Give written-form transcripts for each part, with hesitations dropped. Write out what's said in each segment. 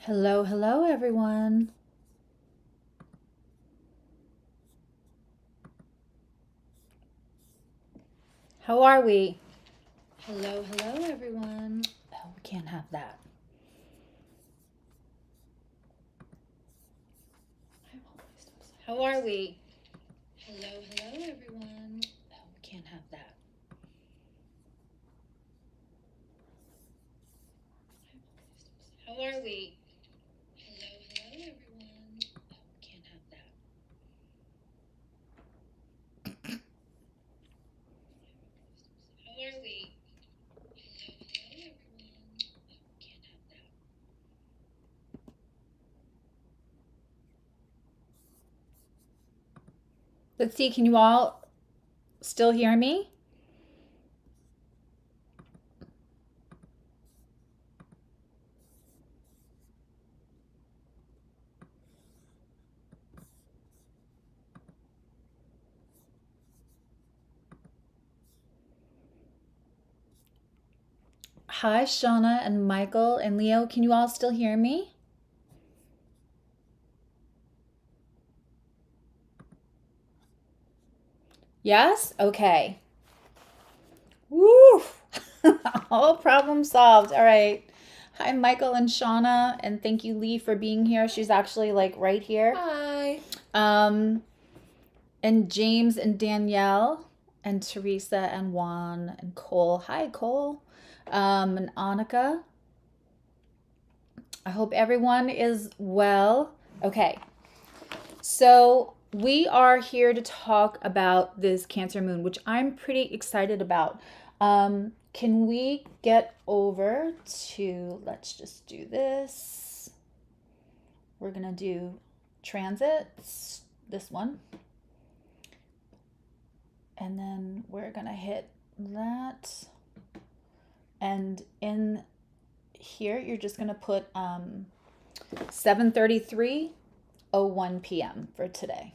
Hello, hello, everyone. How are we? Hello, hello, everyone. Oh, we can't have that. How are we? Hello, hello, everyone. Oh, we can't have that. How are we? Hello, hello, everyone. Oh, we can't have that. How are we? Hello, hello, everyone. Oh, we can't have that. Let's see, can you all still hear me? Hi, Shauna and Michael and Leo. Can you all still hear me? Yes? Okay. Woo! All problem solved. All right. Hi, Michael and Shauna, and thank you, Lee, for being here. She's actually like right here. Hi. Um, and James and Danielle, and Teresa and Juan and Cole. Hi, Cole. And Annika. I hope everyone is well. Okay. So we are here to talk about this Cancer moon, which I'm pretty excited about. Can we get over to, let's just do this. We're going to do transits, this one. And then we're going to hit that. And in here, you're just going to put 7:33:01 p.m. for today.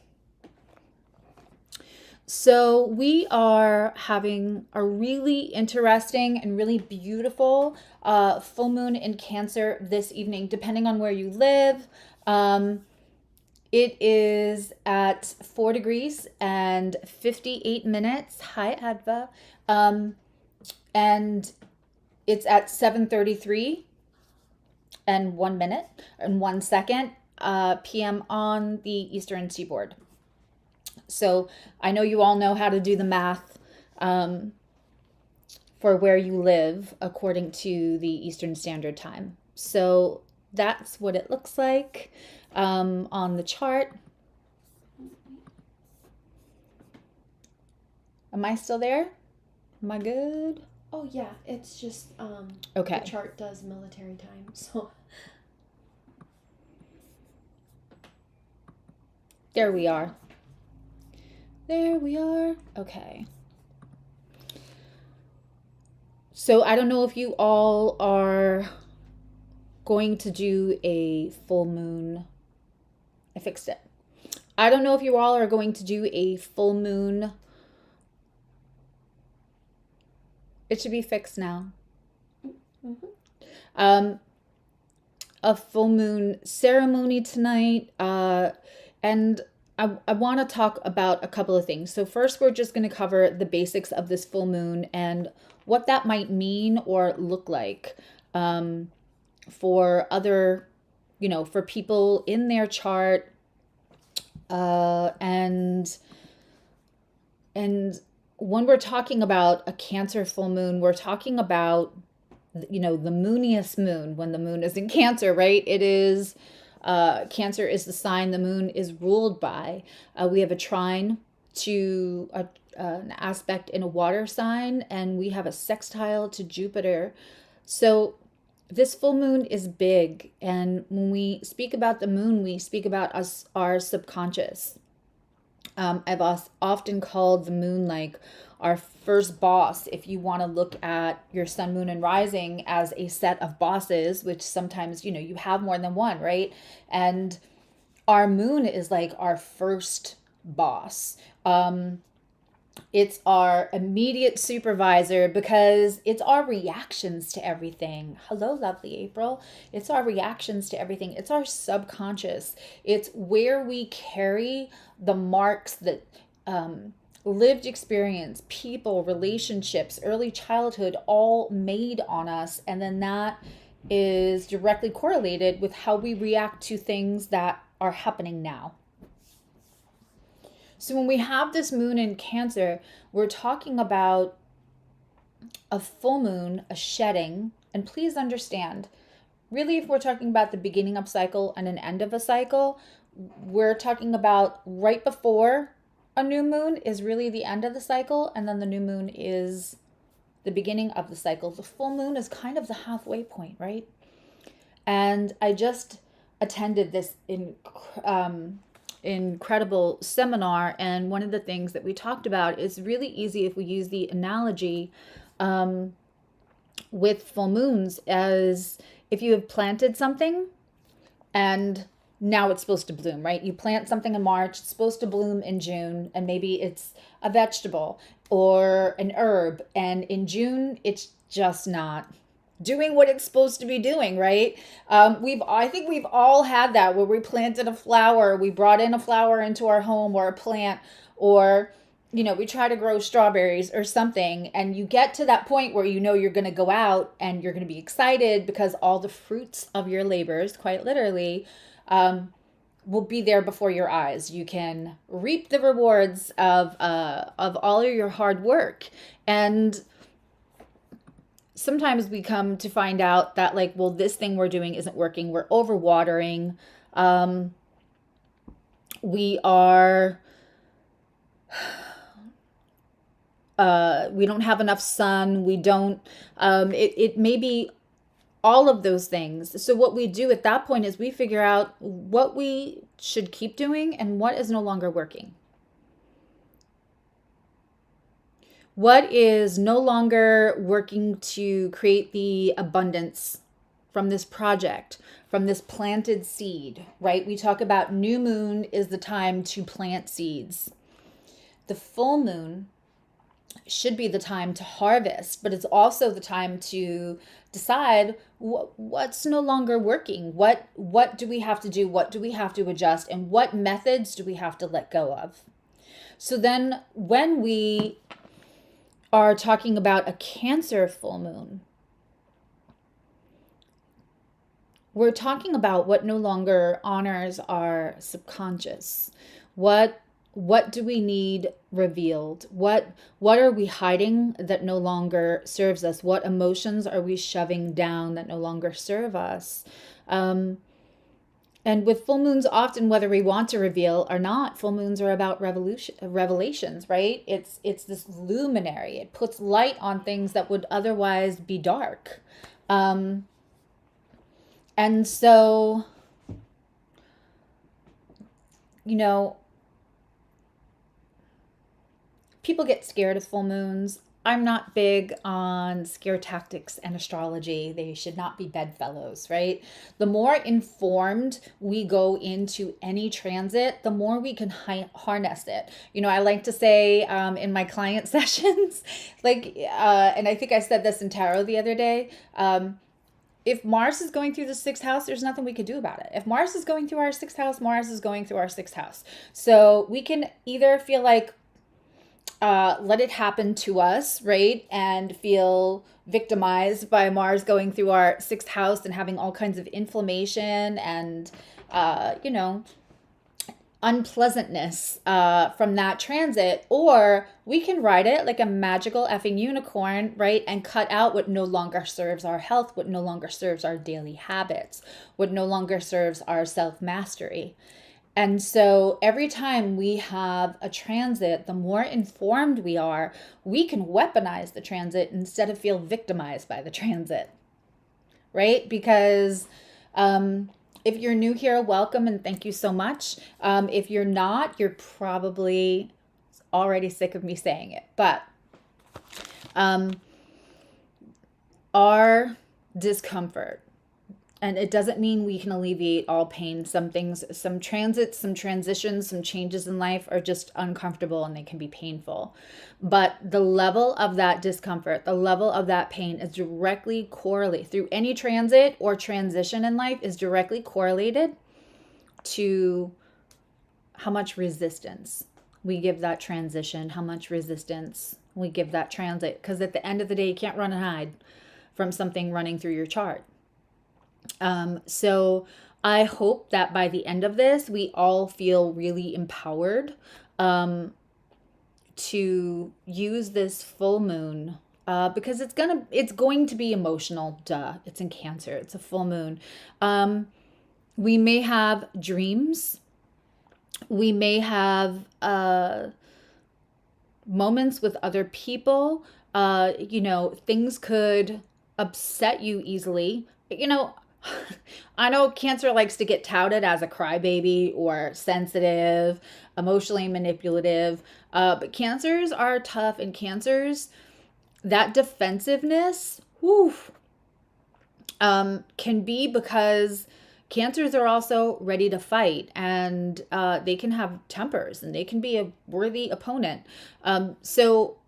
So we are having a really interesting and really beautiful full moon in Cancer this evening, depending on where you live. It is at 4 degrees and 58 minutes. Hi, Adva. And it's at 7:33 and 1 minute and 1 second p.m. on the Eastern Seaboard. So I know you all know how to do the math for where you live according to the Eastern Standard Time. So that's what it looks like on the chart. Am I still there? Am I good? Oh yeah, it's just Okay. the chart does military time, so There we are. There we are. Okay. So I don't know if you all are going to do a full moon. I fixed it. I don't know if you all are going to do a full moon. It should be fixed now. mm-hmm. A full moon ceremony tonight. And I want to talk about a couple of things. So, first, we're just going to cover the basics of this full moon and what that might mean or look like for other, for people in their chart. And when we're talking about a Cancer full moon, we're talking about the mooniest moon when the moon is in Cancer, right? It is Cancer is the sign the moon is ruled by. We have a trine to an aspect in a water sign, and we have a sextile to Jupiter. So this full moon is big, and when we speak about the moon, we speak about our subconscious. I've often called the moon like our first boss. If you want to look at your sun, moon, and rising as a set of bosses, which sometimes, you have more than one, right? And our moon is like our first boss. It's our immediate supervisor because it's our reactions to everything. Hello, lovely April. It's our reactions to everything. It's our subconscious. It's where we carry the marks that lived experience, people, relationships, early childhood all made on us. And then that is directly correlated with how we react to things that are happening now. So when we have this moon in Cancer, we're talking about a full moon, a shedding. And please understand, really, if we're talking about the beginning of cycle and an end of a cycle, we're talking about right before a new moon is really the end of the cycle, and then the new moon is the beginning of the cycle. The full moon is kind of the halfway point, right? And I just attended this incredible seminar, and one of the things that we talked about is really easy if we use the analogy with full moons as if you have planted something and now it's supposed to bloom, right? You plant something in March, it's supposed to bloom in June, and maybe it's a vegetable or an herb, and in June it's just not doing what it's supposed to be doing, right? I think we've all had that where we planted a flower, we brought in a flower into our home or a plant, or we try to grow strawberries or something, and you get to that point where you're going to go out and you're going to be excited because all the fruits of your labors, quite literally, will be there before your eyes. You can reap the rewards of all of your hard work. And sometimes we come to find out that this thing we're doing isn't working. We're overwatering. We are we don't have enough sun. We don't it may be all of those things. So what we do at that point is we figure out what we should keep doing and what is no longer working. What is no longer working to create the abundance from this project, from this planted seed, right? We talk about new moon is the time to plant seeds. The full moon should be the time to harvest, but it's also the time to decide what's no longer working. What do we have to do? What do we have to adjust? And what methods do we have to let go of? So then when we are talking about a Cancer full moon, we're talking about what no longer honors our subconscious. What do we need revealed? What are we hiding that no longer serves us? What emotions are we shoving down that no longer serve us? And with full moons, often whether we want to reveal or not, full moons are about revelations, right? It's this luminary. It puts light on things that would otherwise be dark. And so, people get scared of full moons. I'm not big on scare tactics and astrology. They should not be bedfellows, right? The more informed we go into any transit, the more we can harness it. I like to say in my client sessions, and I think I said this in tarot the other day, if Mars is going through the sixth house, there's nothing we could do about it. If Mars is going through our sixth house, Mars is going through our sixth house. So we can either feel like, let it happen to us, right? And feel victimized by Mars going through our sixth house and having all kinds of inflammation and, unpleasantness from that transit. Or we can ride it like a magical effing unicorn, right? And cut out what no longer serves our health, what no longer serves our daily habits, what no longer serves our self-mastery. And so every time we have a transit, the more informed we are, we can weaponize the transit instead of feel victimized by the transit, right? Because if you're new here, welcome and thank you so much. If you're not, you're probably already sick of me saying it. But our discomfort And it doesn't mean we can alleviate all pain. Some things, some transits, some transitions, some changes in life are just uncomfortable and they can be painful. But the level of that discomfort, the level of that pain is directly correlated through any transit or transition in life, is directly correlated to how much resistance we give that transition, how much resistance we give that transit. Because at the end of the day, you can't run and hide from something running through your chart. So I hope that by the end of this, we all feel really empowered to use this full moon, because it's going to be emotional. Duh, it's in Cancer. It's a full moon. We may have dreams. We may have moments with other people. Things could upset you easily. I know Cancer likes to get touted as a crybaby or sensitive, emotionally manipulative, but Cancers are tough, and Cancers, that defensiveness, can be because Cancers are also ready to fight, and they can have tempers, and they can be a worthy opponent. So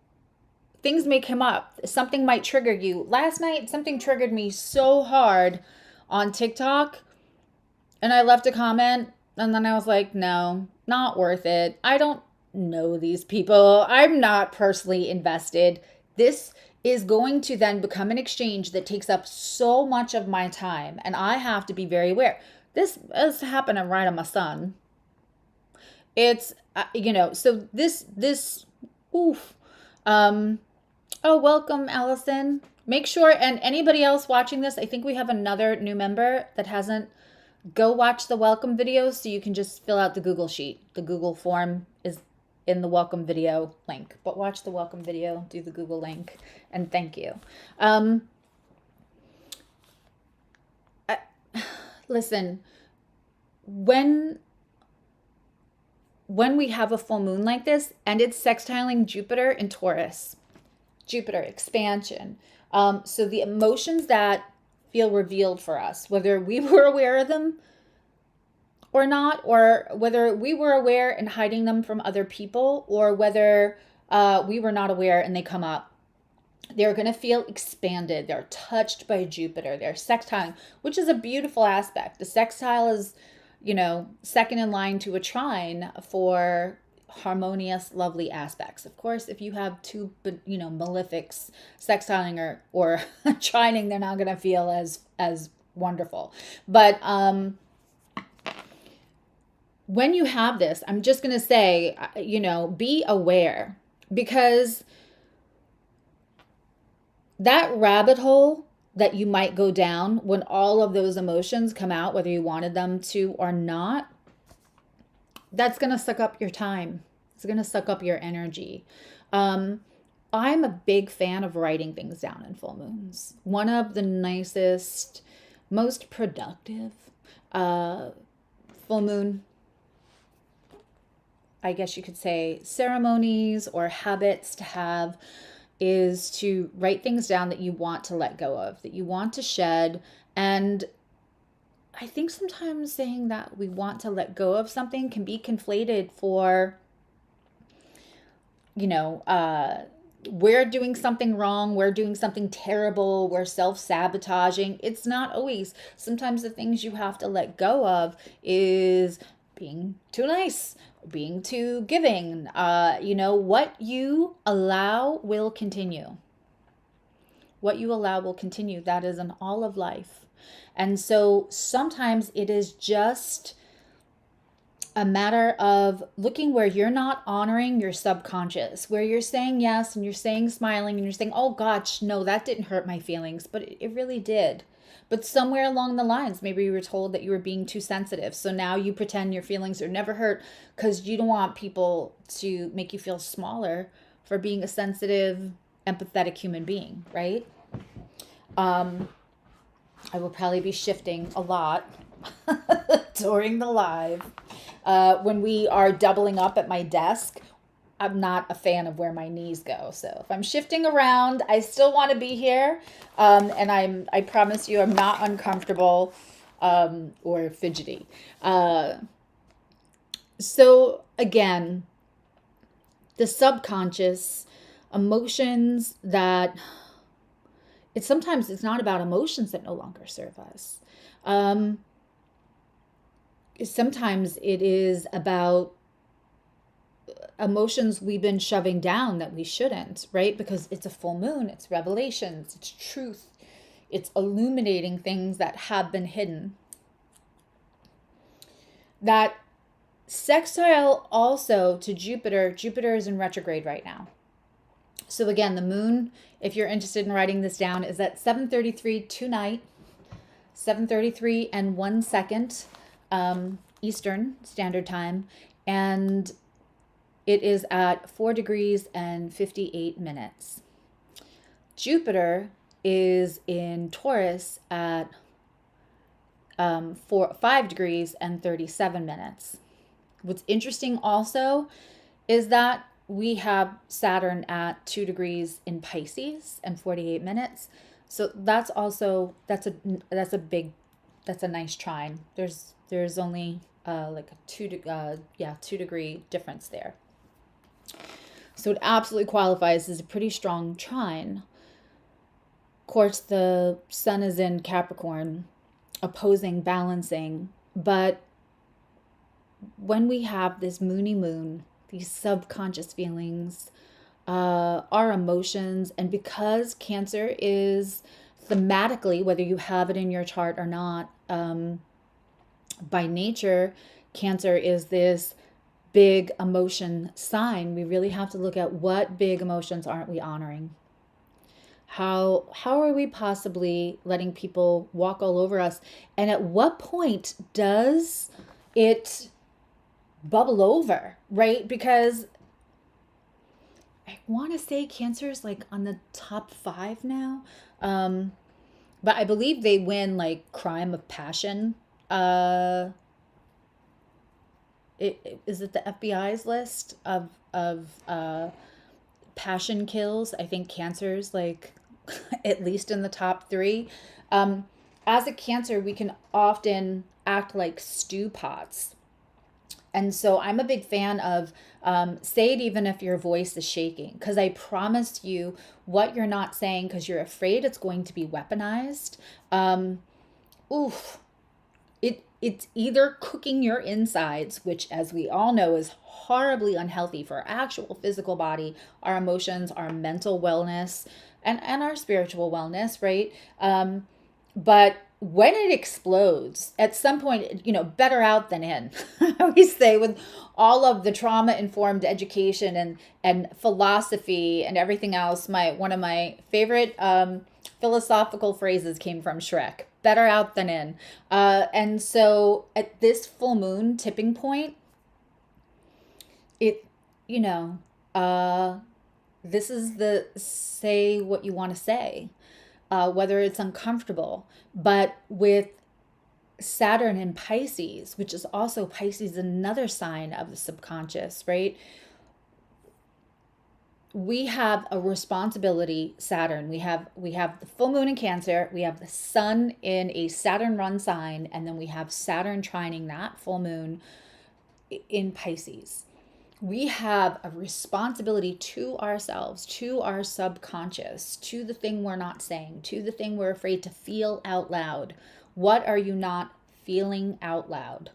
things may come up. Something might trigger you. Last night, something triggered me so hard on TikTok, and I left a comment, and then I was like, no, not worth it. I don't know these people. I'm not personally invested. This is going to then become an exchange that takes up so much of my time, and I have to be very aware. This is happening right on my son. It's so this oof. Oh, welcome, Allison. Make sure, and anybody else watching this, I think we have another new member that hasn't. Go watch the welcome video so you can just fill out the Google sheet. The Google form is in the welcome video link. But watch the welcome video, do the Google link, and thank you. Listen, when we have a full moon like this, and it's sextiling Jupiter in Taurus, Jupiter expansion. So the emotions that feel revealed for us, whether we were aware of them or not, or whether we were aware and hiding them from other people, or whether we were not aware and they come up, they're going to feel expanded. They're touched by Jupiter. They're sextiling, which is a beautiful aspect. The sextile is, second in line to a trine for harmonious, lovely aspects. Of course, if you have two, malefics sextiling or trining, they're not going to feel as wonderful. But when you have this, I'm just going to say, be aware, because that rabbit hole that you might go down when all of those emotions come out, whether you wanted them to or not, that's going to suck up your time. It's going to suck up your energy. I'm a big fan of writing things down in full moons. One of the nicest, most productive full moon, I guess you could say, ceremonies or habits to have is to write things down that you want to let go of, that you want to shed. And I think sometimes saying that we want to let go of something can be conflated for, we're doing something wrong, we're doing something terrible, we're self-sabotaging. It's not always. Sometimes the things you have to let go of is being too nice, being too giving. What you allow will continue. What you allow will continue. That is in all of life. And so sometimes it is just a matter of looking where you're not honoring your subconscious, where you're saying yes and you're saying smiling and you're saying, oh gosh, no, that didn't hurt my feelings, but it really did. But somewhere along the lines, maybe you were told that you were being too sensitive. So now you pretend your feelings are never hurt because you don't want people to make you feel smaller for being a sensitive, empathetic human being, right? I will probably be shifting a lot during the live. When we are doubling up at my desk, I'm not a fan of where my knees go. So if I'm shifting around, I still want to be here. And I promise you, I'm not uncomfortable or fidgety. So again, the subconscious emotions that sometimes it's not about emotions that no longer serve us. Sometimes it is about emotions we've been shoving down that we shouldn't, right? Because it's a full moon, it's revelations, it's truth, it's illuminating things that have been hidden. That sextile also to Jupiter. Jupiter is in retrograde right now. So again, the moon, if you're interested in writing this down, is at 7:33 tonight, 7:33 and 1 second Eastern Standard Time, and it is at 4 degrees and 58 minutes. Jupiter is in Taurus at 5 degrees and 37 minutes. What's interesting also is that we have Saturn at 2 degrees in Pisces and 48 minutes. So that's also, that's a nice trine. There's only like a 2 degree difference there. So it absolutely qualifies as a pretty strong trine. Of course, the sun is in Capricorn, opposing, balancing, but when we have this moony moon, these subconscious feelings, our emotions, and because Cancer is thematically, whether you have it in your chart or not, by nature, Cancer is this big emotion sign. We really have to look at what big emotions aren't we honoring? How are we possibly letting people walk all over us? And at what point does it bubble over, right? Because I want to say Cancer is like on the top 5 now. But I believe they win like crime of passion. Is it the FBI's list of passion kills? I think Cancer's like at least in the top 3. As a Cancer, we can often act like stew pots. And so I'm a big fan of say it even if your voice is shaking, because I promise you what you're not saying because you're afraid it's going to be weaponized. It's either cooking your insides, which as we all know is horribly unhealthy for our actual physical body, our emotions, our mental wellness, and our spiritual wellness, right? But when it explodes, at some point, better out than in. I always say with all of the trauma-informed education and philosophy and everything else, one of my favorite philosophical phrases came from Shrek. Better out than in. And so at this full moon tipping point, it, this is the say what you want to say. Whether it's uncomfortable. But with Saturn in Pisces, which is also Pisces, another sign of the subconscious, right? We have a responsibility, Saturn. We have the full moon in Cancer, we have the sun in a Saturn run sign, and then we have Saturn trining that full moon in Pisces. We have a responsibility to ourselves, to our subconscious, to the thing we're not saying, to the thing we're afraid to feel out loud. What are you not feeling out loud?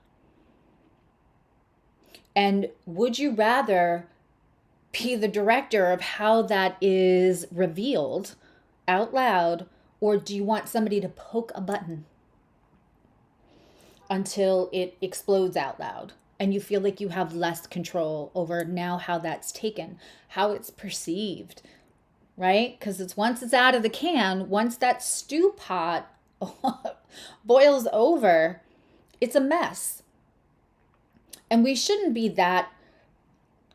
And would you rather be the director of how that is revealed out loud, or do you want somebody to poke a button until it explodes out loud? And you feel like you have less control over now how that's taken, how it's perceived, right? Because once it's out of the can, once that stew pot boils over, it's a mess. And we shouldn't be that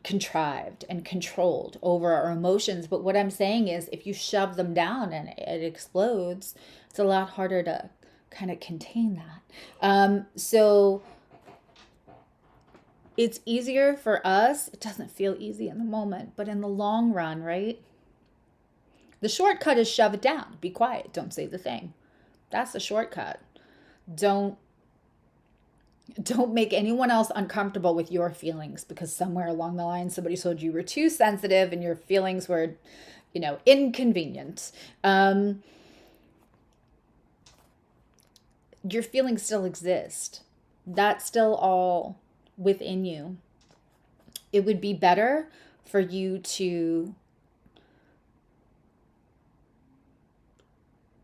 contrived and controlled over our emotions. But what I'm saying is if you shove them down and it explodes, it's a lot harder to kind of contain that. So it's easier for us. It doesn't feel easy in the moment, but in the long run, right? The shortcut is shove it down. Be quiet. Don't say the thing. That's the shortcut. Don't don't make anyone else uncomfortable with your feelings because somewhere along the line somebody told you were too sensitive and your feelings were, inconvenient. Your feelings still exist. That's still all within you. It would be better for you to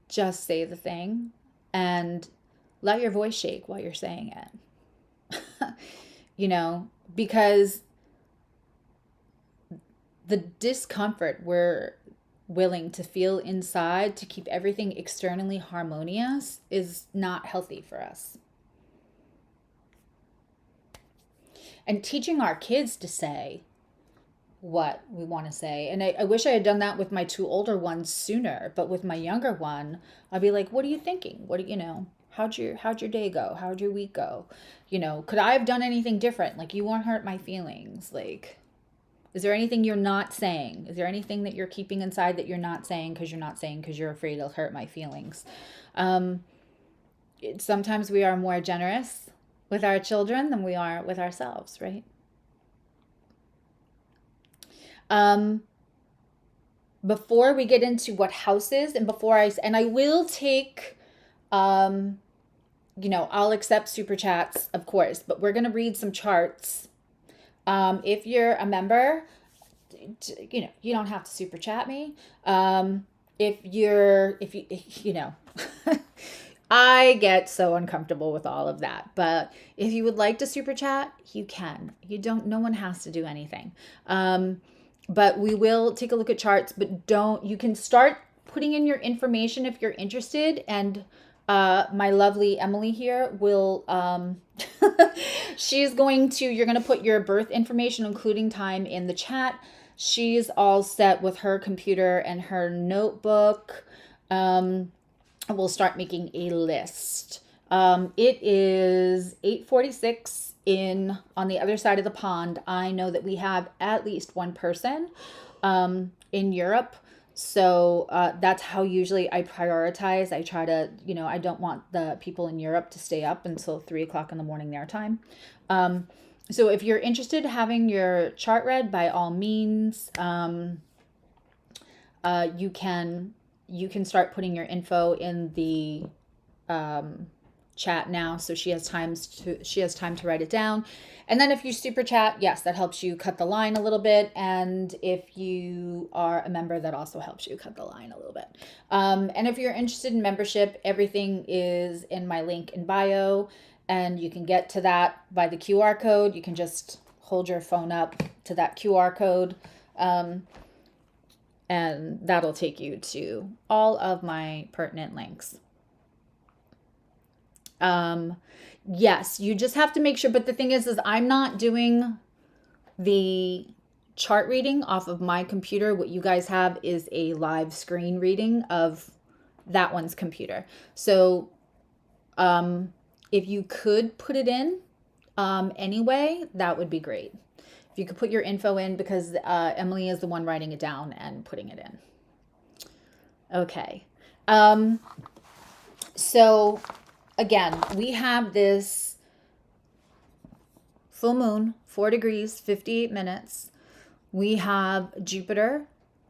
just say the thing and let your voice shake while you're saying it. Because the discomfort we're willing to feel inside to keep everything externally harmonious is not healthy for us. And teaching our kids to say what we want to say. And I wish I had done that with my two older ones sooner, but with my younger one, I'd be like, what are you thinking? How'd your day go? How'd your week go? Could I have done anything different? Like, you won't hurt my feelings. Like, is there anything you're not saying? Is there anything that you're keeping inside that you're not saying because you're afraid it'll hurt my feelings? Sometimes we are more generous with our children than we are with ourselves, right? Before we get into what house is, and I will take, I'll accept super chats, of course, but we're going to read some charts. If you're a member, you don't have to super chat me. I get so uncomfortable with all of that, but if you would like to super chat, you can. No one has to do anything. But we will take a look at charts, but you can start putting in your information if you're interested. And my lovely Emily here will, you're going to put your birth information, including time, in the chat. She's all set with her computer and her notebook. We'll start making a list. It is 8:46 on the other side of the pond. I know that we have at least one person in Europe. So that's how usually I prioritize. I try to, I don't want the people in Europe to stay up until 3 o'clock in the morning their time. So if you're interested in having your chart read, by all means, you can start putting your info in the chat now, so she has time to write it down. And then if you super chat, yes, that helps you cut the line a little bit. And if you are a member, that also helps you cut the line a little bit. And if you're interested in membership, everything is in my link in bio, and you can get to that by the QR code. You can just hold your phone up to that QR code, and that'll take you to all of my pertinent links. Yes, you just have to make sure. But the thing is I'm not doing the chart reading off of my computer. What you guys have is a live screen reading of that one's computer. So, if you could put it in, anyway, that would be great. If you could put your info in, because, Emily is the one writing it down and putting it in. Okay. So again, we have this full moon, 4 degrees, 58 minutes. We have Jupiter,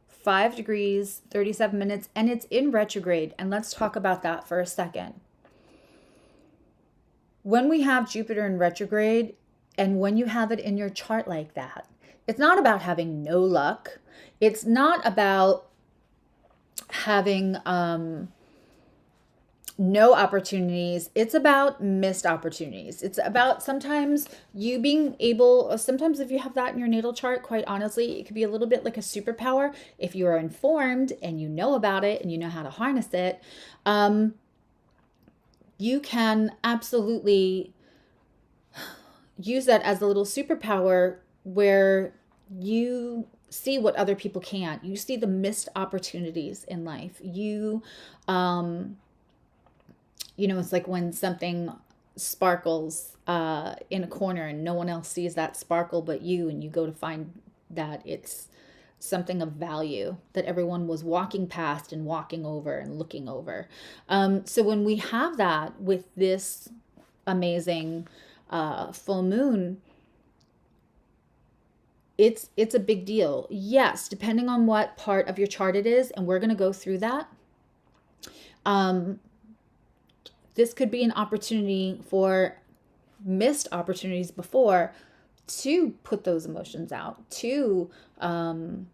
5 degrees, 37 minutes, and it's in retrograde. And let's talk about that for a second. When we have Jupiter in retrograde, and when you have it in your chart like that, it's not about having no luck. It's not about having no opportunities. It's about missed opportunities. It's about sometimes you being able, sometimes if you have that in your natal chart, quite honestly, it could be a little bit like a superpower. If you are informed and you know about it and you know how to harness it, you can absolutely use that as a little superpower where you see what other people can't. You see the missed opportunities in life. It's like when something sparkles in a corner and no one else sees that sparkle but you, and you go to find that it's something of value that everyone was walking past and walking over and looking over. So when we have that with this amazing full moon, it's a big deal. Yes, depending on what part of your chart it is, and we're going to go through that. This could be an opportunity for missed opportunities before to put those emotions out, to can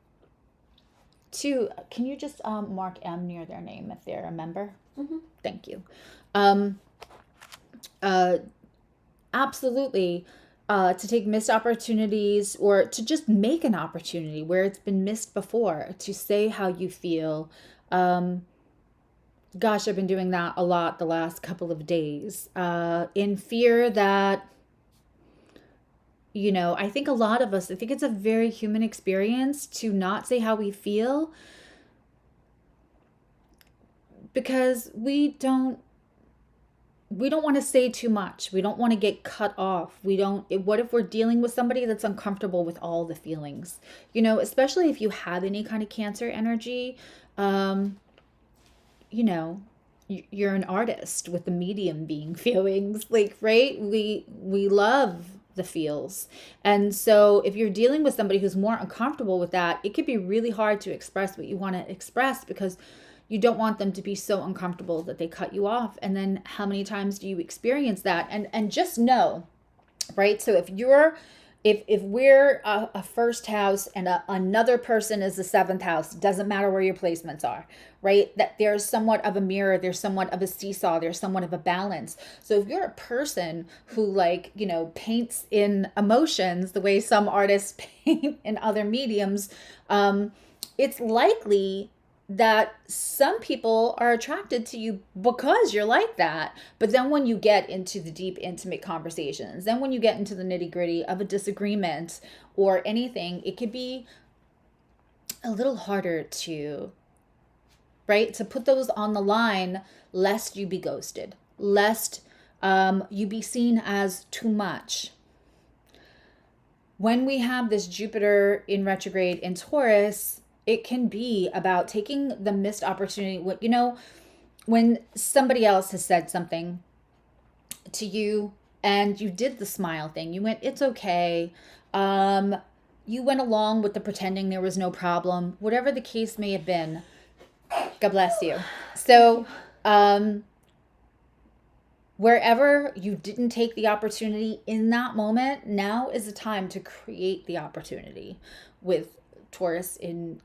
you just mark M near their name if they're a member? Mm-hmm. Thank you. Absolutely. To take missed opportunities, or to just make an opportunity where it's been missed before, to say how you feel. Gosh, I've been doing that a lot the last couple of days, in fear that, I think a lot of us, I think it's a very human experience to not say how we feel, because we don't want to say too much. We don't want to get cut off. What if we're dealing with somebody that's uncomfortable with all the feelings? Especially if you have any kind of Cancer energy, you're an artist with the medium being feelings, like, right? We love the feels. And so if you're dealing with somebody who's more uncomfortable with that, it could be really hard to express what you want to express, because you don't want them to be so uncomfortable that they cut you off. And then how many times do you experience that? And just know, right? So if we're a first house and another person is the seventh house, doesn't matter where your placements are, right? That there's somewhat of a mirror, there's somewhat of a seesaw, there's somewhat of a balance. So if you're a person who, paints in emotions the way some artists paint in other mediums, it's likely that some people are attracted to you because you're like that. But then when you get into the deep, intimate conversations, then when you get into the nitty gritty of a disagreement or anything, it could be a little harder to, right, to put those on the line, lest you be ghosted, lest you be seen as too much. When we have this Jupiter in retrograde in Taurus, it can be about taking the missed opportunity. When somebody else has said something to you and you did the smile thing, you went, it's okay. You went along with the pretending there was no problem, whatever the case may have been. God bless you. So, wherever you didn't take the opportunity in that moment, now is the time to create the opportunity. With Taurus in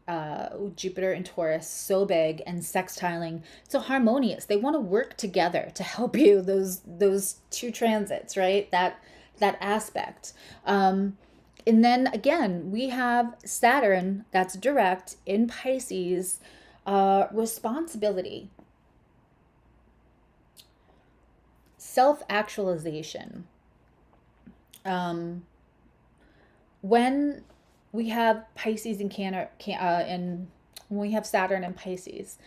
Jupiter in Taurus, so big and sextiling, so harmonious. They want to work together to help you. Those two transits, right? That aspect. And then again, we have Saturn that's direct in Pisces. Responsibility, self-actualization. When we have Pisces and when we have Saturn and Pisces,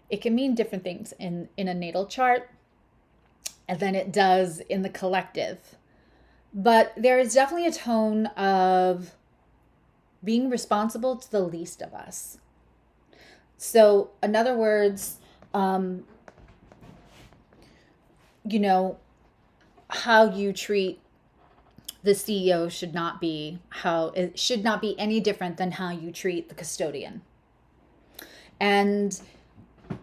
it can mean different things in a natal chart than it does in the collective. But there is definitely a tone of being responsible to the least of us. So, in other words, how you treat the CEO should not be any different than how you treat the custodian. And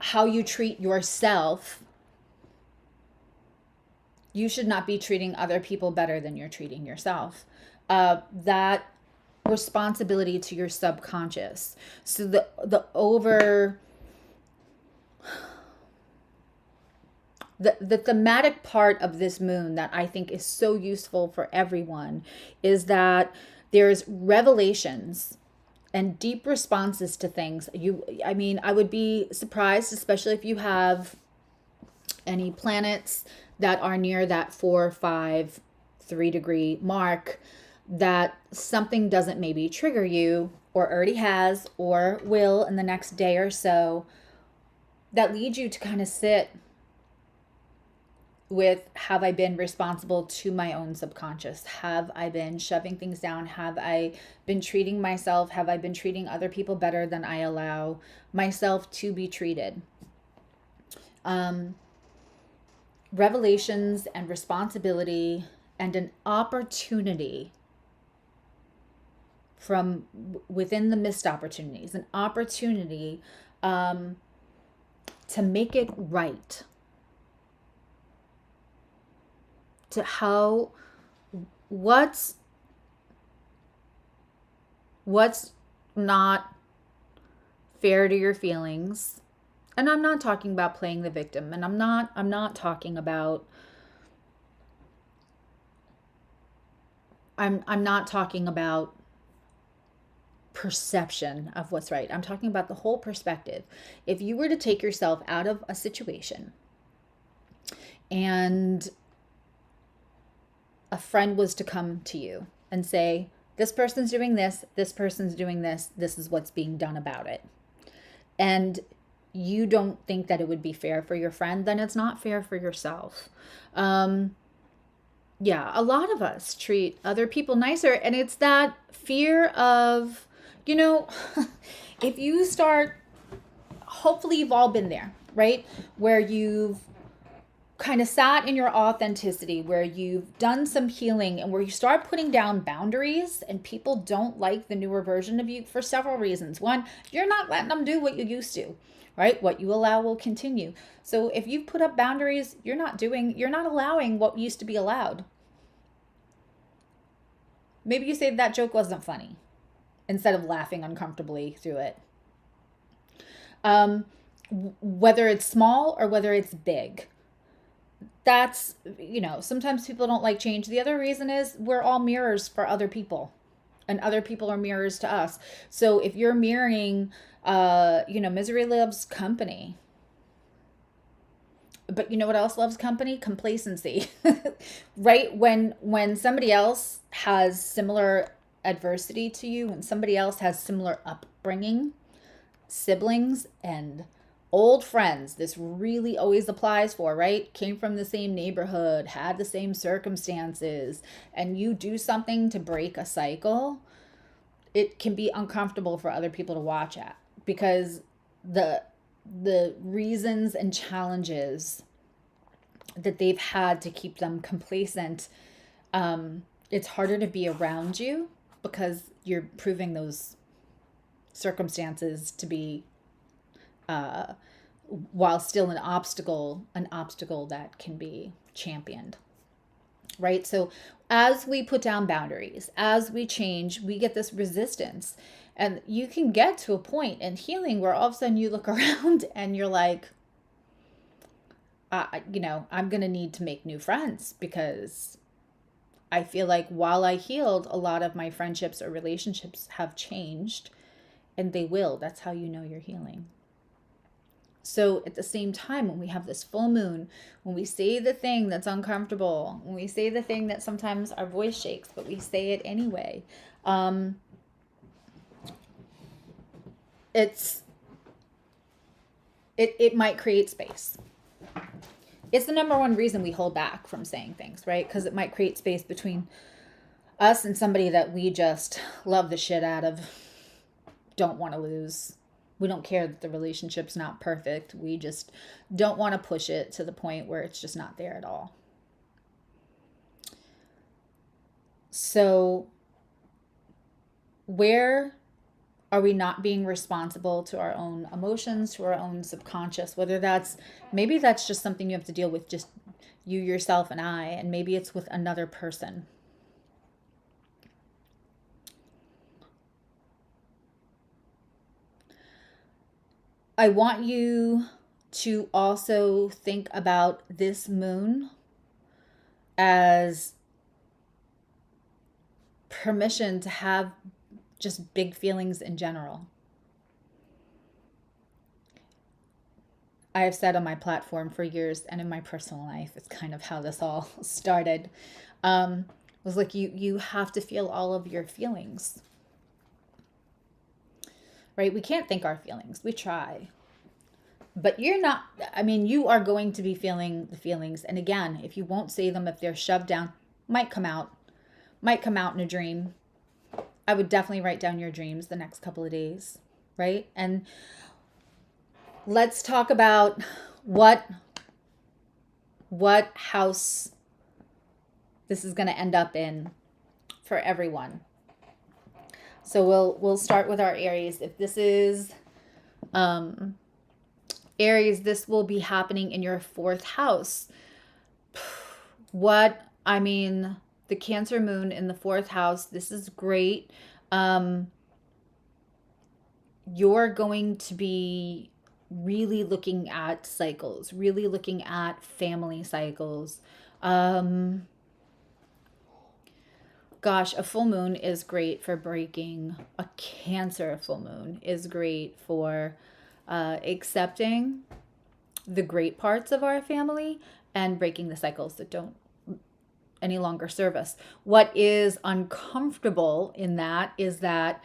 how you treat yourself, you should not be treating other people better than you're treating yourself. That responsibility to your subconscious. So the thematic part of this moon that I think is so useful for everyone is that there's revelations and deep responses to things. I would be surprised, especially if you have any planets that are near that 4, 5, 3 degree mark, that something doesn't maybe trigger you, or already has, or will in the next day or so, that leads you to kind of sit with, have I been responsible to my own subconscious? Have I been shoving things down? Have I been treating myself? Have I been treating other people better than I allow myself to be treated? Revelations and responsibility and an opportunity from within the missed opportunities, an opportunity to make it right. To how, what's not fair to your feelings. And I'm not talking about playing the victim, and I'm not talking about I'm not talking about perception of what's right. I'm talking about the whole perspective. If you were to take yourself out of a situation and a friend was to come to you and say, this person's doing this person's doing this is what's being done about it. And you don't think that it would be fair for your friend, then it's not fair for yourself. Yeah, a lot of us treat other people nicer, and it's that fear of, if you start, hopefully you've all been there, right? Where you've kind of sat in your authenticity, where you've done some healing, and where you start putting down boundaries, and people don't like the newer version of you for several reasons. One, you're not letting them do what you used to, right? What you allow will continue. So if you've put up boundaries, you're not allowing what used to be allowed. Maybe you say that joke wasn't funny instead of laughing uncomfortably through it. Whether it's small or whether it's big, that's, sometimes people don't like change. The other reason is we're all mirrors for other people, and other people are mirrors to us. So if you're mirroring, misery loves company. But you know what else loves company? Complacency. Right? When somebody else has similar adversity to you, when somebody else has similar upbringing, siblings and old friends, this really always applies for, right? Came from the same neighborhood, had the same circumstances, and you do something to break a cycle, it can be uncomfortable for other people to watch at, because the reasons and challenges that they've had to keep them complacent, it's harder to be around you because you're proving those circumstances to be, while still an obstacle that can be championed, right? So as we put down boundaries, as we change, we get this resistance. And you can get to a point in healing where all of a sudden you look around and you're like, I'm going to need to make new friends, because I feel like while I healed, a lot of my friendships or relationships have changed, and they will. That's how you know you're healing. So at the same time, when we have this full moon, when we say the thing that's uncomfortable, when we say the thing that sometimes our voice shakes, but we say it anyway, it might create space. It's the number one reason we hold back from saying things, right? Because it might create space between us and somebody that we just love the shit out of, don't want to lose. We don't care that the relationship's not perfect. We just don't want to push it to the point where it's just not there at all. So where are we not being responsible to our own emotions, to our own subconscious? Maybe that's just something you have to deal with, just you, yourself, and I, and maybe it's with another person. I want you to also think about this moon as permission to have just big feelings in general. I have said on my platform for years, and in my personal life, it's kind of how this all started, was like, you have to feel all of your feelings. Right? We can't think our feelings. We try. But you're not, I mean, you are going to be feeling the feelings. And again, if you won't say them, if they're shoved down, might come out, in a dream. I would definitely write down your dreams the next couple of days, right? And let's talk about what house this is going to end up in for everyone. So we'll start with our Aries. If this is Aries, this will be happening in your 4th house. The Cancer moon in the 4th house, this is great. You're going to be really looking at cycles, really looking at family cycles. Gosh, a full moon is great for breaking. A Cancer full moon is great for accepting the great parts of our family and breaking the cycles that don't any longer serve us. What is uncomfortable in that is that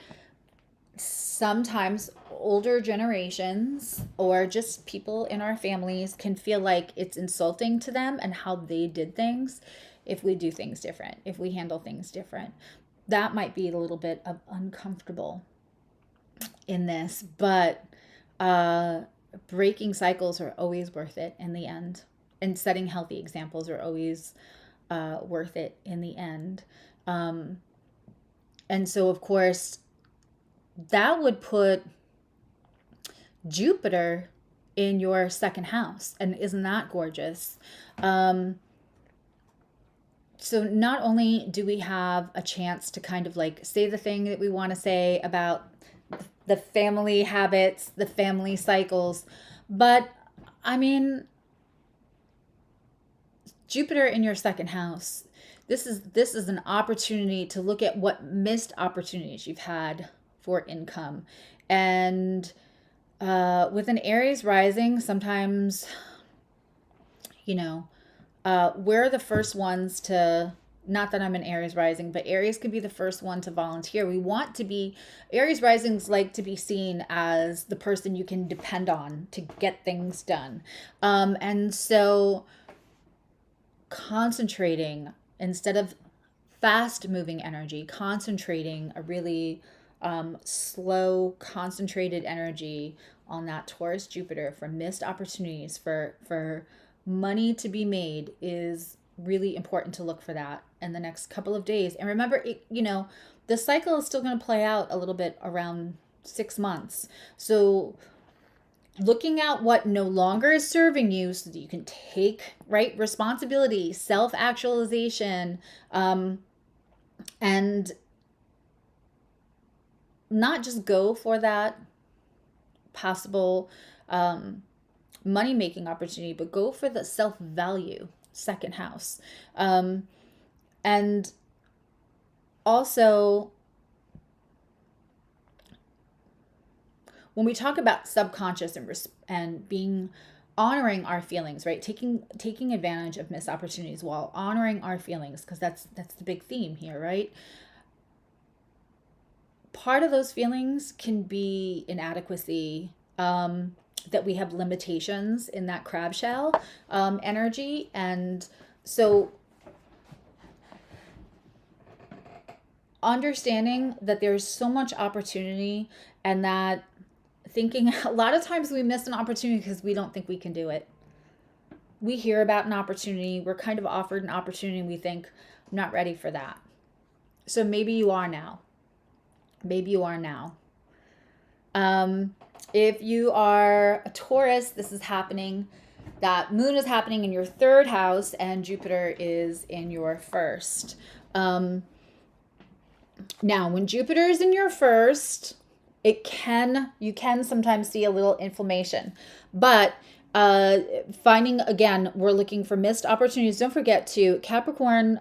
sometimes older generations or just people in our families can feel like it's insulting to them and how they did things if we do things different, if we handle things different. That might be a little bit of uncomfortable in this, but breaking cycles are always worth it in the end, and setting healthy examples are always worth it in the end. And so, of course, that would put Jupiter in your 2nd house. And isn't that gorgeous? So not only do we have a chance to kind of like say the thing that we want to say about the family habits, the family cycles, but I mean, Jupiter in your 2nd house, this is an opportunity to look at what missed opportunities you've had for income. And with an Aries rising, sometimes, we're the first ones to, not that I'm an Aries rising, but Aries could be the first one to volunteer. We want to be, Aries risings like to be seen as the person you can depend on to get things done. And so concentrating, instead of fast moving energy, concentrating a really slow, concentrated energy on that Taurus Jupiter for missed opportunities, for money to be made, is really important to look for that in the next couple of days. And remember, the cycle is still going to play out a little bit around 6 months. So looking at what no longer is serving you so that you can take responsibility, self-actualization, and not just go for that possible money-making opportunity, but go for the self-value, 2nd house. And also, when we talk about subconscious and being, honoring our feelings, right? Taking advantage of missed opportunities while honoring our feelings, because that's the big theme here, right? Part of those feelings can be inadequacy, that we have limitations in that crab shell energy. And so understanding that there's so much opportunity, and that thinking, a lot of times we miss an opportunity because we don't think we can do it. We hear about an opportunity, we're kind of offered an opportunity, and we think, I'm not ready for that. So maybe you are now. Maybe you are now. If you are a Taurus, this is happening. That moon is happening in your 3rd house, and Jupiter is in your 1st. Now, when Jupiter is in your 1st, you can sometimes see a little inflammation, but finding, again, we're looking for missed opportunities. Don't forget to Capricorn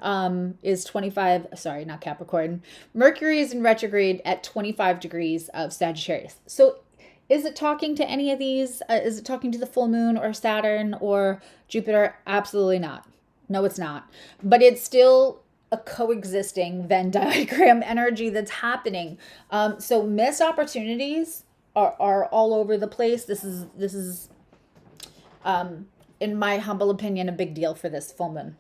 is 25, sorry, not Capricorn. Mercury is in retrograde at 25 degrees of Sagittarius. So is it talking to any of these? Is it talking to the full moon or Saturn or Jupiter? Absolutely not. No, it's not. But it's still a coexisting Venn diagram energy that's happening. So missed opportunities are all over the place. This is In my humble opinion, a big deal for this full moon.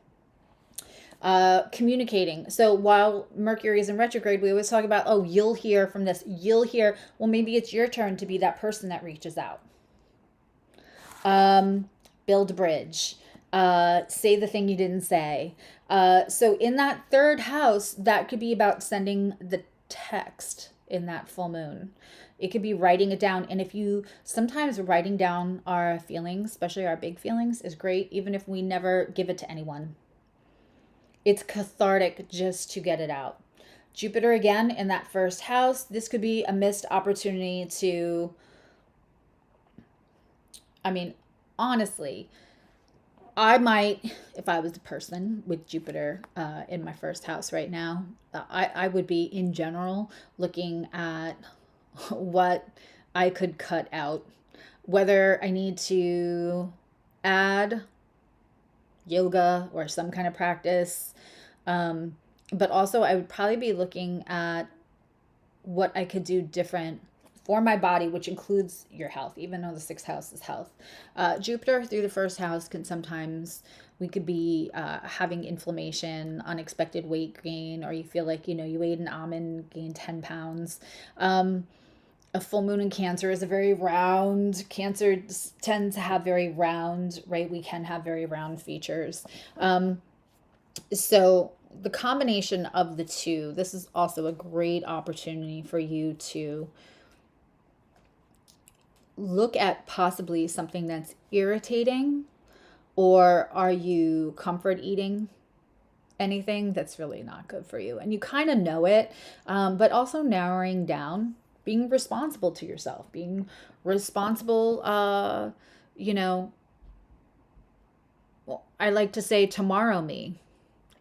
Communicating. So while Mercury is in retrograde, we always talk about, oh, you'll hear from this, you'll hear. Well, maybe it's your turn to be that person that reaches out. Build a bridge. Say the thing you didn't say. So in that third house, that could be about sending the text in that full moon. It could be writing it down. And if you, sometimes writing down our feelings, especially our big feelings, is great, even if we never give it to anyone. It's cathartic just to get it out. Jupiter again in that first house. This could be a missed opportunity to, I mean, honestly, I might, if I was a person with Jupiter in my first house right now, I would be in general looking at what I could cut out, whether I need to add yoga or some kind of practice. But also, I would probably be looking at what I could do different for my body, which includes your health, even though the sixth house is health. Jupiter through the first house can sometimes, we could be having inflammation, unexpected weight gain, or you feel like, you ate an almond, gained 10 pounds. A full moon in Cancer is a very round. Cancer tends to have very round, right? We can have very round features. So the combination of the two, this is also a great opportunity for you to look at possibly something that's irritating, or are you comfort eating anything that's really not good for you? And you kind of know it, but also narrowing down, being responsible to yourself, being responsible, well, I like to say tomorrow me.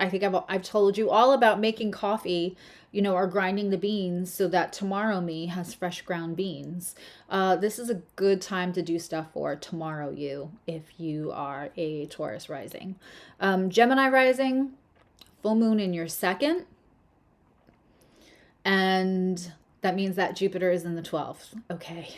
I think I've told you all about making coffee, or grinding the beans so that tomorrow me has fresh ground beans. This is a good time to do stuff for tomorrow you, if you are a Taurus rising. Gemini rising, full moon in your second. And that means that Jupiter is in the 12th. Okay.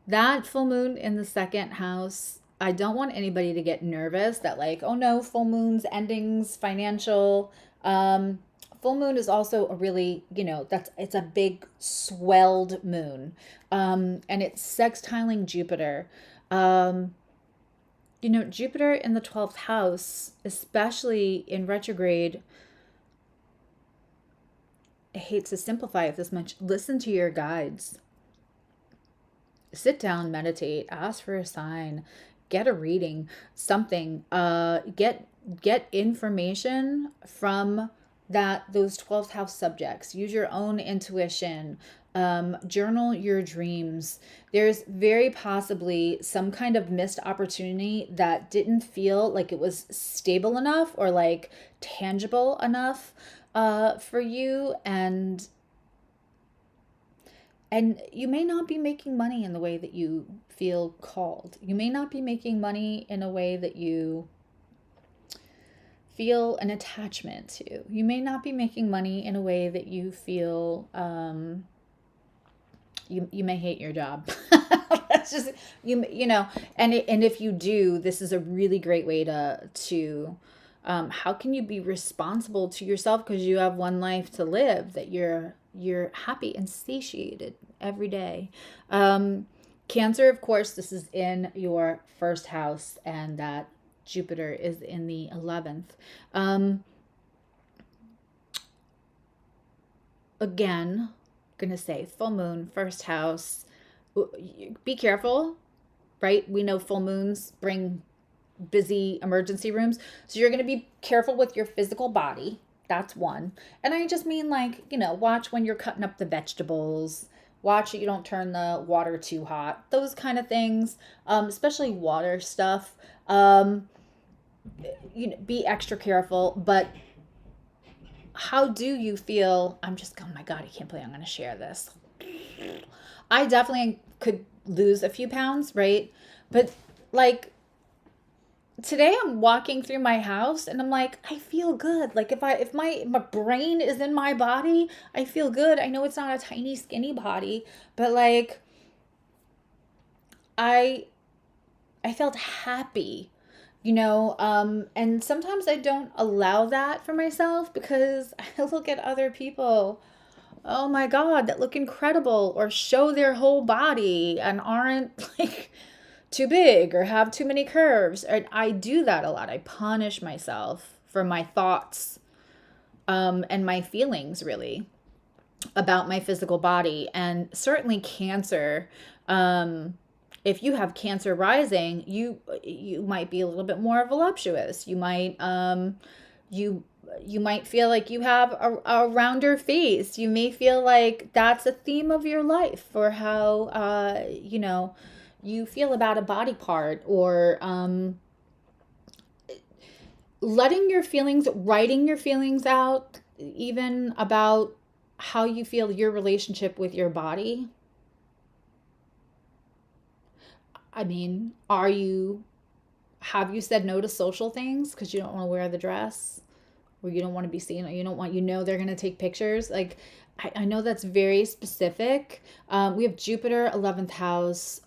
That full moon in the second house, I don't want anybody to get nervous that like, oh no, full moons, endings, financial. Full moon is also a really, it's a big swelled moon. And it's sextiling Jupiter. Jupiter in the 12th house, especially in retrograde, I hate to simplify it this much. Listen to your guides. Sit down, meditate, ask for a sign, get a reading, something. Get information from those 12th house subjects. Use your own intuition. Journal your dreams. There's very possibly some kind of missed opportunity that didn't feel like it was stable enough or like tangible enough for you, and you may not be making money in the way that you feel called. You may not be making money in a way that you feel an attachment to. You may not be making money in a way that you feel you may hate your job. That's just and if you do, this is a really great way to how can you be responsible to yourself, because you have one life to live, that you're happy and satiated every day. Cancer, of course, this is in your first house, and that Jupiter is in the 11th. Again, gonna say full moon, first house. Be careful, right? We know full moons bring busy emergency rooms, so you're gonna be careful with your physical body. That's one. And I just mean like, watch when you're cutting up the vegetables. Watch that you don't turn the water too hot. Those kind of things, especially water stuff. Be extra careful. But how do you feel? Oh my God, I can't believe I'm going to share this. I definitely could lose a few pounds, right? But like, today I'm walking through my house and I'm like, I feel good. Like if my brain is in my body, I feel good. I know it's not a tiny skinny body, but like I I felt happy, and sometimes I don't allow that for myself because I look at other people, oh my God, that look incredible or show their whole body and aren't like too big or have too many curves. And I do that a lot. I punish myself for my thoughts, and my feelings really about my physical body. And certainly Cancer, if you have Cancer rising, you might be a little bit more voluptuous. You might feel like you have a rounder face. You may feel like that's a theme of your life, or how you feel about a body part, or letting your feelings, writing your feelings out, even about how you feel your relationship with your body. I mean, have you said no to social things because you don't want to wear the dress, or you don't want to be seen, or you don't want, they're going to take pictures? Like, I know that's very specific. We have Jupiter, 11th house.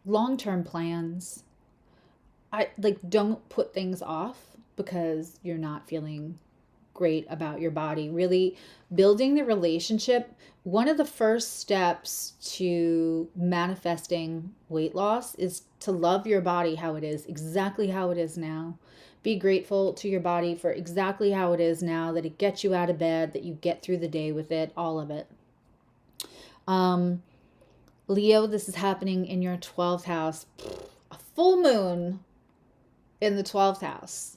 Long-term plans. Don't put things off because you're not feeling great about your body. Really building the relationship. One of the first steps to manifesting weight loss is to love your body how it is, exactly how it is now. Be grateful to your body for exactly how it is now, that it gets you out of bed, that you get through the day with it, all of it. Leo, this is happening in your 12th house. A full moon in the 12th house.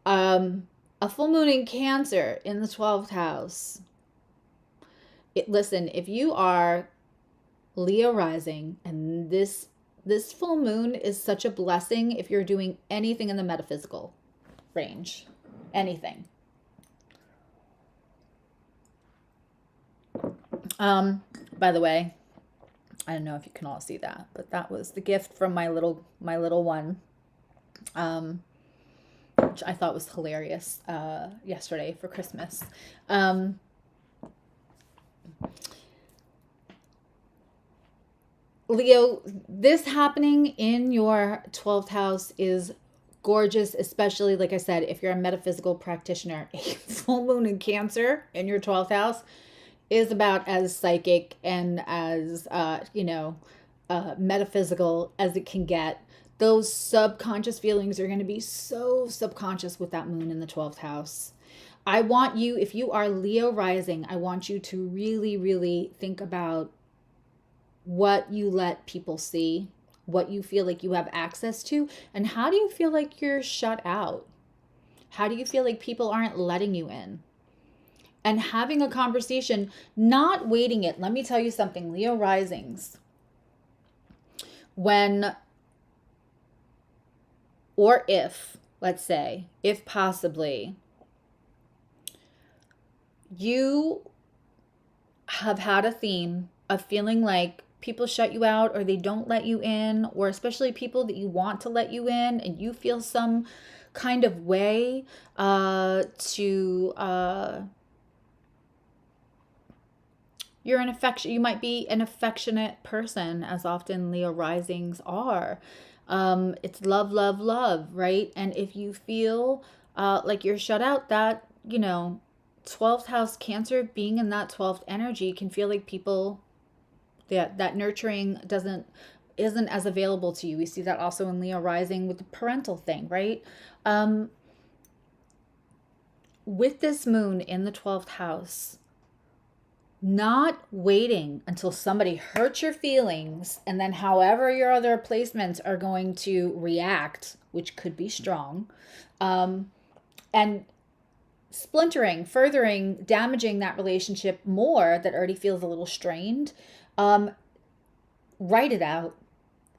A full moon in Cancer in the 12th house. Listen, if you are Leo rising, and this full moon is such a blessing if you're doing anything in the metaphysical range. Anything. By the way, I don't know if you can all see that, but that was the gift from my little one, which I thought was hilarious, yesterday for Christmas. Leo, this happening in your 12th house is gorgeous, especially, like I said, if you're a metaphysical practitioner. A full moon in Cancer in your 12th house is about as psychic and as metaphysical as it can get. Those subconscious feelings are going to be so subconscious with that moon in the 12th house. I want you, if you are Leo rising, I want you to really, really think about what you let people see, what you feel like you have access to, and how do you feel like you're shut out? How do you feel like people aren't letting you in? And having a conversation, not waiting it. Let me tell you something, Leo risings. When, or if, let's say, if possibly, you have had a theme of feeling like people shut you out, or they don't let you in, or especially people that you want to let you in, and you feel some kind of way you might be an affectionate person, as often Leo risings are. It's love, love, love, right? And if you feel like you're shut out, that 12th house Cancer, being in that 12th energy, can feel like people, that nurturing isn't as available to you. We see that also in Leo rising with the parental thing, right? With this moon in the 12th house, not waiting until somebody hurts your feelings, and then however your other placements are going to react, which could be strong, and splintering, furthering, damaging that relationship more, that already feels a little strained. Write it out.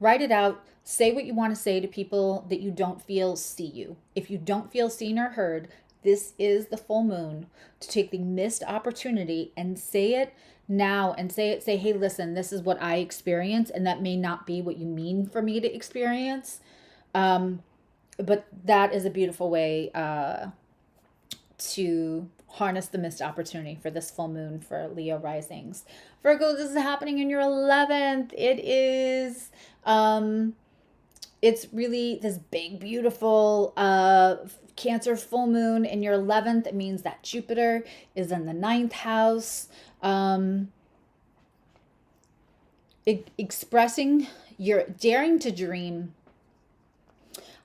Write it out. Say what you want to say to people that you don't feel see you. If you don't feel seen or heard, this is the full moon to take the missed opportunity and say it now, and say, hey, listen, this is what I experience, and that may not be what you mean for me to experience. But that is a beautiful way to harness the missed opportunity for this full moon for Leo risings. Virgo, this is happening in your 11th. It is, it's really this big, beautiful Cancer full moon in your 11th. It means that Jupiter is in the ninth house. Expressing your daring to dream.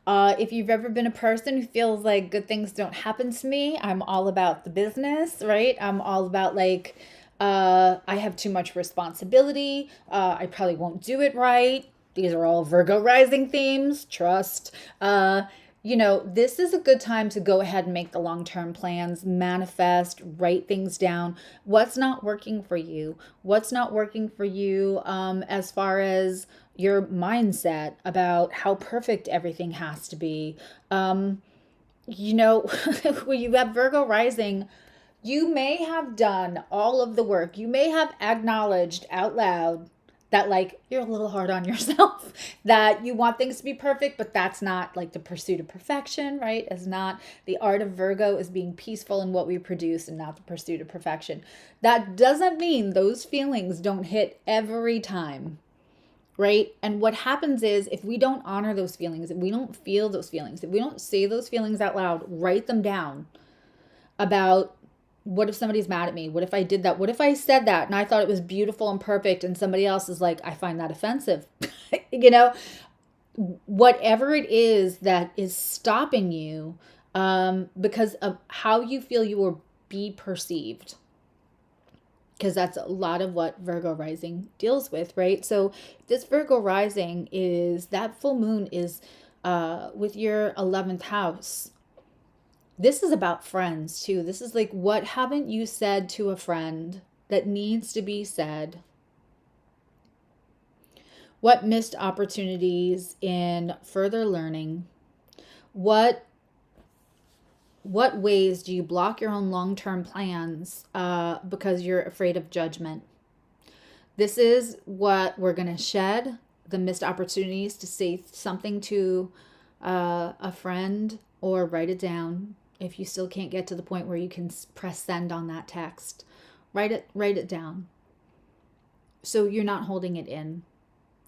If you've ever been a person who feels like good things don't happen to me, I'm all about the business, right? I'm all about like, I have too much responsibility. I probably won't do it right. These are all Virgo rising themes, trust. This is a good time to go ahead and make the long-term plans, manifest, write things down. What's not working for you? What's not working for you as far as your mindset about how perfect everything has to be. When you have Virgo rising, you may have done all of the work. You may have acknowledged out loud that like you're a little hard on yourself, that you want things to be perfect, but that's not like the pursuit of perfection, right? Is not the art of Virgo is being peaceful in what we produce and not the pursuit of perfection. That doesn't mean those feelings don't hit every time, right? And what happens is if we don't honor those feelings, if we don't feel those feelings, if we don't say those feelings out loud, write them down about what if somebody's mad at me? What if I did that? What if I said that and I thought it was beautiful and perfect and somebody else is like, I find that offensive? Whatever it is that is stopping you because of how you feel you will be perceived. Because that's a lot of what Virgo rising deals with, right? So this Virgo rising is, that full moon is with your 11th house. This is about friends too. This is like, what haven't you said to a friend that needs to be said? What missed opportunities in further learning? What ways do you block your own long-term plans because you're afraid of judgment? This is what we're going to shed, the missed opportunities to say something to a friend or write it down. If you still can't get to the point where you can press send on that text, write it down. So you're not holding it in.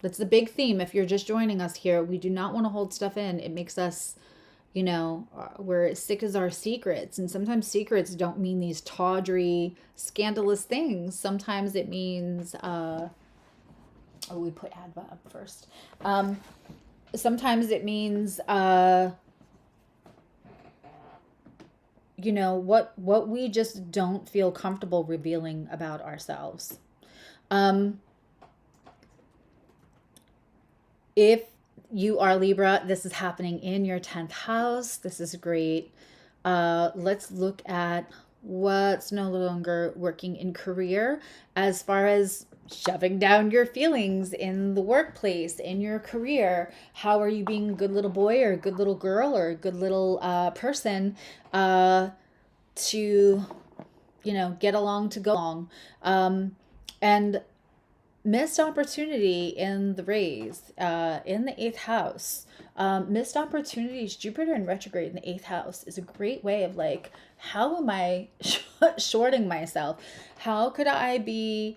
That's the big theme. If you're just joining us here, we do not want to hold stuff in. It makes us, we're as sick as our secrets. And sometimes secrets don't mean these tawdry, scandalous things. Sometimes it means, we put Adva up first. Sometimes it means, what we just don't feel comfortable revealing about ourselves. If you are Libra, this is happening in your 10th house. This is great. Let's look at what's no longer working in career as far as shoving down your feelings in the workplace, in your career. How are you being a good little boy or a good little girl or a good little person to, get along, to go along? And missed opportunity in the raise, in the 8th house. Missed opportunities, Jupiter in retrograde in the 8th house is a great way of like, how am I shorting myself? How could I be,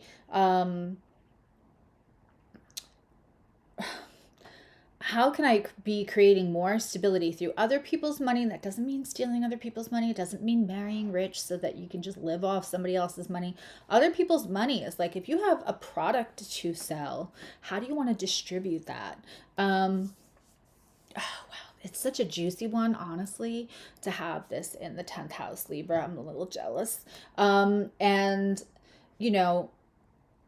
how can I be creating more stability through other people's money? That doesn't mean stealing other people's money. It doesn't mean marrying rich so that you can just live off somebody else's money. Other people's money is like, if you have a product to sell, how do you want to distribute that? Oh, wow. It's such a juicy one, honestly, to have this in the 10th house, Libra. I'm a little jealous. And,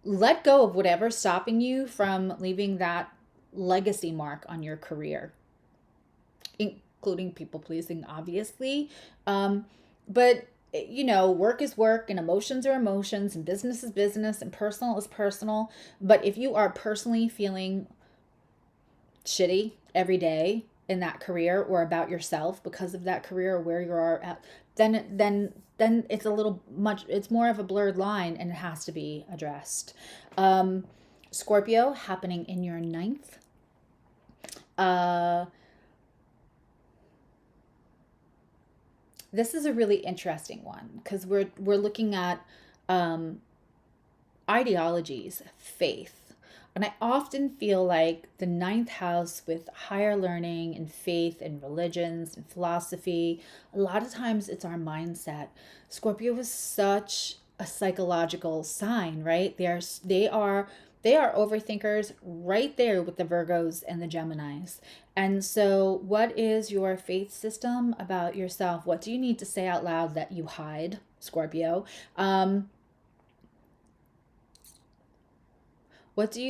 let go of whatever's stopping you from leaving that legacy mark on your career, including people pleasing, obviously. But work is work and emotions are emotions and business is business and personal is personal. But if you are personally feeling shitty every day in that career or about yourself because of that career or where you are at, then it's a little much, it's more of a blurred line and it has to be addressed. Scorpio happening in your 9th. this is a really interesting one because we're looking at um, ideologies, faith. And I often feel like the ninth house with higher learning and faith and religions and philosophy, a lot of times it's our mindset. Scorpio is such a psychological sign, right? They are overthinkers right there with the Virgos and the Geminis. And so, what is your faith system about yourself? What do you need to say out loud that you hide, Scorpio? What do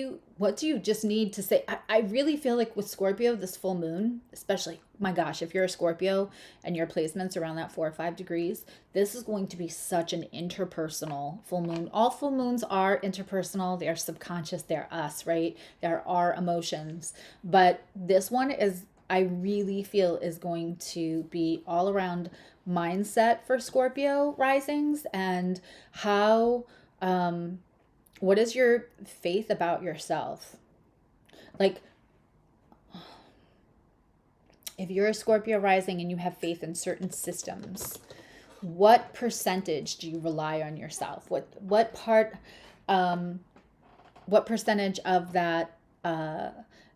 you just need to say? I really feel like with Scorpio, this full moon, especially, my gosh, if you're a Scorpio and your placement's around that 4 or 5 degrees, this is going to be such an interpersonal full moon. All full moons are interpersonal, they're subconscious, they're us, right? They're our emotions. But this one is, I really feel, is going to be all around mindset for Scorpio risings and how what is your faith about yourself? Like, if you're a Scorpio rising and you have faith in certain systems, what percentage do you rely on yourself? What percentage of that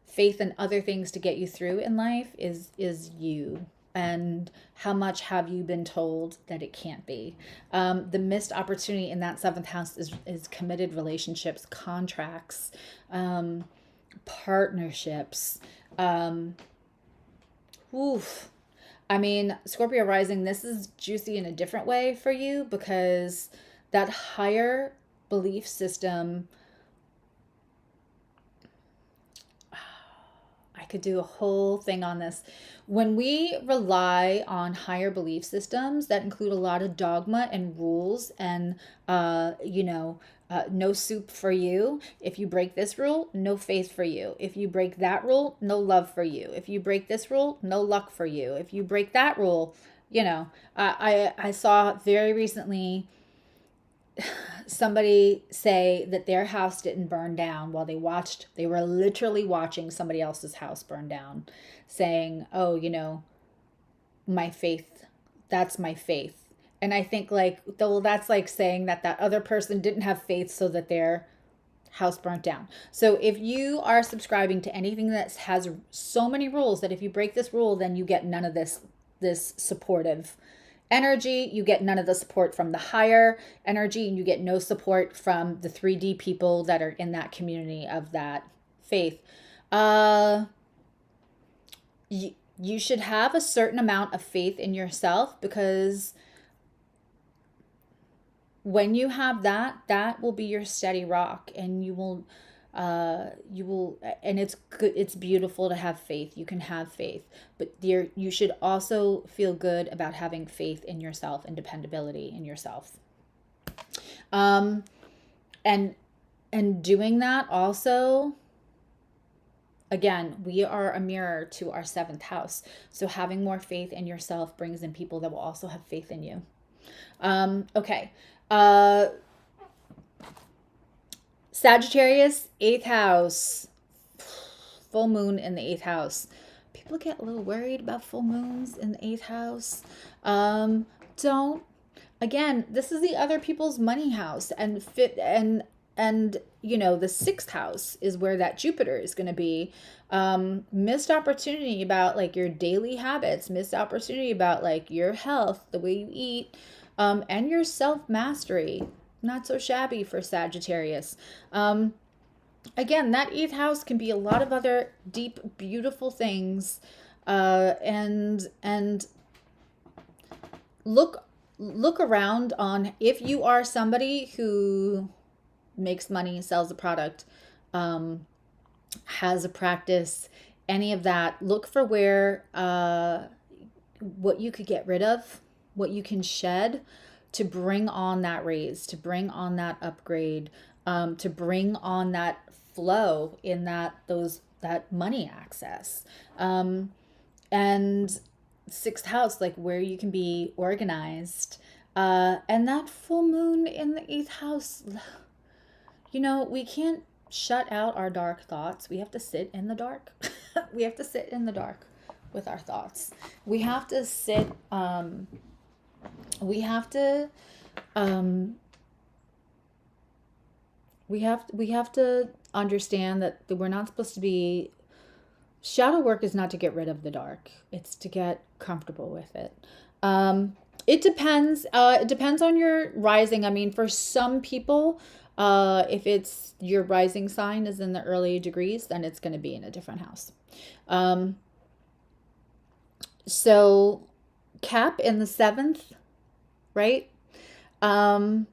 faith and other things to get you through in life is you? And how much have you been told that it can't be? The missed opportunity in that seventh house is committed relationships, contracts, partnerships. Oof. I mean, Scorpio rising, this is juicy in a different way for you because that higher belief system, I could do a whole thing on this. When we rely on higher belief systems that include a lot of dogma and rules and, no soup for you. If you break this rule, no faith for you. If you break that rule, no love for you. If you break this rule, no luck for you. If you break that rule, I saw very recently somebody say that their house didn't burn down while they were literally watching somebody else's house burn down, saying, oh, my faith, that's my faith. And I think, like, well, that's like saying that other person didn't have faith so that their house burnt down. So if you are subscribing to anything that has so many rules that if you break this rule, then you get none of this supportive energy, you get none of the support from the higher energy, and you get no support from the 3D people that are in that community of that faith. You should have a certain amount of faith in yourself, because when you have that will be your steady rock, and you will, and it's good, it's beautiful to have faith. You can have faith, but you should also feel good about having faith in yourself and dependability in yourself. And doing that also, again, we are a mirror to our seventh house. So having more faith in yourself brings in people that will also have faith in you. Okay. Sagittarius, 8th house. Full moon in the 8th house. People get a little worried about full moons in the 8th house. Don't. Again, this is the other people's money house, and the 6th house is where that Jupiter is going to be. Missed opportunity about like your daily habits, missed opportunity about like your health, the way you eat, and your self-mastery. Not so shabby for Sagittarius. Again, that 8th house can be a lot of other deep, beautiful things. And look around on, if you are somebody who makes money, sells a product, has a practice, any of that, look for where what you could get rid of, what you can shed to bring on that raise, to bring on that upgrade, to bring on that flow in that money access. And 6th house, like where you can be organized. And that full moon in the 8th house, we can't shut out our dark thoughts. We have to sit in the dark. We have to sit in the dark with our thoughts. We have to sit we have to um we have to understand that we're not supposed to be, shadow work is not to get rid of the dark. It's to get comfortable with it. Um, it depends. It depends on your rising. I mean, for some people, if it's your rising sign is in the early degrees, then it's going to be in a different house. Um, so Cap in the seventh, right? Um,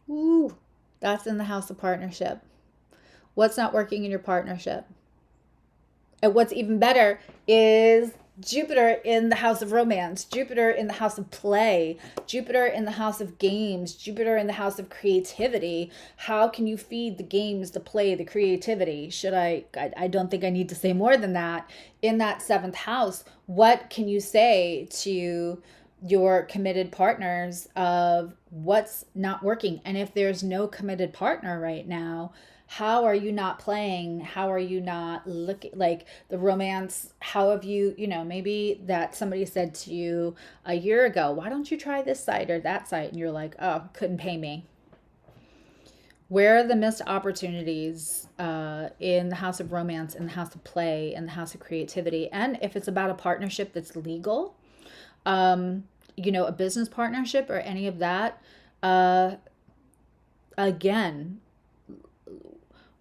ooh, that's in the house of partnership. What's not working in your partnership? And what's even better is Jupiter in the house of romance, Jupiter in the house of play, Jupiter in the house of games, Jupiter in the house of creativity. How can you feed the games, the play, the creativity? I don't think I need to say more than that. In that seventh house, what can you say to your committed partners of what's not working? And if there's no committed partner right now, how are you not playing? How are you not looking like the romance? How have you, maybe that somebody said to you a year ago, why don't you try this site or that site? And you're like, oh, couldn't pay me. Where are the missed opportunities in the house of romance, in the house of play, in the house of creativity? And if it's about a partnership that's legal, a business partnership or any of that, uh, again,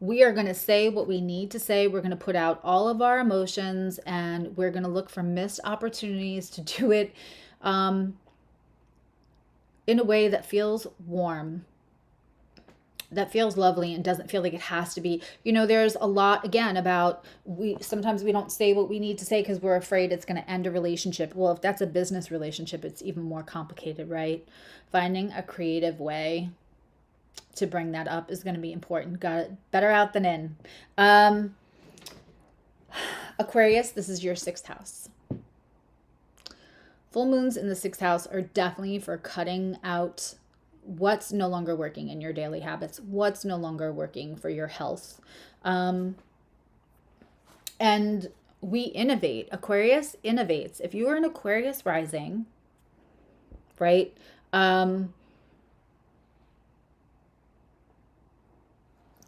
we are going to say what we need to say. We're going to put out all of our emotions, and we're going to look for missed opportunities to do it in a way that feels warm, that feels lovely, and doesn't feel like it has to be. There's a lot again about sometimes we don't say what we need to say because we're afraid it's going to end a relationship. Well, if that's a business relationship, it's even more complicated, right? Finding a creative way to bring that up is going to be important. Got it. Better out than in. Aquarius, this is your sixth house. Full moons in the sixth house are definitely for cutting out what's no longer working in your daily habits, what's no longer working for your health. And we innovate. Aquarius innovates. If you are an Aquarius rising, right?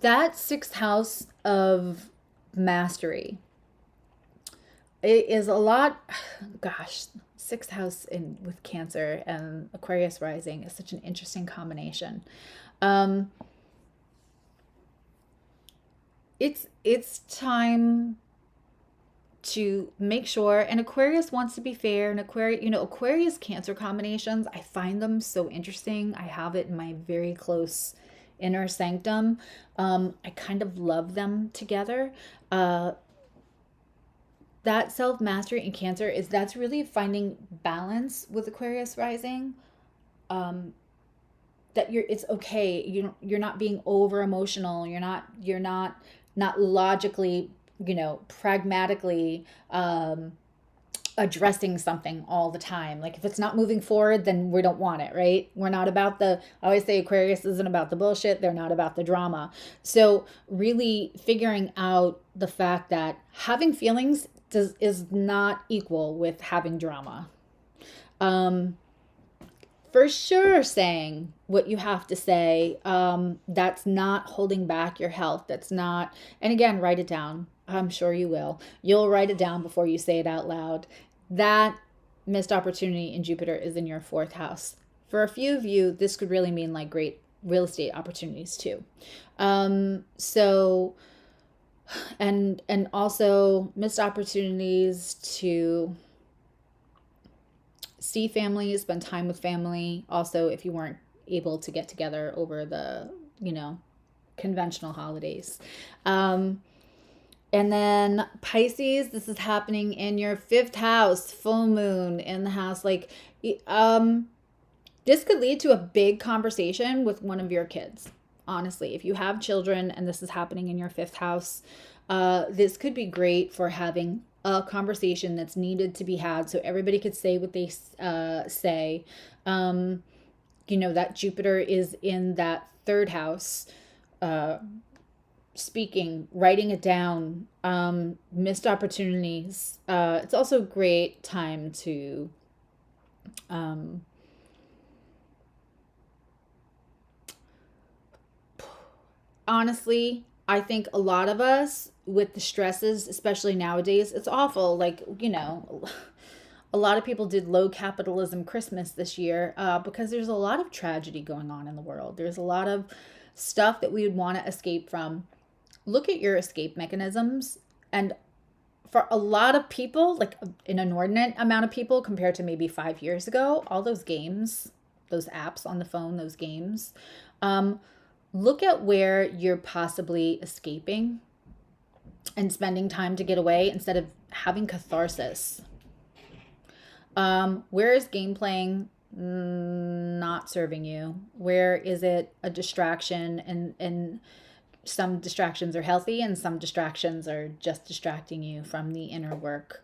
That sixth house of mastery, it is a lot. Gosh, sixth house in with Cancer and Aquarius rising is such an interesting combination. um it's time to make sure, and Aquarius wants to be fair, and Aquarius Cancer combinations, I find them so interesting. I have it in my very close inner sanctum. I kind of love them together. uh that self mastery in Cancer is that's really finding balance with Aquarius rising. um that it's okay, you're not being over emotional, you're not logically, pragmatically addressing something all the time. Like if it's not moving forward, then we don't want it, right? We're not about I always say Aquarius isn't about the bullshit, they're not about the drama. So really figuring out the fact that having feelings is not equal with having drama. um for sure saying what you have to say. That's not holding back your health. That's not, and again, write it down. I'm sure you will. You'll write it down before you say it out loud. That missed opportunity in Jupiter is in your fourth house. For a few of you, this could really mean like great real estate opportunities too. So, and also missed opportunities to see family, spend time with family. Also, if you weren't able to get together over the, conventional holidays. And then Pisces, this is happening in your fifth house, full moon in the house. Like, this could lead to a big conversation with one of your kids. Honestly, if you have children and this is happening in your fifth house, this could be great for having a conversation that's needed to be had so everybody could say what they say. That Jupiter is in that third house, speaking, writing it down, missed opportunities. It's also a great time to honestly, I think a lot of us with the stresses, especially nowadays, it's awful. Like, you know, a lot of people did low capitalism Christmas this year because there's a lot of tragedy going on in the world. There's a lot of stuff that we would want to escape from. Look at your escape mechanisms. And for a lot of people, like an inordinate amount of people compared to maybe 5 years ago, all those games, those apps on the phone, those games, look at where you're possibly escaping and spending time to get away instead of having catharsis. Where is game playing not serving you? Where is it a distraction? And some distractions are healthy and some distractions are just distracting you from the inner work.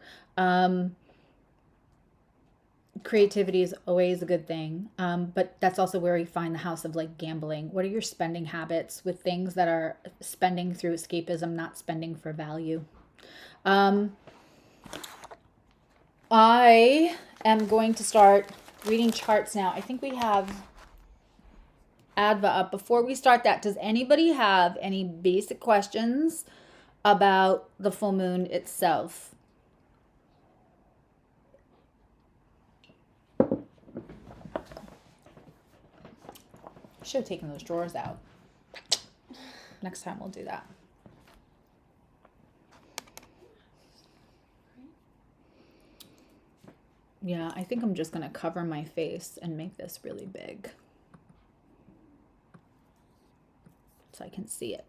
Creativity is always a good thing, but that's also where you find the house of like gambling. What are your spending habits with things that are spending through escapism, not spending for value? I am going to start reading charts now. I think we have Adva up. Before we start that, does anybody have any basic questions about the full moon itself? Should have taken those drawers out. Next time we'll do that. Yeah, I think I'm just going to cover my face and make this really big so I can see it.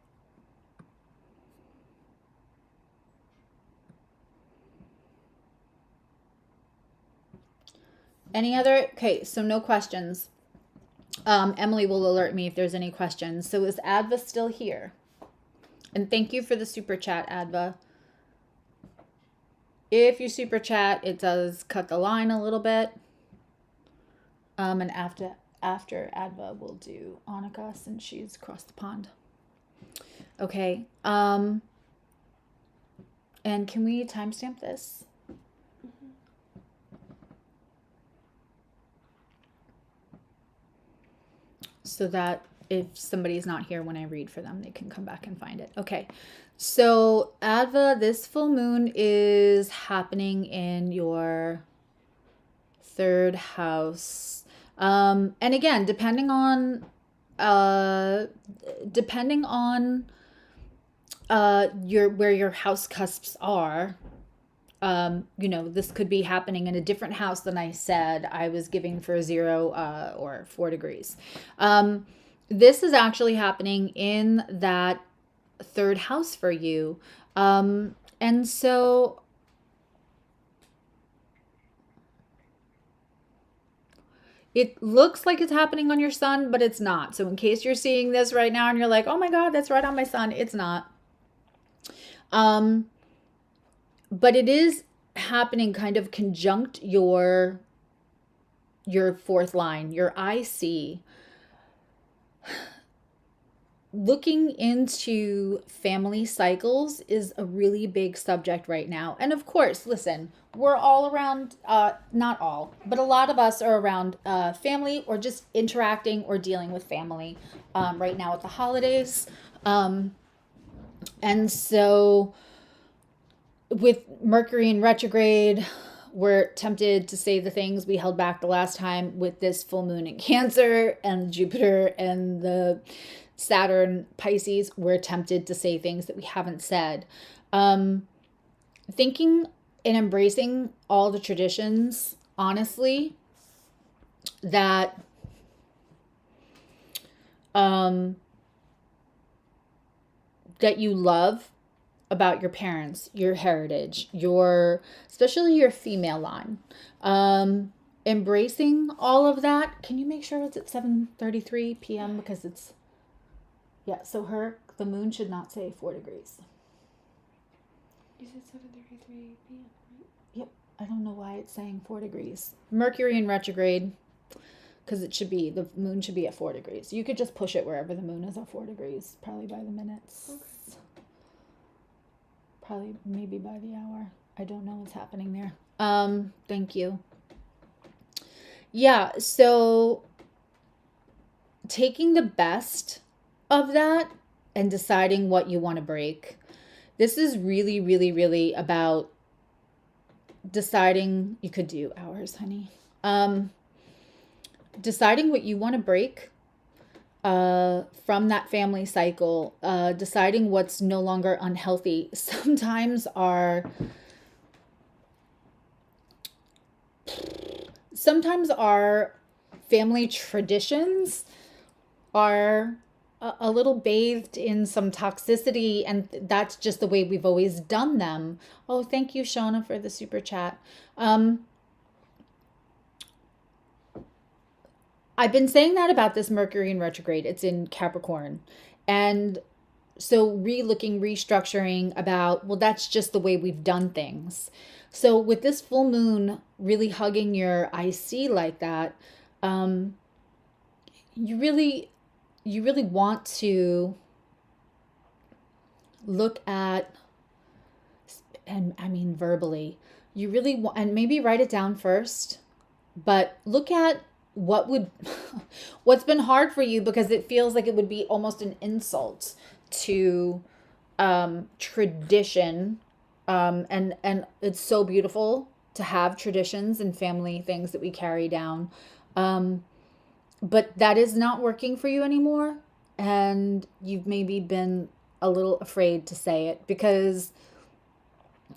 Any other? Okay, so no questions. Emily will alert me if there's any questions. So is Adva still here? And thank you for the super chat, Adva. If you super chat, it does cut the line a little bit. And after Adva, we'll do Annika since she's across the pond. Okay. And can we timestamp this? So that if somebody's not here when I read for them, they can come back and find it. Okay. So Adva, this full moon is happening in your third house. And again, depending on where your house cusps are, you know, this could be happening in a different house than I said I was giving for 0 or 4 degrees. This is actually happening in that third house for you. And so it looks like it's happening on your sun, but it's not. So in case you're seeing this right now and you're like, oh my God, that's right on my sun, it's not. But it is happening kind of conjunct your fourth line, your IC. Looking into family cycles is a really big subject right now. And of course, listen, we're all around, not all, but a lot of us are around family or just interacting or dealing with family right now at the holidays. And so with Mercury in retrograde, we're tempted to say the things we held back the last time with this full moon in Cancer and Jupiter and the Saturn Pisces. We're tempted to say things that we haven't said. Thinking and embracing all the traditions, honestly, that that you love about your parents, your heritage, especially your female line. Embracing all of that. Can you make sure it's at 7:33 p.m. because it's, yeah, so the moon should not say 4 degrees. You said 7:33 p.m., right? Yep. I don't know why it's saying 4 degrees. Mercury in retrograde, because the moon should be at 4 degrees. You could just push it wherever the moon is at 4 degrees, probably by the minutes. Okay. Probably maybe by the hour. I don't know what's happening there. Thank you. Yeah, so taking the best of that and deciding what you want to break. This is really, really, really about deciding. You could do hours, honey. Deciding what you want to break from that family cycle, deciding what's no longer unhealthy. Sometimes our family traditions are a little bathed in some toxicity, and that's just the way we've always done them. Oh, thank you, Shauna, for the super chat. I've been saying that about this Mercury in retrograde. It's in Capricorn. And so re-looking, restructuring about, well, that's just the way we've done things. So with this full moon really hugging your IC like that, you really want to look at, and I mean verbally, you really want, and maybe write it down first, but look at what's been hard for you, because it feels like it would be almost an insult to tradition, and it's so beautiful to have traditions and family things that we carry down, but that is not working for you anymore, and you've maybe been a little afraid to say it, because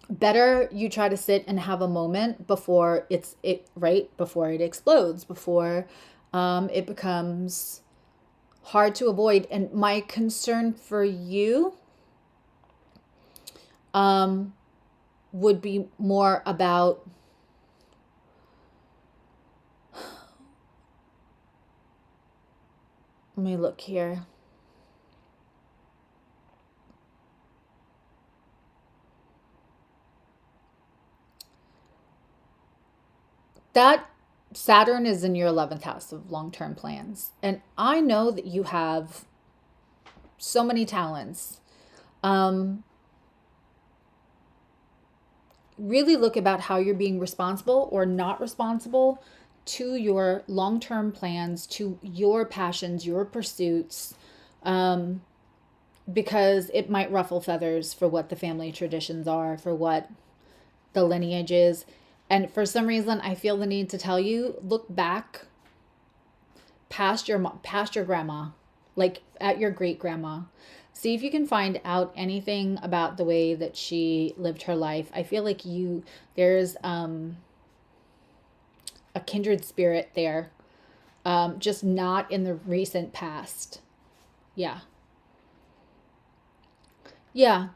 better you try to sit and have a moment before before it explodes, before it becomes hard to avoid. And my concern for you would be more about let me look here. That Saturn is in your 11th house of long-term plans. And I know that you have so many talents. Really look about how you're being responsible or not responsible to your long-term plans, to your passions, your pursuits, because it might ruffle feathers for what the family traditions are, for what the lineage is. And for some reason, I feel the need to tell you, look back past your grandma, like at your great grandma. See if you can find out anything about the way that she lived her life. I feel like there's a kindred spirit there, just not in the recent past. Yeah. Yeah.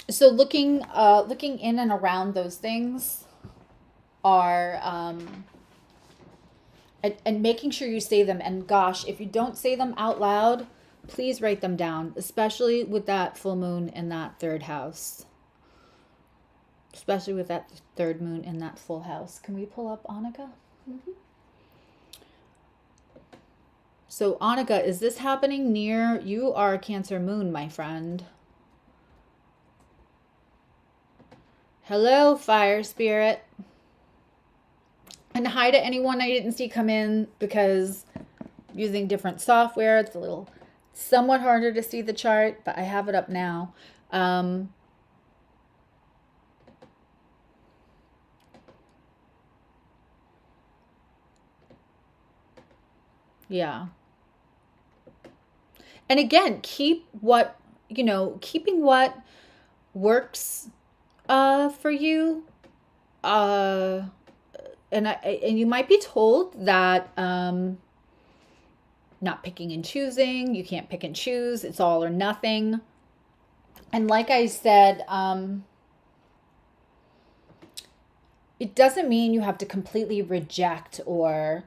So looking in and around those things are and making sure you say them. And gosh, if you don't say them out loud, please write them down, especially with that full moon in that third house, especially with that third moon in that full house. Can we pull up Annika? Mm-hmm. So Annika, is this happening near you? Are a Cancer moon, my friend. Hello, fire spirit. And hi to anyone I didn't see come in, because using different software, it's a little somewhat harder to see the chart, but I have it up now. Yeah. And again, keeping what works for you. And you might be told that not picking and choosing, you can't pick and choose, it's all or nothing. And like I said, it doesn't mean you have to completely reject or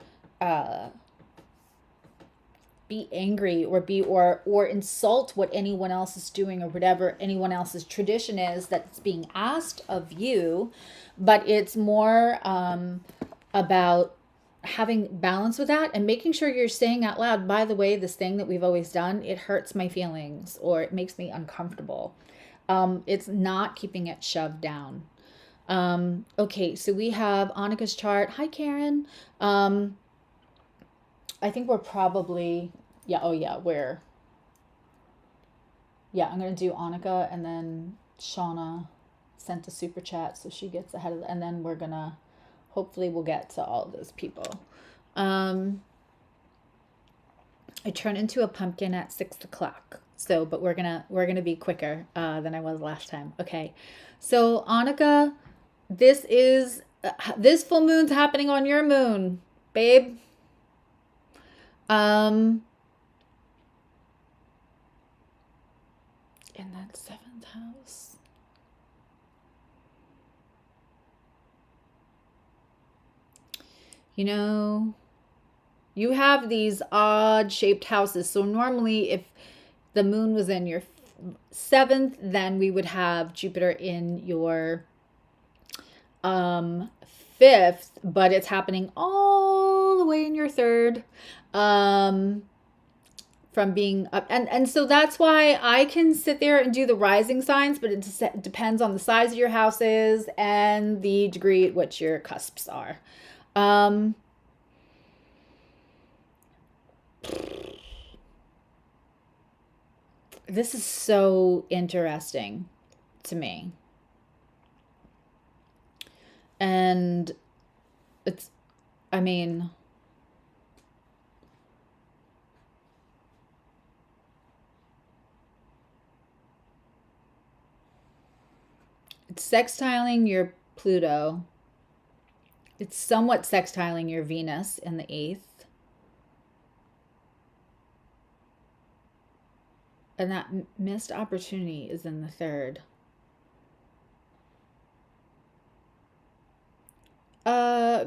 be angry or insult what anyone else is doing or whatever anyone else's tradition is that's being asked of you, but it's more about having balance with that and making sure you're saying out loud, by the way, this thing that we've always done, it hurts my feelings or it makes me uncomfortable. It's not keeping it shoved down. Okay, so we have Annika's chart. Hi, Karen. I think we're probably, yeah, oh yeah, we're Yeah, I'm gonna do Annika, and then Shauna sent a super chat, so she gets ahead of it, and then we're gonna hopefully we'll get to all those people. I turn into a pumpkin at 6 o'clock. So, but we're gonna be quicker than I was last time. Okay, so Annika, this full moon's happening on your moon, babe. Um, in that seventh house. You know, you have these odd shaped houses. So normally, if the moon was in your seventh, then we would have Jupiter in your um fifth, but it's happening all the way in your third. From being up, and so that's why I can sit there and do the rising signs, but it depends on the size of your houses and the degree at which your cusps are. um this is so interesting to me, and it's, I mean, it's sextiling your Pluto. It's somewhat sextiling your Venus in the eighth. And that missed opportunity is in the third.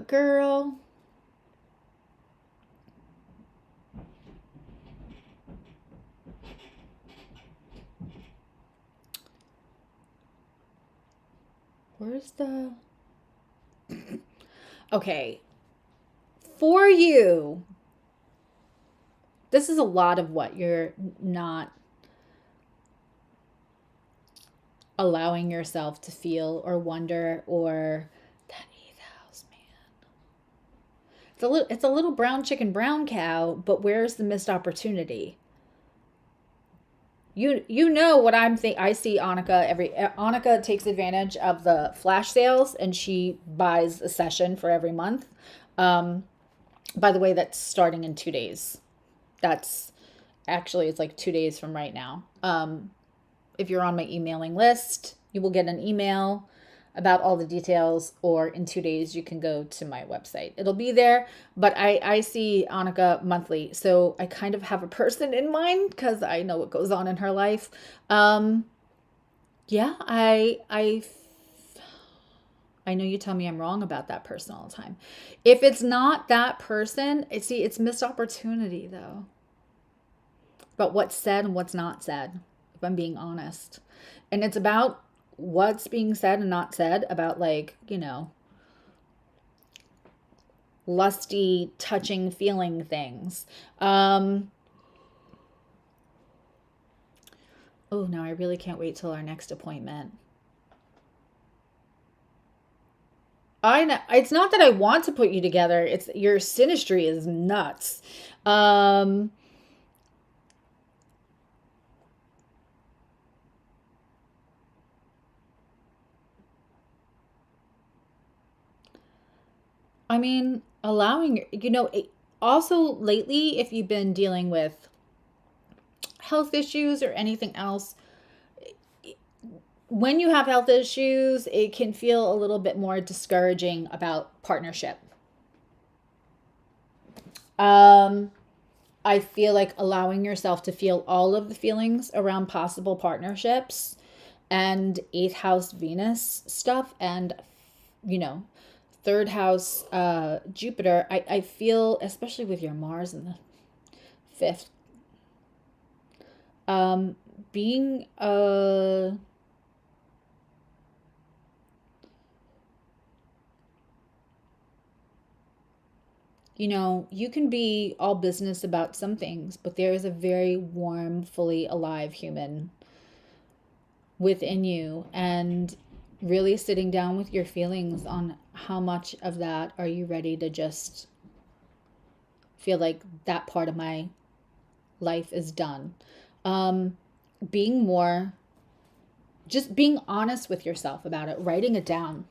Girl. Where's the. Okay. For you, this is a lot of what you're not allowing yourself to feel or wonder, or that eighth house, man. It's a little brown chicken, brown cow, but where's the missed opportunity? You know what I'm think I see Annika takes advantage of the flash sales, and she buys a session for every month. Um by the way, that's starting in 2 days. That's actually, it's like 2 days from right now. If you're on my emailing list, you will get an email about all the details, or in 2 days you can go to my website. It'll be there, but I see Annika monthly, so I kind of have a person in mind because I know what goes on in her life. Yeah, I know you tell me I'm wrong about that person all the time. If it's not that person, it's missed opportunity though. About what's said and what's not said, if I'm being honest. And it's about what's being said and not said about, like, lusty, touching, feeling things. Oh, no, I really can't wait till our next appointment. I know it's not that I want to put you together. It's your synastry is nuts. Um, I mean, allowing, also lately, if you've been dealing with health issues or anything else, when you have health issues, it can feel a little bit more discouraging about partnership. Um, I feel like allowing yourself to feel all of the feelings around possible partnerships and eighth house Venus stuff, and, you know, third house Jupiter, I feel, especially with your Mars in the fifth, um, being you can be all business about some things, but there is a very warm, fully alive human within you, and really sitting down with your feelings on how much of that are you ready to just feel like that part of my life is done. Um, being more, just being honest with yourself about it, writing it down,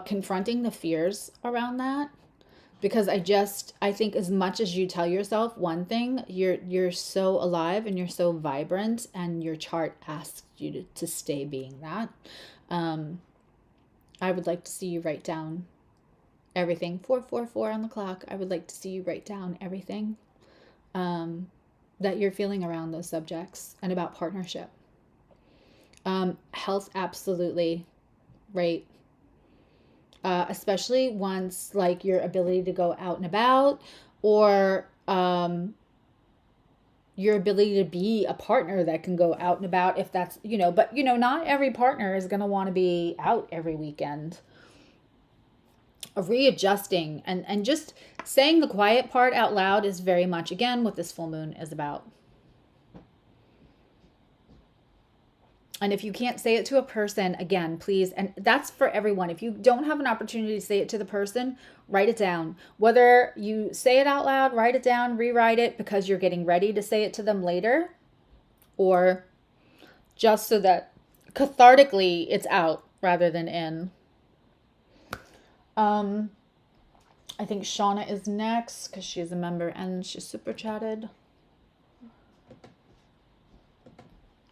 confronting the fears around that. Because I think as much as you tell yourself one thing, you're so alive and you're so vibrant, and your chart asks you to stay being that. I would like to see you write down everything. 444 on the clock. I would like to see you write down everything that you're feeling around those subjects and about partnership. Health, absolutely, right? Especially once, like, your ability to go out and about, or your ability to be a partner that can go out and about, if that's, but not every partner is going to want to be out every weekend. Readjusting and just saying the quiet part out loud is very much, again, what this full moon is about. And if you can't say it to a person, again, please, and that's for everyone. If you don't have an opportunity to say it to the person, write it down. Whether you say it out loud, write it down, rewrite it because you're getting ready to say it to them later, or just so that cathartically it's out rather than in. I think Shauna is next because she's a member and she's super chatted.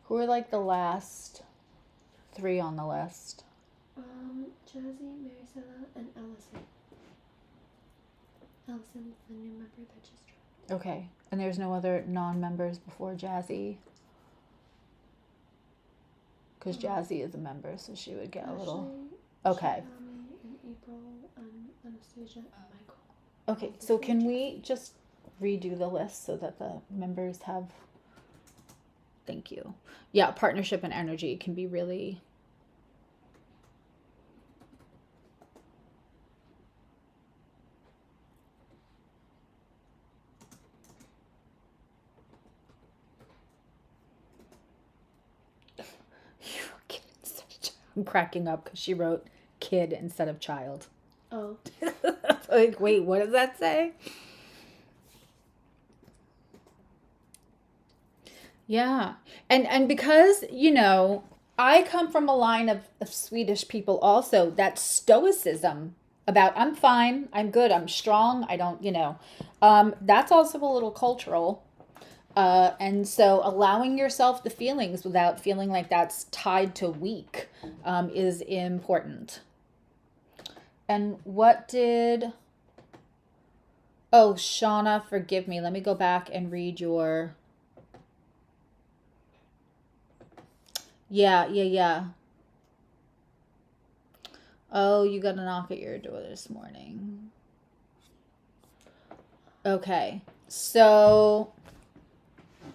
Who are like the last 3 on the list? Jazzy, Maricela, and Allison. Allison's the new member that just joined. Okay, and there's no other non-members before Jazzy? Because Jazzy is a member, so she would get a little... Okay. And April, Anastasia, and Michael. Okay, so can we just redo the list so that the members have... Thank you. Yeah, partnership and energy can be really... I'm cracking up because she wrote kid instead of child. Oh. Like, wait, what does that say? Yeah. And because, I come from a line of Swedish people also, that stoicism about I'm fine, I'm good, I'm strong, I don't, that's also a little cultural. And so allowing yourself the feelings without feeling like that's tied to weak is important. And what did... Oh, Shauna, forgive me. Let me go back and read your... Yeah. Oh, you got a knock at your door this morning. Okay, so...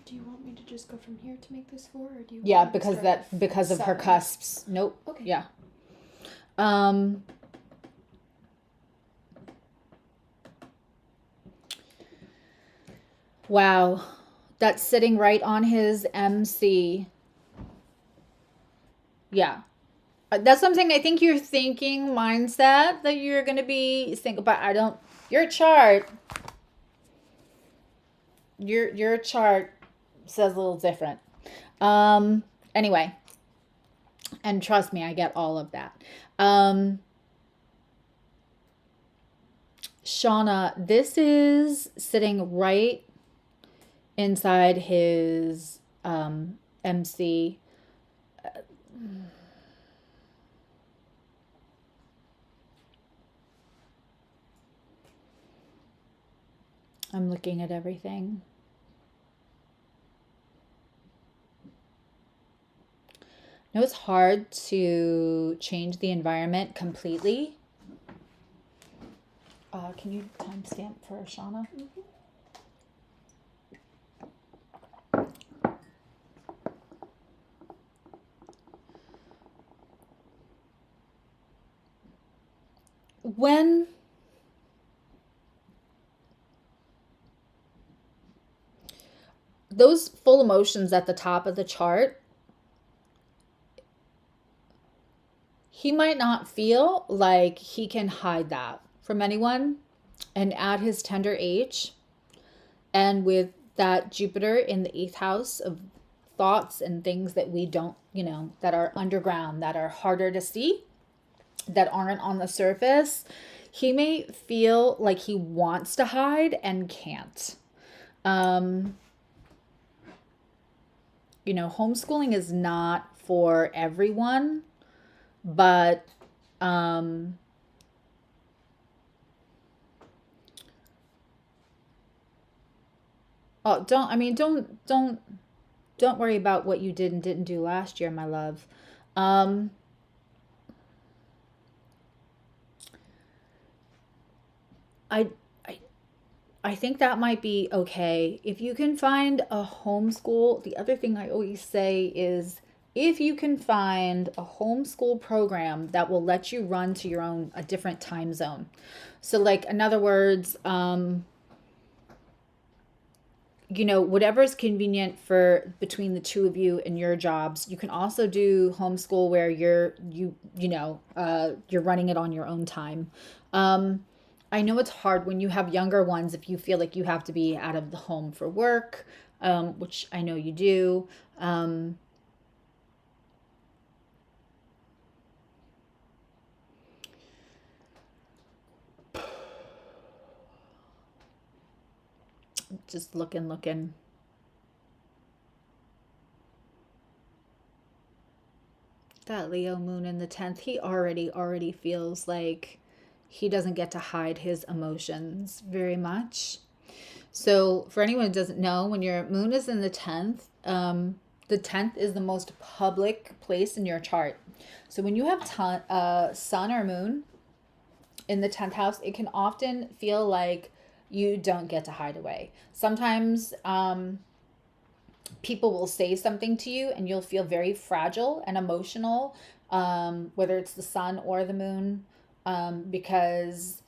Do you want me to just go from here to make this 4, or do you? Yeah, because of her cusps. Nope. Okay. Yeah. Wow, that's sitting right on his MC. Yeah. That's something I think you're thinking mindset that you're going to be thinking, but your chart says a little different. Anyway, and trust me, I get all of that. Shauna, this is sitting right inside his MC. I'm looking at everything. No, it's hard to change the environment completely. Can you timestamp for Shauna? Mm-hmm. When those full emotions at the top of the chart, he might not feel like he can hide that from anyone. And at his tender age, and with that Jupiter in the 8th house of thoughts and things that we don't, that are underground, that are harder to see, that aren't on the surface, he may feel like he wants to hide and can't. Homeschooling is not for everyone, but don't worry about what you did and didn't do last year, my love. I I think that might be okay. If you can find a homeschool, the other thing I always say is if you can find a homeschool program that will let you run to a different time zone. So, like, in other words, whatever is convenient for between the two of you and your jobs. You can also do homeschool where you're running it on your own time. I know it's hard when you have younger ones if you feel like you have to be out of the home for work, which I know you do. Just looking. That Leo moon in the 10th, he already feels like he doesn't get to hide his emotions very much. So for anyone who doesn't know, when your moon is in the 10th is the most public place in your chart. So when you have sun or moon in the 10th house, it can often feel like you don't get to hide away. Sometimes people will say something to you and you'll feel very fragile and emotional, whether it's the sun or the moon, because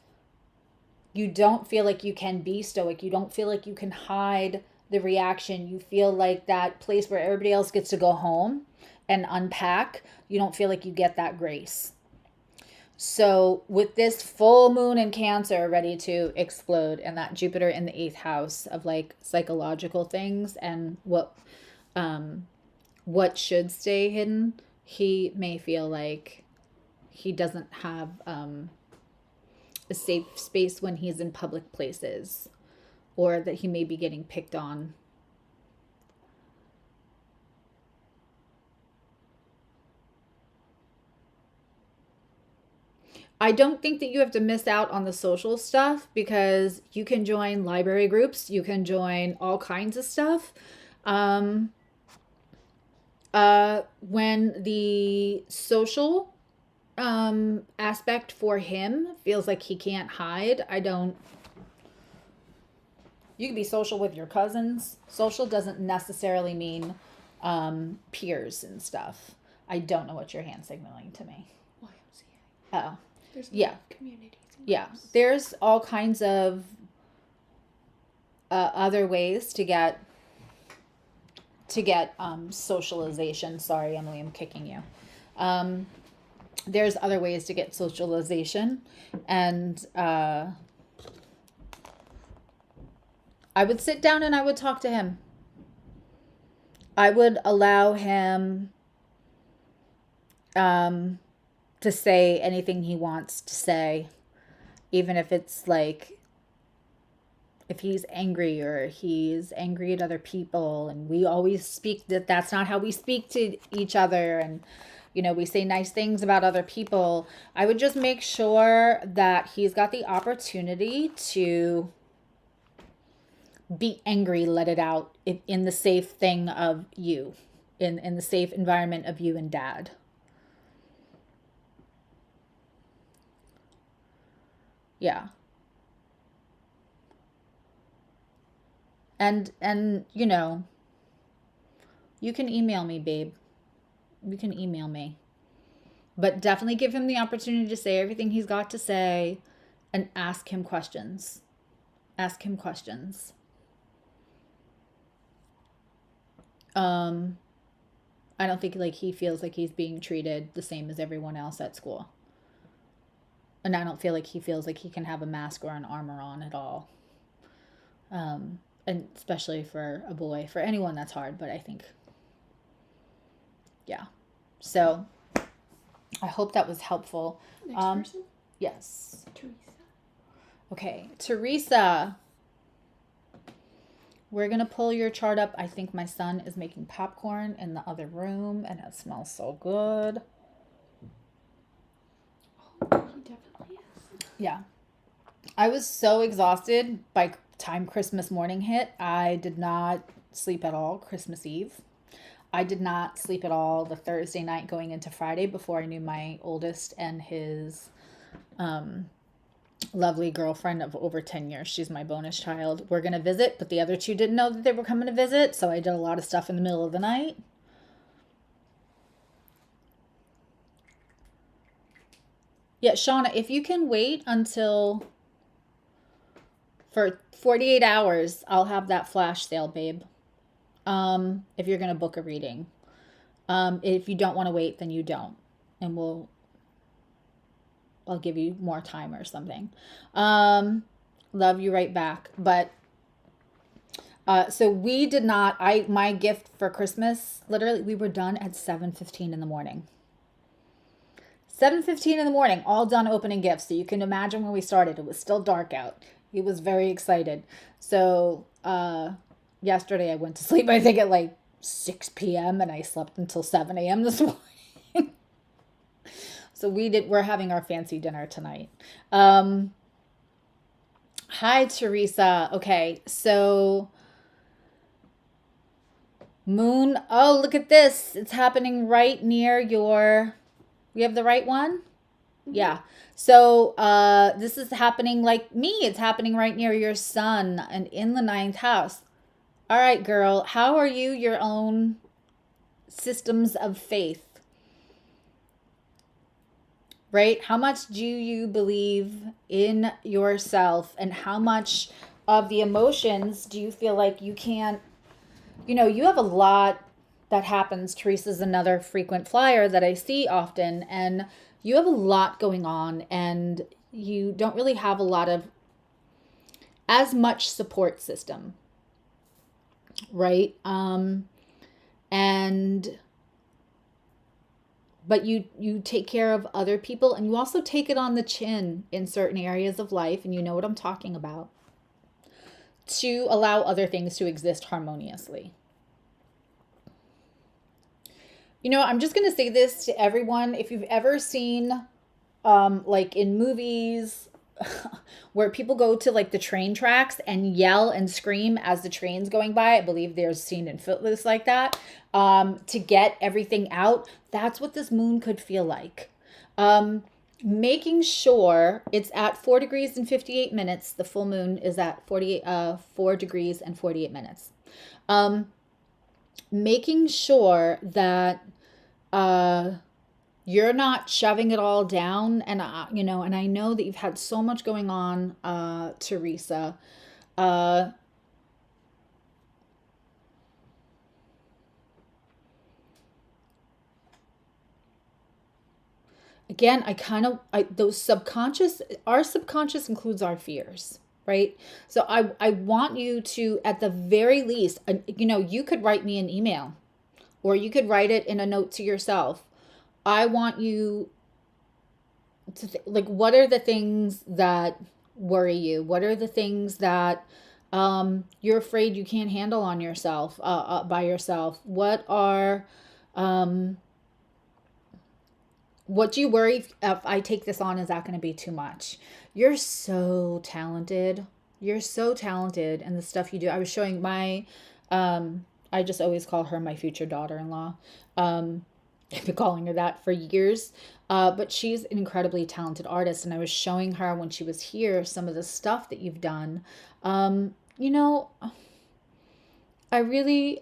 you don't feel like you can be stoic. You don't feel like you can hide the reaction. You feel like that place where everybody else gets to go home and unpack, you don't feel like you get that grace. So with this full moon in Cancer ready to explode, and that Jupiter in the 8th house of like psychological things and what should stay hidden, he may feel like he doesn't have a safe space when he's in public places, or that he may be getting picked on. I don't think that you have to miss out on the social stuff because you can join library groups, you can join all kinds of stuff. When the social aspect for him feels like he can't hide, you can be social with your cousins. Social doesn't necessarily mean peers and stuff. I don't know what your hand signaling to me. Oh. There's yeah. Communities. Yeah. There's all kinds of other ways to get socialization. Sorry, Emily, I'm kicking you. There's other ways to get socialization, and I would sit down and I would talk to him. I would allow him to say anything he wants to say, even if it's like, if he's angry or he's angry at other people, and we always speak that's not how we speak to each other, and we say nice things about other people. I would just make sure that he's got the opportunity to be angry, let it out in the safe thing of you, in the safe environment of you and dad. Yeah. And you can email me, babe. You can email me. But definitely give him the opportunity to say everything he's got to say, and ask him questions. Ask him questions. I don't think like he feels like he's being treated the same as everyone else at school. And I don't feel like he feels like he can have a mask or an armor on at all. And especially for a boy. For anyone, that's hard, but I think Yeah. So I hope that was helpful. Next person? Yes. Teresa. Okay, Teresa. We're going to pull your chart up. I think my son is making popcorn in the other room, and it smells so good. Oh, he definitely is. Yeah. I was so exhausted by time Christmas morning hit. I did not sleep at all Christmas Eve. I did not sleep at all the Thursday night going into Friday before I knew my oldest and his lovely girlfriend of over 10 years. She's my bonus child. We're going to visit, but the other two didn't know that they were coming to visit, so I did a lot of stuff in the middle of the night. Yeah, Shauna, if you can wait until for 48 hours, I'll have that flash sale, babe. If you're going to book a reading. If you don't want to wait, then you don't. And I'll give you more time or something. Love you right back. But so we did not, my gift for Christmas, literally we were done at 7:15 in the morning. 7:15 in the morning, all done opening gifts. So you can imagine when we started, it was still dark out. He was very excited. So yesterday I went to sleep, I think at like 6 p.m. and I slept until 7 a.m. this morning. So we're having our fancy dinner tonight. Hi, Teresa. Okay, so moon. Oh, look at this. It's happening right near your, we have the right one? Mm-hmm. Yeah. So this is happening like me. It's happening right near your sun and in the 9th house. All right, girl. How are you your own systems of faith? Right? How much do you believe in yourself, and how much of the emotions do you feel like you can't, you have a lot that happens. Teresa's another frequent flyer that I see often, and you have a lot going on, and you don't really have a lot of as much support system, right? But you take care of other people, and you also take it on the chin in certain areas of life, and you know what I'm talking about, to allow other things to exist harmoniously. I'm just going to say this to everyone. If you've ever seen, like in movies, where people go to like the train tracks and yell and scream as the train's going by. I believe there's a scene in Footloose like that, to get everything out. That's what this moon could feel like. Making sure it's at 4 degrees and 58 minutes. The full moon is at 4 degrees and 48 minutes. Making sure that you're not shoving it all down, and and I know that you've had so much going on, Teresa. Again, our subconscious includes our fears, right? So I want you to, at the very least, you could write me an email, or you could write it in a note to yourself. I want you to what are the things that worry you? What are the things that you're afraid you can't handle on yourself, by yourself? What do you worry if I take this on? Is that going to be too much? You're so talented. You're so talented in the stuff you do. I was showing my, I just always call her my future daughter-in-law. I've been calling her that for years. But she's an incredibly talented artist. And I was showing her when she was here some of the stuff that you've done. I really,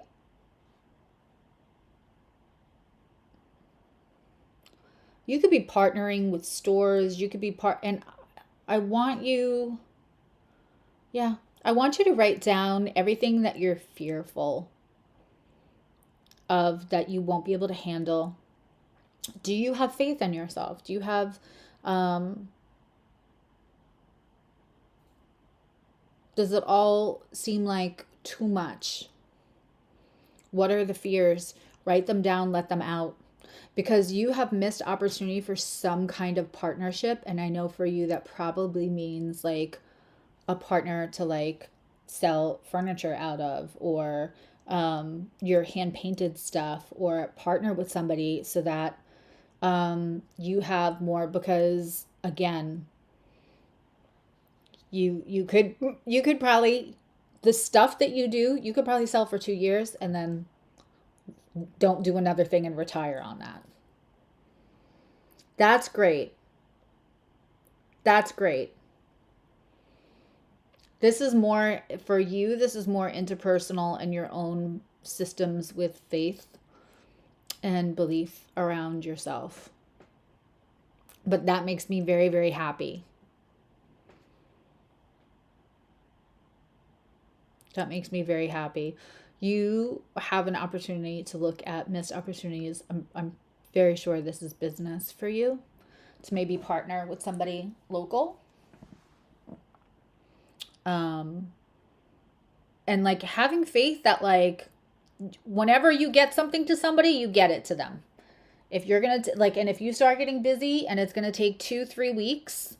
you could be partnering with stores. You could be and I want you, I want you to write down everything that you're fearful of, that you won't be able to handle. Do you have faith in yourself? Do you have, does it all seem like too much? What are the fears? Write them down, let them out. Because you have missed opportunity for some kind of partnership. And I know for you that probably means like a partner to like sell furniture out of, or your hand painted stuff, or partner with somebody so that you have more. Because again, you could probably, the stuff that you could probably sell for 2 years and then don't do another thing and retire on that. That's great. That's great. This is more for you, this is more interpersonal and your own systems with faith and belief around yourself. But that makes me very, very happy. That makes me very happy. You have an opportunity to look at missed opportunities. I'm very sure this is business for you, to maybe partner with somebody local. And like having faith that like whenever you get something to somebody, you get it to them. If you're gonna like, and if you start getting busy and it's gonna take 2-3 weeks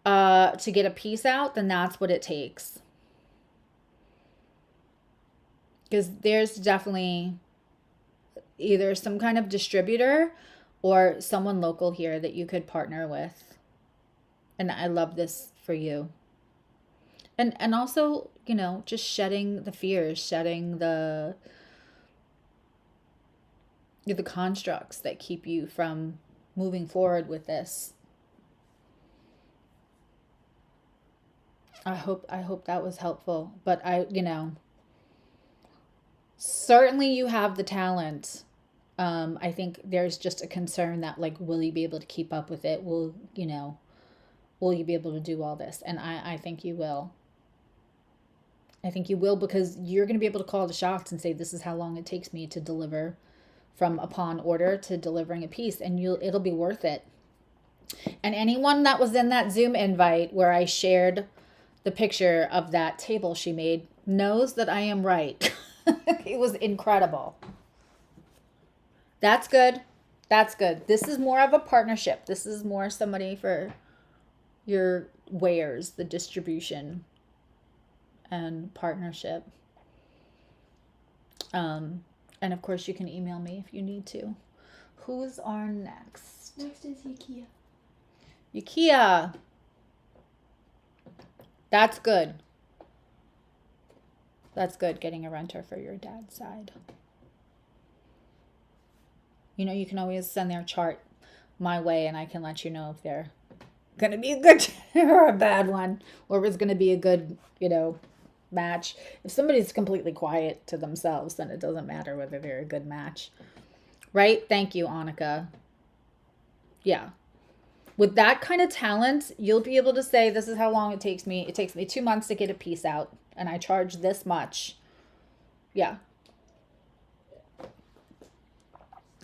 to get a piece out, then that's what it takes. Because there's definitely either some kind of distributor or someone local here that you could partner with. And I love this for you. And also, you know, just shedding the fears, shedding the constructs that keep you from moving forward with this. I hope that was helpful. But certainly you have the talent. I think there's just a concern that like, will you be able to keep up with it? Will you be able to do all this? And I think you will. I think you will, because you're going to be able to call the shots and say, this is how long it takes me to deliver from upon order to delivering a piece, and it'll be worth it. And anyone that was in that Zoom invite where I shared the picture of that table she made knows that I am right. It was incredible. That's good. That's good. This is more of a partnership. This is more somebody for your wares, the distribution and partnership. And of course you can email me if you need to. Who's our next? Next is Yukiya. Yukiya. That's good. That's good, getting a renter for your dad's side. You know, you can always send their chart my way and I can let you know if they're going to be a good or a bad one, or if it's going to be a good, match. If somebody's completely quiet to themselves, then it doesn't matter whether they're a good match. Right? Thank you, Annika. Yeah. With that kind of talent, you'll be able to say, this is how long it takes me. It takes me 2 months to get a piece out, and I charge this much. Yeah.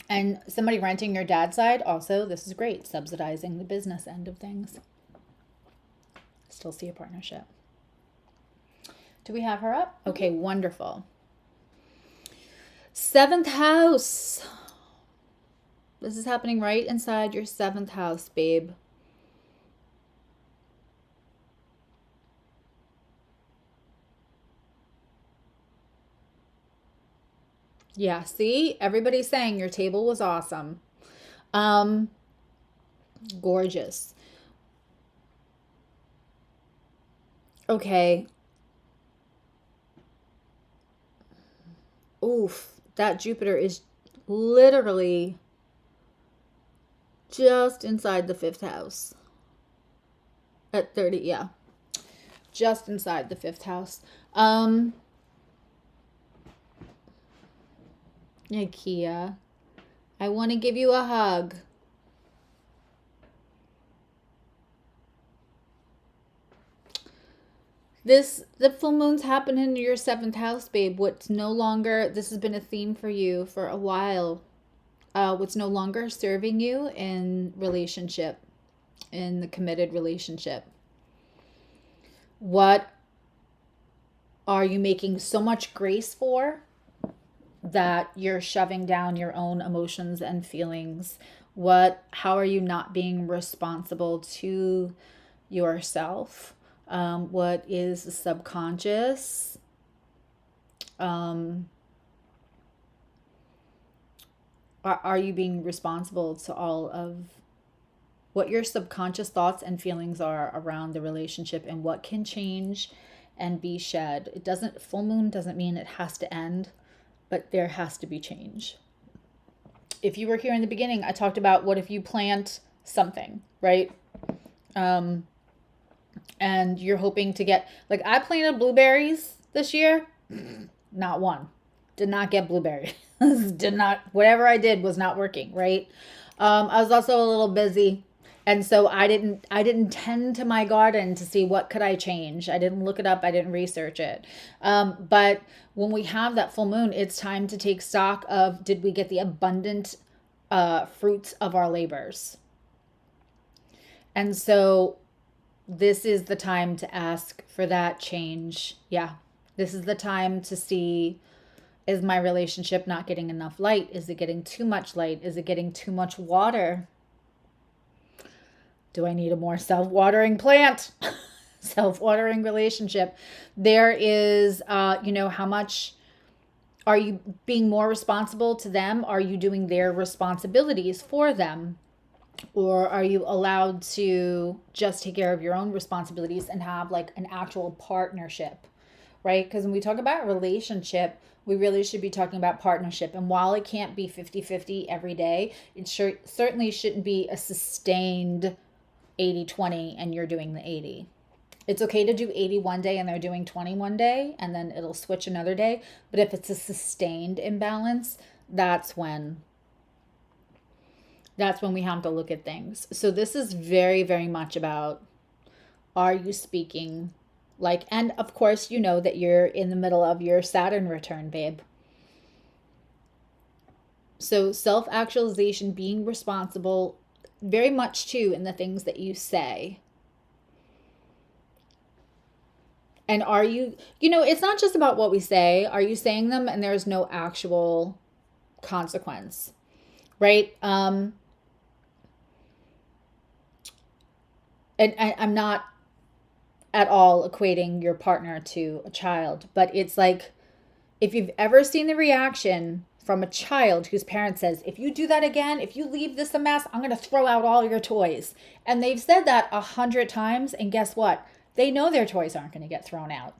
And somebody renting your dad's side, also, this is great. Subsidizing the business end of things. Still see a partnership. Do we have her up? Okay, wonderful. 7th house. This is happening right inside your 7th house, babe. Yeah, see? Everybody's saying your table was awesome. Gorgeous. Okay. Oof, that Jupiter is literally just inside the 5th house. At 30, yeah. Just inside the 5th house. Ikea, I want to give you a hug. The full moon's happening in your 7th house, babe. What's no longer, this has been a theme for you for a while. What's no longer serving you in relationship, in the committed relationship. What are you making so much grace for that you're shoving down your own emotions and feelings? How are you not being responsible to yourself? What is the subconscious? Are you being responsible to all of what your subconscious thoughts and feelings are around the relationship, and what can change and be shed? Full moon doesn't mean it has to end, but there has to be change. If you were here in the beginning, I talked about what if you plant something, right? And you're hoping to get, like, I planted blueberries this year, not one. Did not get blueberries. Whatever I did was not working, right? I was also a little busy. And so I didn't tend to my garden to see what could I change. I didn't look it up. I didn't research it. But when we have that full moon, it's time to take stock of, did we get the abundant fruits of our labors? And so this is the time to ask for that change. Yeah. This is the time to see, is my relationship not getting enough light? Is it getting too much light? Is it getting too much water? Do I need a more self-watering plant? Self-watering relationship. There is, how much are you being more responsible to them? Are you doing their responsibilities for them? Or are you allowed to just take care of your own responsibilities and have like an actual partnership, right? Because when we talk about relationship, we really should be talking about partnership. And while it can't be 50-50 every day, it certainly shouldn't be a sustained 80-20 and you're doing the 80. It's okay to do 80 one day and they're doing 20 one day, and then it'll switch another day. But if it's a sustained imbalance, that's when we have to look at things. So this is very, very much about, are you speaking like, and of course, you know that you're in the middle of your Saturn return, babe. So self-actualization, being responsible very much too in the things that you say. And are you, it's not just about what we say. Are you saying them and there's no actual consequence, right? And I'm not at all equating your partner to a child, but it's like, if you've ever seen the reaction from a child whose parent says, if you do that again, if you leave this a mess, I'm going to throw out all your toys. And they've said that 100 times. And guess what? They know their toys aren't going to get thrown out.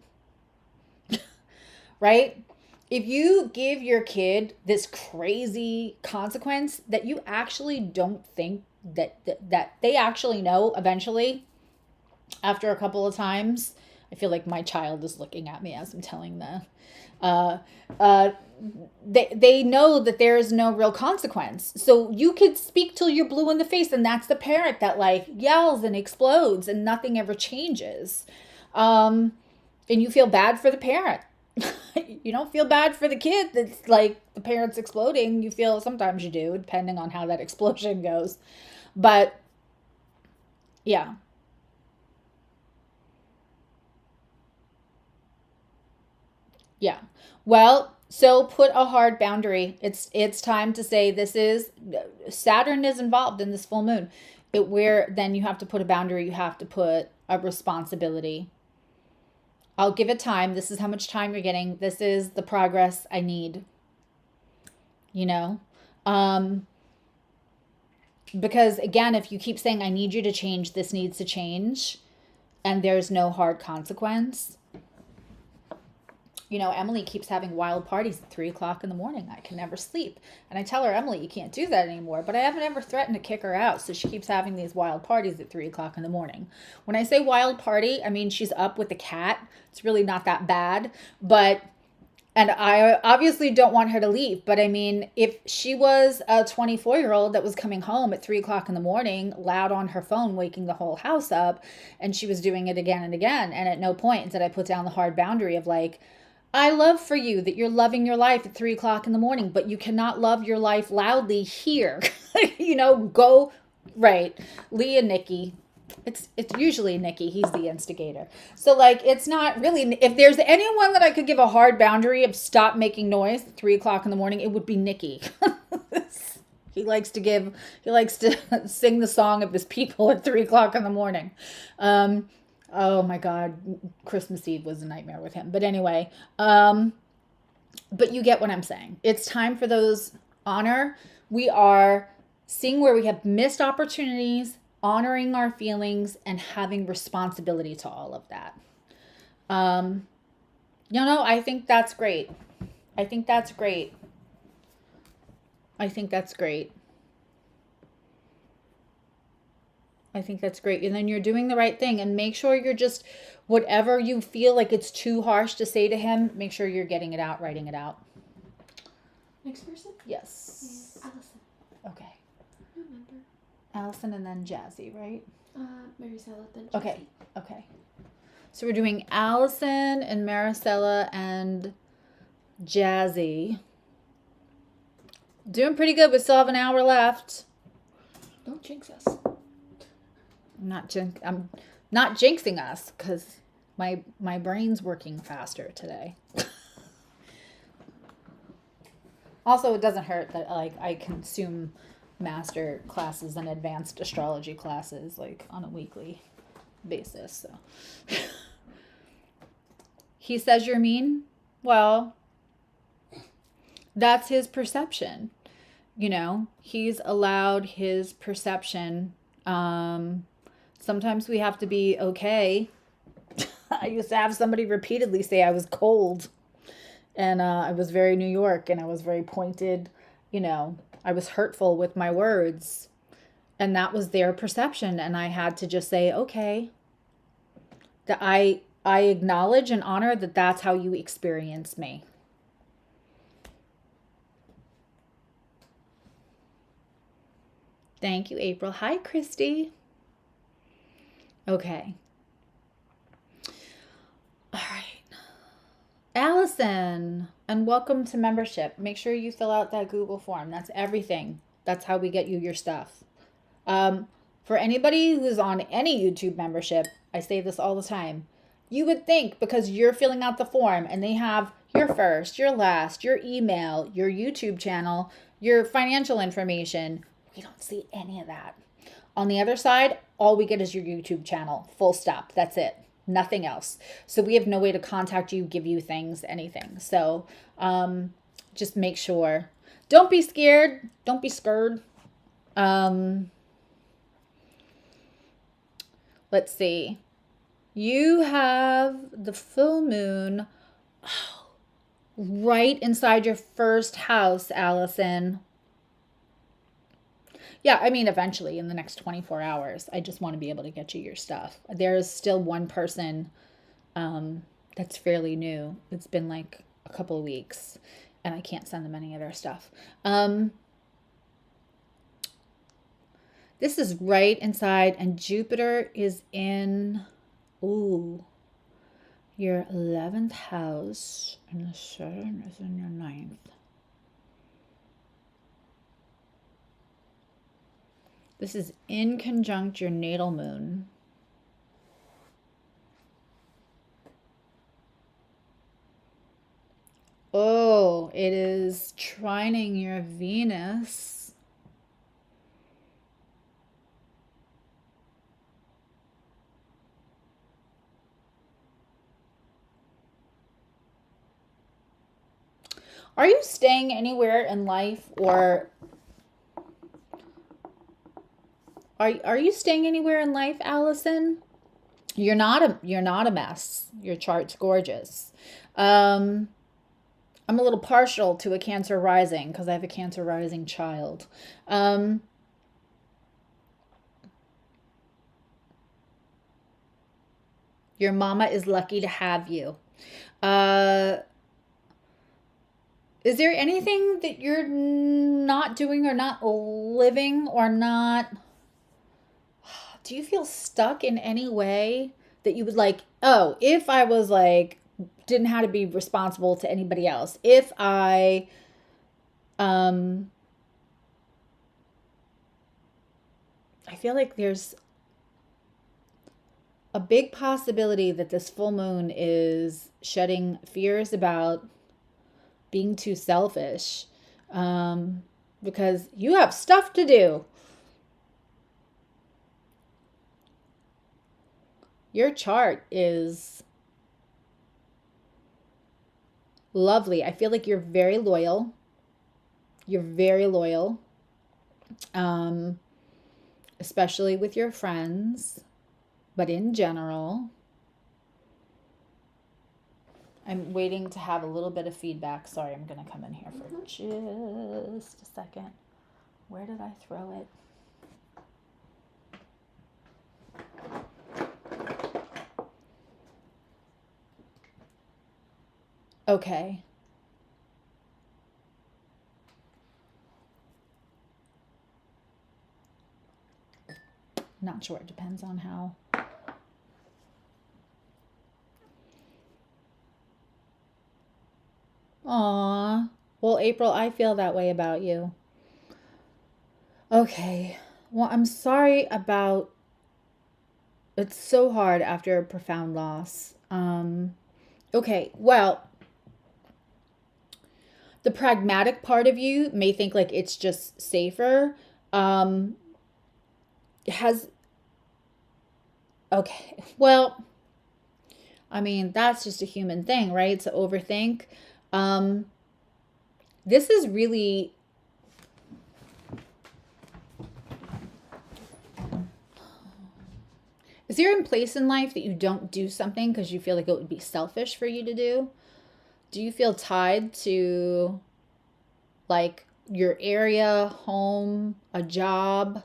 Right? If you give your kid this crazy consequence that you actually don't think that they actually know eventually, after a couple of times, I feel like my child is looking at me as I'm telling they know that there is no real consequence. So you could speak till you're blue in the face, and that's the parent that like yells and explodes and nothing ever changes. And you feel bad for the parent. You don't feel bad for the kid that's like the parent's exploding. You feel, sometimes you do, depending on how that explosion goes. But yeah. Yeah. Well, so put a hard boundary. It's time to say, this is, Saturn is involved in this full moon. Where then you have to put a boundary, you have to put a responsibility. I'll give it time. This is how much time you're getting. This is the progress I need. Because again, if you keep saying, I need you to change, this needs to change, and there's no hard consequence. Emily keeps having wild parties at 3:00 in the morning. I can never sleep. And I tell her, Emily, you can't do that anymore. But I haven't ever threatened to kick her out. So she keeps having these wild parties at 3:00 in the morning. When I say wild party, I mean, she's up with the cat. It's really not that bad. And I obviously don't want her to leave. But I mean, if she was a 24-year-old that was coming home at 3:00 in the morning, loud on her phone, waking the whole house up, and she was doing it again and again, and at no point did I put down the hard boundary of like, I love for you that you're loving your life at 3:00 in the morning, but you cannot love your life loudly here. Go right. Lee and Nikki, It's usually Nikki. He's the instigator. So like it's not really, if there's anyone that I could give a hard boundary of stop making noise at 3 o'clock in the morning, it would be Nikki. He likes to sing the song of his people at 3 o'clock in the morning. Oh my God, Christmas Eve was a nightmare with him. But anyway, but you get what I'm saying. It's time for those honor. We are seeing where we have missed opportunities, honoring our feelings, and having responsibility to all of that. I think that's great. I think that's great. I think that's great. I think that's great. And then you're doing the right thing, and make sure you're just, whatever you feel like it's too harsh to say to him, make sure you're getting it out, writing it out. Next person? Yes. Allison. Okay. Remember. Allison and then Jazzy, right? Maricela, then Jazzy. Okay. Okay. So we're doing Allison and Maricela and Jazzy. Doing pretty good. We still have an hour left. Don't jinx us. I'm not jinxing us because my brain's working faster today. Also, it doesn't hurt that like I consume master classes and advanced astrology classes like on a weekly basis. So he says you're mean. Well, that's his perception. He's allowed his perception. Sometimes we have to be okay. I used to have somebody repeatedly say I was cold. And I was very New York, and I was very pointed. I was hurtful with my words. And that was their perception. And I had to just say, okay, that I acknowledge and honor that that's how you experience me. Thank you, April. Hi, Christy. Okay. All right. Allison, and welcome to membership. Make sure you fill out that Google form. That's everything. That's how we get you your stuff. For anybody who's on any YouTube membership, I say this all the time. You would think because you're filling out the form and they have your first, your last, your email, your YouTube channel, your financial information. We don't see any of that. On the other side, all we get is your YouTube channel. Full stop. That's it. Nothing else. So we have no way to contact you, give you things, anything. So just make sure. Don't be scared. Don't be scared. Let's see. You have the full moon right inside your first house, Allison. Yeah, I mean, eventually in the next 24 hours, I just want to be able to get you your stuff. There's still one person that's fairly new. It's been like a couple of weeks, and I can't send them any of their stuff. This is right inside, and Jupiter is in, your 11th house, and the Saturn is in your 9th. This is in conjunct your natal moon. Oh, it is trining your Venus. Are you staying anywhere in life, or are you staying anywhere in life, Allison? You're not a mess. Your chart's gorgeous. I'm a little partial to a Cancer rising because I have a Cancer rising child. Your mama is lucky to have you. Is there anything that you're not doing or not living or not? Do you feel stuck in any way that you would like, oh, if I was like, didn't have to be responsible to anybody else, if I, I feel like there's a big possibility that this full moon is shedding fears about being too selfish, because you have stuff to do. Your chart is lovely. I feel like you're very loyal. You're very loyal, especially with your friends, but in general. I'm waiting to have a little bit of feedback. Sorry, I'm going to come in here for just a second. Where did I throw it? Okay. Not sure. It depends on how. Aw. Well, April, I feel that way about you. Okay. Well, I'm sorry about. It's so hard after a profound loss. Okay. Well, the pragmatic part of you may think like it's just safer. Has. Okay. Well, I mean, that's just a human thing, right? To overthink. This is really. Is there a place in life that you don't do something because you feel like it would be selfish for you to do? Do you feel tied to like your area, home, a job?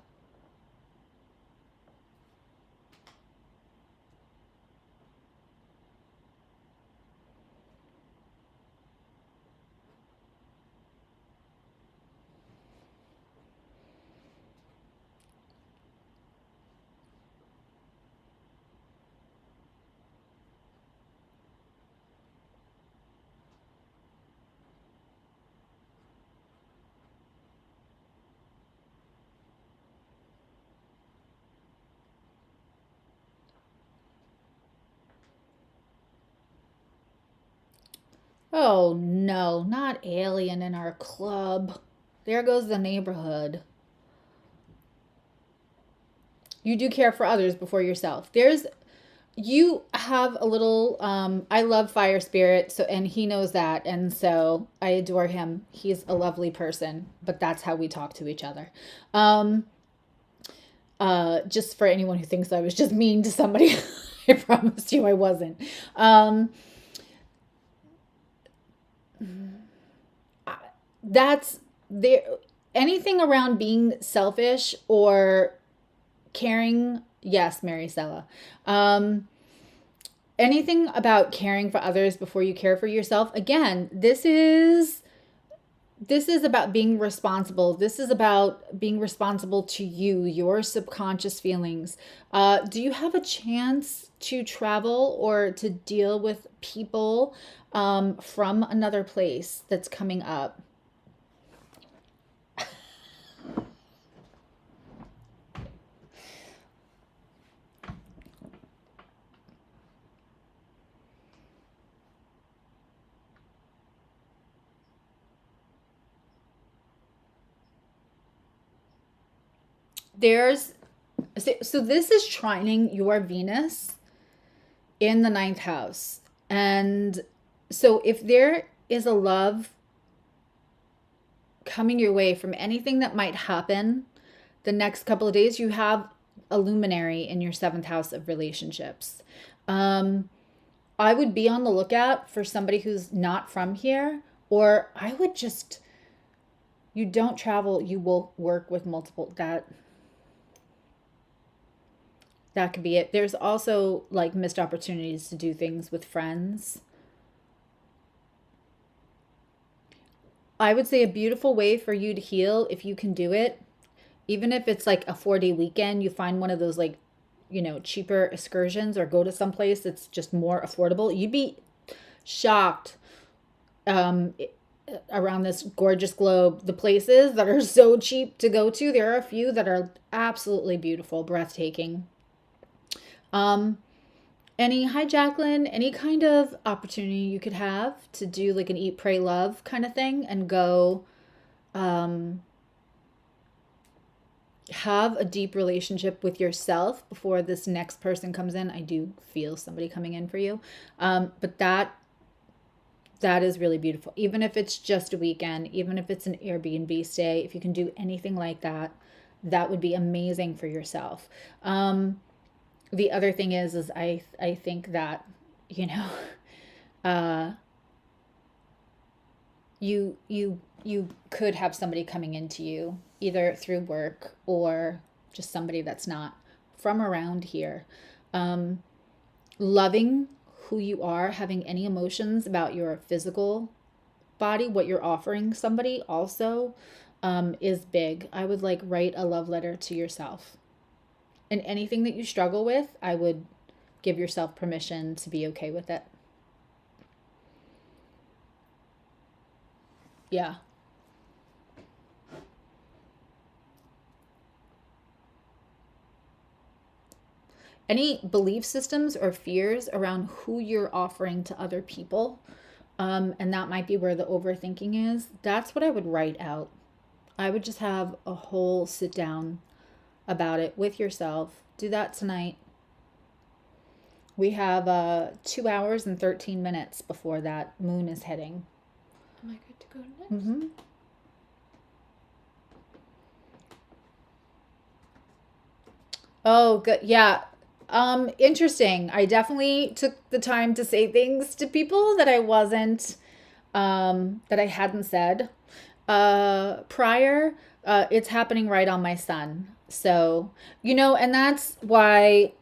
Oh no, not alien in our club. There goes the neighborhood. You do care for others before yourself. You have a little I love fire spirit, so and he knows that, and so I adore him. He's a lovely person, but that's how we talk to each other. Um just for anyone who thinks I was just mean to somebody, I promise you I wasn't. Um that's there. Anything around being selfish or caring, yes, Mary Stella. Anything about caring for others before you care for yourself. Again, this is about being responsible. This is about being responsible to you, your subconscious feelings. Do you have a chance to travel or to deal with people from another place that's coming up? There's so this is trining your Venus in the ninth house. And so if there is a love coming your way from anything that might happen the next couple of days, you have a luminary in your seventh house of relationships. Um, I would be on the lookout for somebody who's not from here, or I would just, you don't travel, you will work with multiple, that could be it. There's also like missed opportunities to do things with friends. I would say a beautiful way for you to heal, if you can do it, even if it's like a 4-day weekend, you find one of those like, cheaper excursions or go to some place that's just more affordable. You'd be shocked um, around this gorgeous globe, the places that are so cheap to go to. There are a few that are absolutely beautiful, breathtaking. Um, Hi Jacqueline, any kind of opportunity you could have to do like an eat, pray, love kind of thing and go um, have a deep relationship with yourself before this next person comes in. I do feel somebody coming in for you. But that is really beautiful. Even if it's just a weekend, even if it's an Airbnb stay, if you can do anything like that, that would be amazing for yourself. The other thing is I think that, you know, uh, you could have somebody coming into you either through work or just somebody that's not from around here. Um, Loving who you are, having any emotions about your physical body, what you're offering somebody also is big. I would like write a love letter to yourself. And anything that you struggle with, I would give yourself permission to be okay with it. Yeah. Any belief systems or fears around who you're offering to other people, and that might be where the overthinking is, that's what I would write out. I would just have a whole sit down about it with yourself. Do that tonight. We have 2 hours and 13 minutes before that moon is heading. Am I good to go next? Mm-hmm. Oh, good. Yeah. Interesting. I definitely took the time to say things to people that that I hadn't said prior. It's happening right on my sun. So, and that's why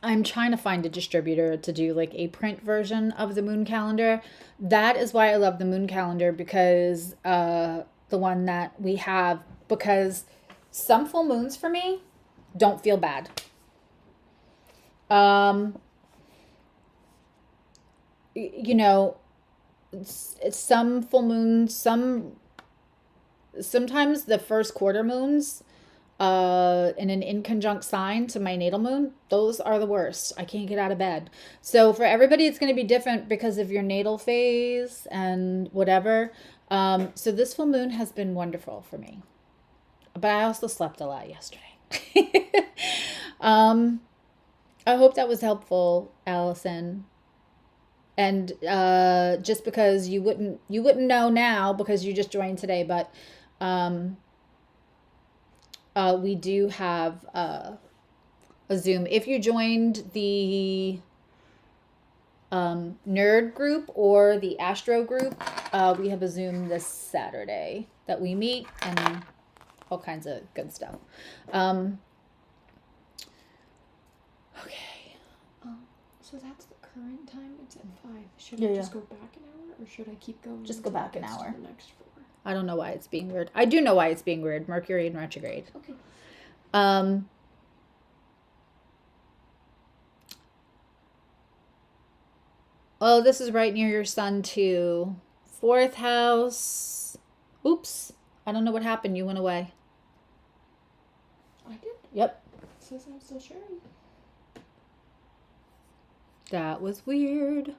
I'm trying to find a distributor to do like a print version of the moon calendar. That is why I love the moon calendar, because the one that we have, because some full moons for me don't feel bad. Um, you know, it's some full moons, sometimes the first quarter moons in an inconjunct sign to my natal moon, those are the worst. I can't get out of bed. So for everybody, it's going to be different because of your natal phase and whatever. So this full moon has been wonderful for me, but I also slept a lot yesterday. um, I hope that was helpful, Allison. And just because you wouldn't know now because you just joined today, but um, we do have a Zoom. If you joined the nerd group or the Astro group, we have a Zoom this Saturday that we meet and all kinds of good stuff. Okay. So that's the current time. It's at 5. Should Yeah, I yeah. just go back an hour, or should I keep going? Just go until it back an gets to hour. The next 4. I don't know why it's being weird. I do know why it's being weird. Mercury in retrograde. Okay. Um, oh, this is right near your sun too. Fourth house. Oops. I don't know what happened. You went away. I did. Yep. It says I'm still sharing. That was weird.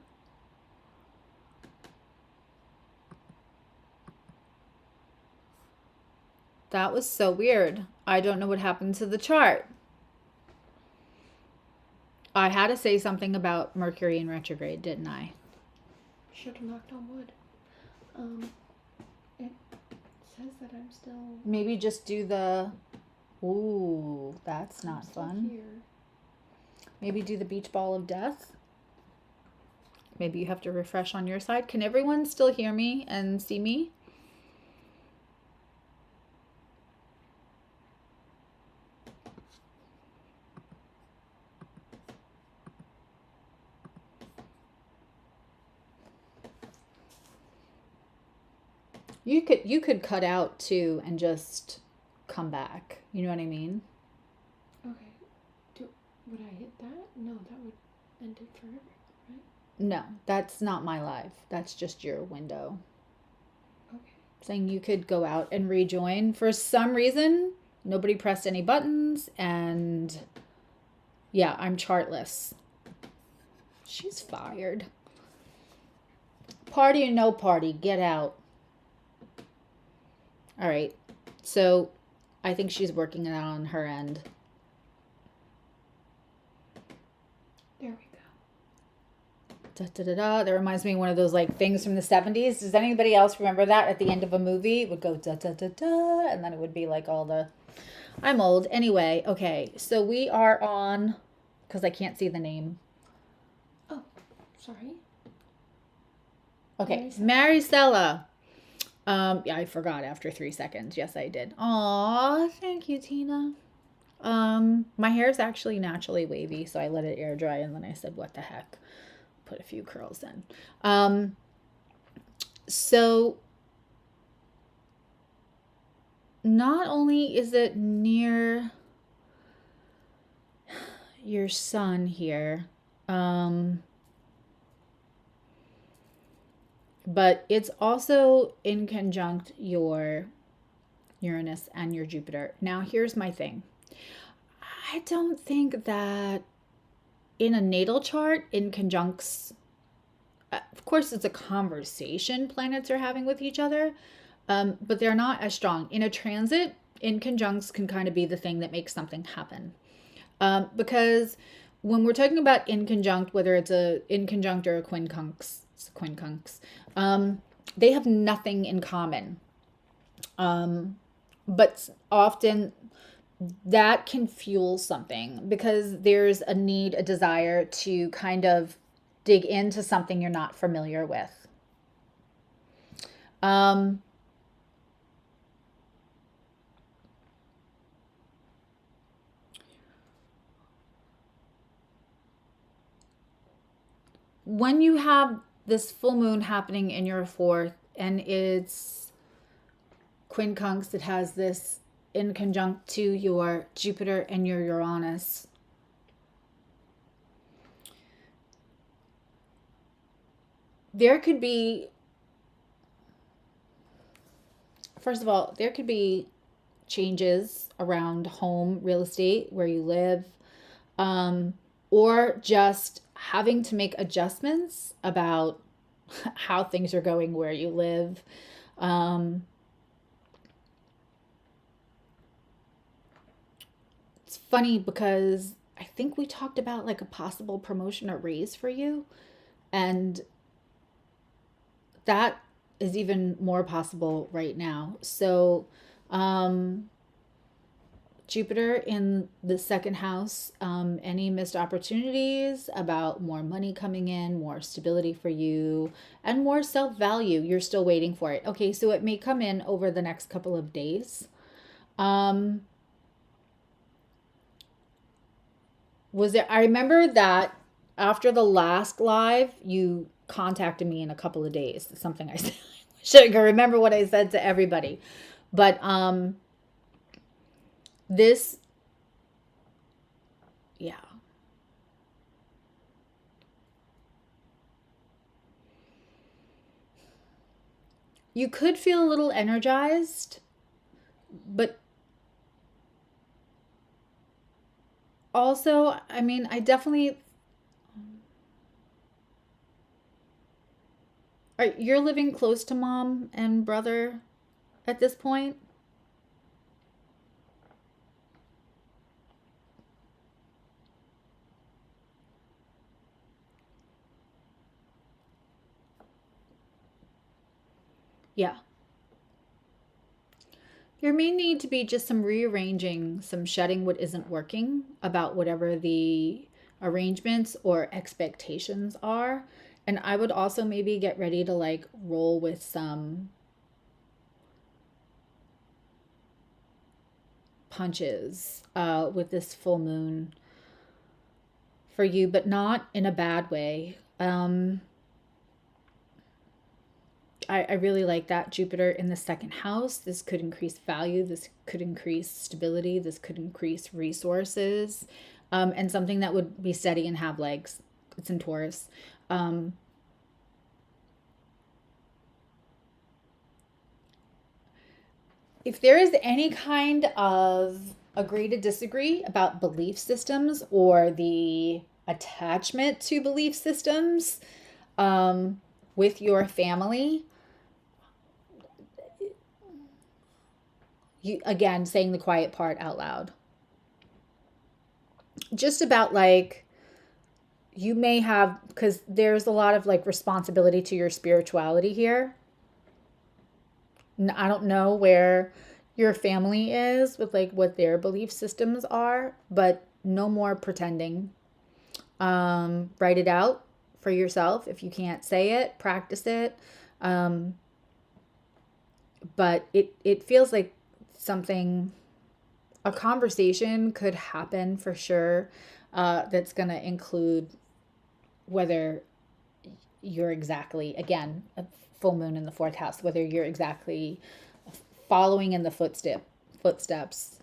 That was so weird. I don't know what happened to the chart. I had to say something about Mercury in retrograde, didn't I? Should have knocked on wood. It says that I'm still. Maybe just do the. Ooh, that's not fun. Here. Maybe do the beach ball of death. Maybe you have to refresh on your side. Can everyone still hear me and see me? You could cut out too and just come back. You know what I mean? Okay. Would I hit that? No, that would end it forever, right? No, that's not my live. That's just your window. Okay. Saying you could go out and rejoin. For some reason, nobody pressed any buttons, and yeah, I'm chartless. She's fired. Party or no party, get out. All right. So I think she's working it out on her end. There we go. Da, da, da, da. That reminds me of one of those like things from the 70s. Does anybody else remember that at the end of a movie? It would go da da da da, and then it would be like all the. I'm old. Anyway, okay. So we are on, because I can't see the name. Oh, sorry. Okay, Maricela. Yeah, I forgot after 3 seconds. Yes, I did. Aw, thank you, Tina. My hair is actually naturally wavy, so I let it air dry, and then I said, "What the heck?" Put a few curls in. So not only is it near your sun here, but it's also in conjunct your Uranus and your Jupiter. Now, here's my thing. I don't think that in a natal chart, in conjuncts, of course, it's a conversation planets are having with each other, but they're not as strong. In a transit, in conjuncts can kind of be the thing that makes something happen. Because when we're talking about in conjunct, whether it's a in conjunct or a quincunx, they have nothing in common. But often that can fuel something because there's a need, a desire to kind of dig into something you're not familiar with. When you have this full moon happening in your fourth and it's quincunx, it has this in conjunct to your Jupiter and your Uranus. There could be, first of all, there could be changes around home, real estate, where you live, or just having to make adjustments about how things are going where you live. It's funny because I think we talked about like a possible promotion or raise for you, and that is even more possible right now. So, Jupiter in the second house, any missed opportunities about more money coming in, more stability for you, and more self value. You're still waiting for it. Okay, so it may come in over the next couple of days. Was there, I remember that after the last live, you contacted me in a couple of days. It's something I said. I should remember what I said to everybody. But this, yeah. You could feel a little energized, but also, I mean, I definitely, you're living close to mom and brother at this point? Yeah. There may need to be just some rearranging, some shedding what isn't working about whatever the arrangements or expectations are. And I would also maybe get ready to like roll with some punches with this full moon for you, but not in a bad way. I really like that Jupiter in the second house. This could increase value. This could increase stability. This could increase resources, and something that would be steady and have legs. It's in Taurus. If there is any kind of agree to disagree about belief systems or the attachment to belief systems with your family. You, again, saying the quiet part out loud. Just about like, you may have, because there's a lot of like responsibility to your spirituality here. I don't know where your family is with like what their belief systems are, but no more pretending. Write it out for yourself. If you can't say it, practice it. But it feels like something, a conversation could happen for sure, that's going to include whether you're exactly, again, a full moon in the fourth house, whether you're exactly following in the footsteps,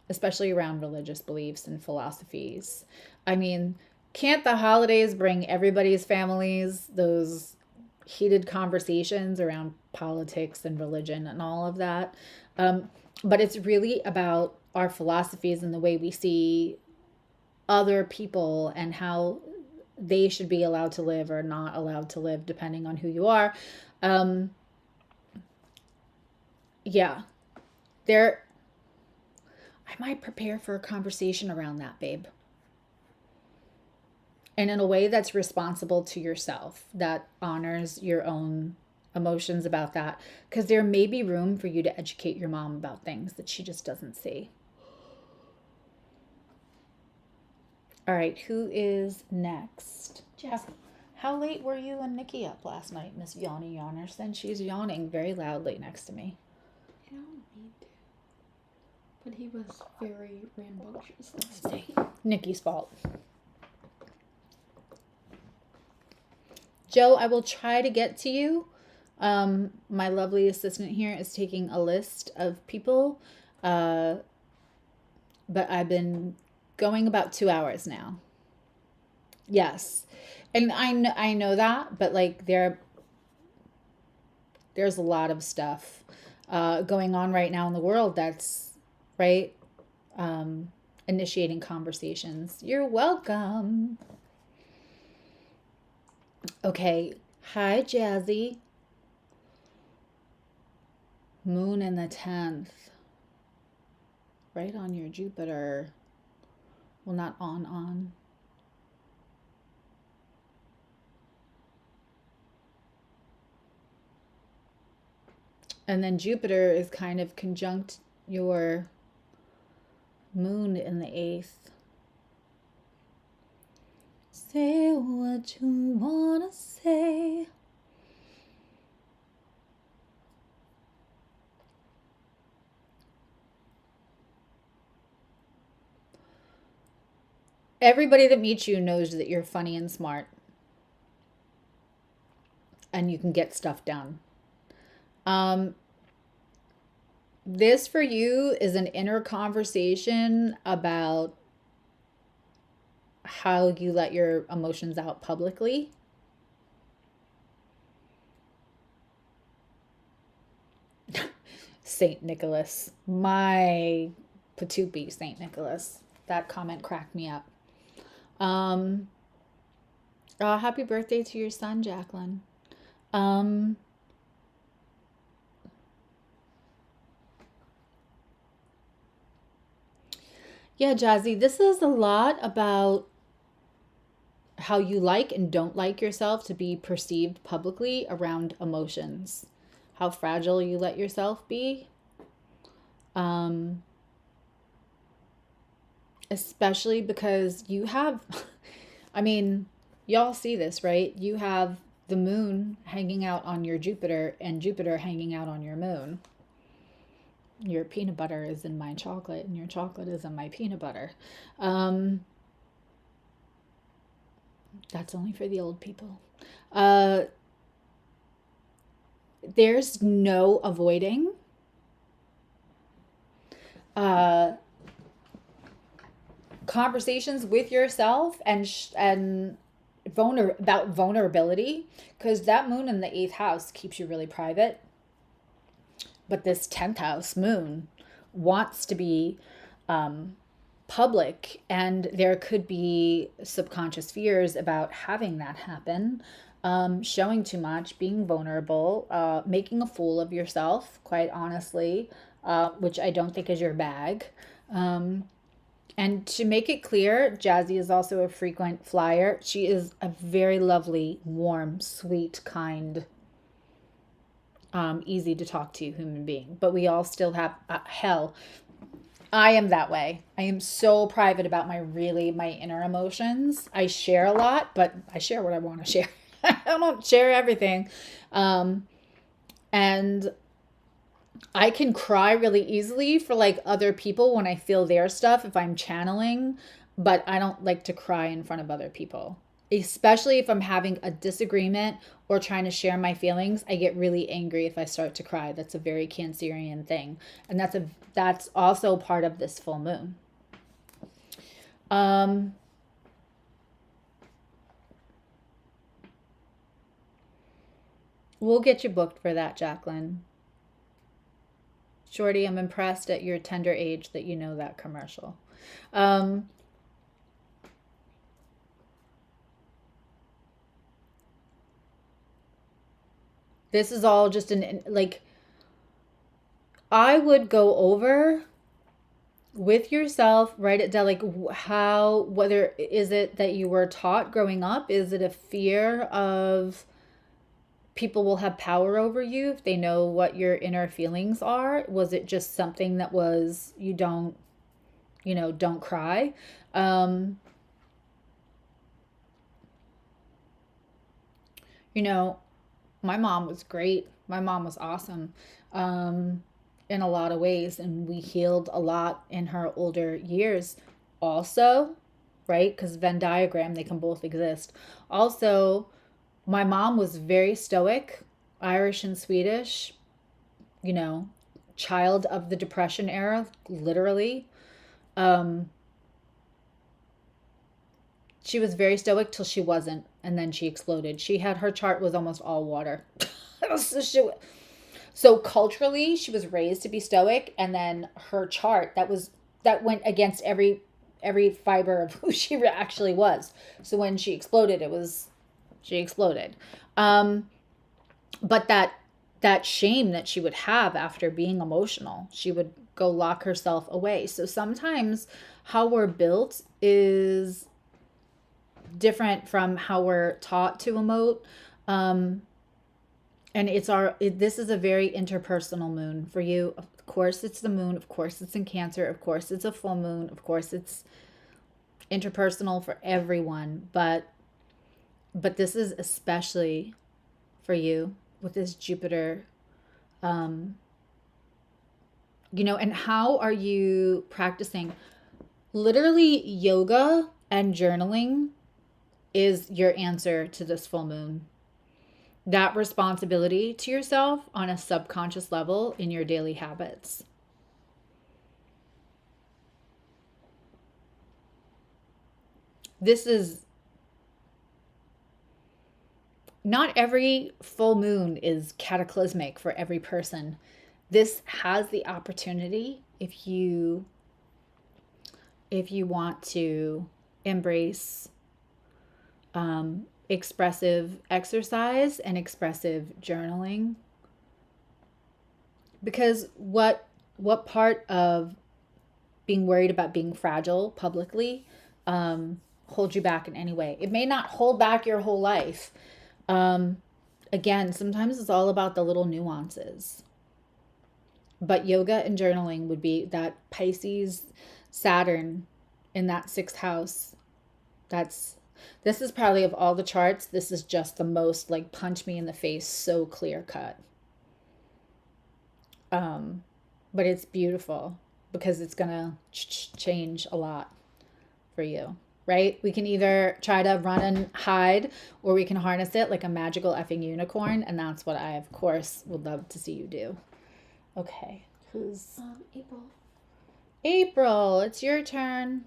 especially around religious beliefs and philosophies. I mean, can't the holidays bring everybody's families those heated conversations around politics and religion and all of that? But it's really about our philosophies and the way we see other people and how they should be allowed to live or not allowed to live, depending on who you are. Yeah, there. I might prepare for a conversation around that, babe. And in a way that's responsible to yourself, that honors your own emotions about that. Because there may be room for you to educate your mom about things that she just doesn't see. All right, who is next? Jess. How late were you and Nikki up last night, Miss Yawny Yawnerson? She's yawning very loudly next to me. I don't need to. But he was very rambunctious last night. Nikki's fault. Joe, I will try to get to you. My lovely assistant here is taking a list of people, but I've been going about 2 hours now. Yes, and I know that, but like there's a lot of stuff going on right now in the world that's right, initiating conversations. You're welcome. Okay, hi Jazzy. Moon in the 10th, right on your Jupiter. Well, not on. And then Jupiter is kind of conjunct your moon in the 8th. Say what you wanna say. Everybody that meets you knows that you're funny and smart. And you can get stuff done. This for you is an inner conversation about how you let your emotions out publicly. Saint Nicholas. My Patupi, Saint Nicholas. That comment cracked me up. Happy birthday to your son, Jacqueline. Yeah, Jazzy, this is a lot about how you like and don't like yourself to be perceived publicly around emotions, how fragile you let yourself be. Especially because you have, I mean, y'all see this, right? You have the moon hanging out on your Jupiter and Jupiter hanging out on your moon. Your peanut butter is in my chocolate and your chocolate is in my peanut butter. That's only for the old people. There's no avoiding conversations with yourself and about vulnerability, because that moon in the 8th house keeps you really private. But this 10th house moon wants to be public, and there could be subconscious fears about having that happen. Showing too much, being vulnerable, making a fool of yourself, quite honestly, which I don't think is your bag. Um, and to make it clear, Jazzy is also a frequent flyer. She is a very lovely, warm, sweet, kind, easy to talk to human being. But we all still have hell. I am that way. I am so private about my inner emotions. I share a lot, but I share what I want to share. I don't share everything. Um, and I can cry really easily for like other people when I feel their stuff if I'm channeling, but I don't like to cry in front of other people. Especially if I'm having a disagreement or trying to share my feelings, I get really angry if I start to cry. That's a very Cancerian thing. And that's also part of this full moon. Um we'll get you booked for that, Jacqueline. Shorty, I'm impressed at your tender age that you know that commercial. Um, this is all just like, I would go over with yourself, write it down, like how, whether, is it that you were taught growing up? Is it a fear of people will have power over you if they know what your inner feelings are? Was it just something that was, you don't, don't cry? Um, you know, my mom was great. My mom was awesome, um, in a lot of ways, and we healed a lot in her older years. Also, right? Because Venn diagram, they can both exist. Also, my mom was very stoic, Irish and Swedish, you know, child of the Depression era, literally. Um, she was very stoic till she wasn't, and then she exploded. She had, her chart was almost all water. So so culturally, she was raised to be stoic, and then her chart, that went against every fiber of who she actually was. So when she exploded, she exploded. Um, but that shame that she would have after being emotional, she would go lock herself away. So sometimes how we're built is different from how we're taught to emote. Um, and this is a very interpersonal moon for you. Of course it's the moon, of course it's in Cancer, of course it's a full moon, of course it's interpersonal for everyone, but this is especially for you with this Jupiter. um and how are you practicing? Literally, yoga and journaling is your answer to this full moon. That responsibility to yourself on a subconscious level in your daily habits. This is not every full moon is cataclysmic for every person. This has the opportunity, if you want to embrace expressive exercise and expressive journaling. Because what part of being worried about being fragile publicly hold you back in any way? It may not hold back your whole life. Um, Again, sometimes it's all about the little nuances. But yoga and journaling would be that Pisces Saturn in that sixth house. That's this is probably, of all the charts, this is just the most like punch me in the face, so clear cut. Um, but it's beautiful because it's gonna change a lot for you, right? We can either try to run and hide, or we can harness it like a magical effing unicorn, and that's what I, of course, would love to see you do. Okay, who's April. April? It's your turn.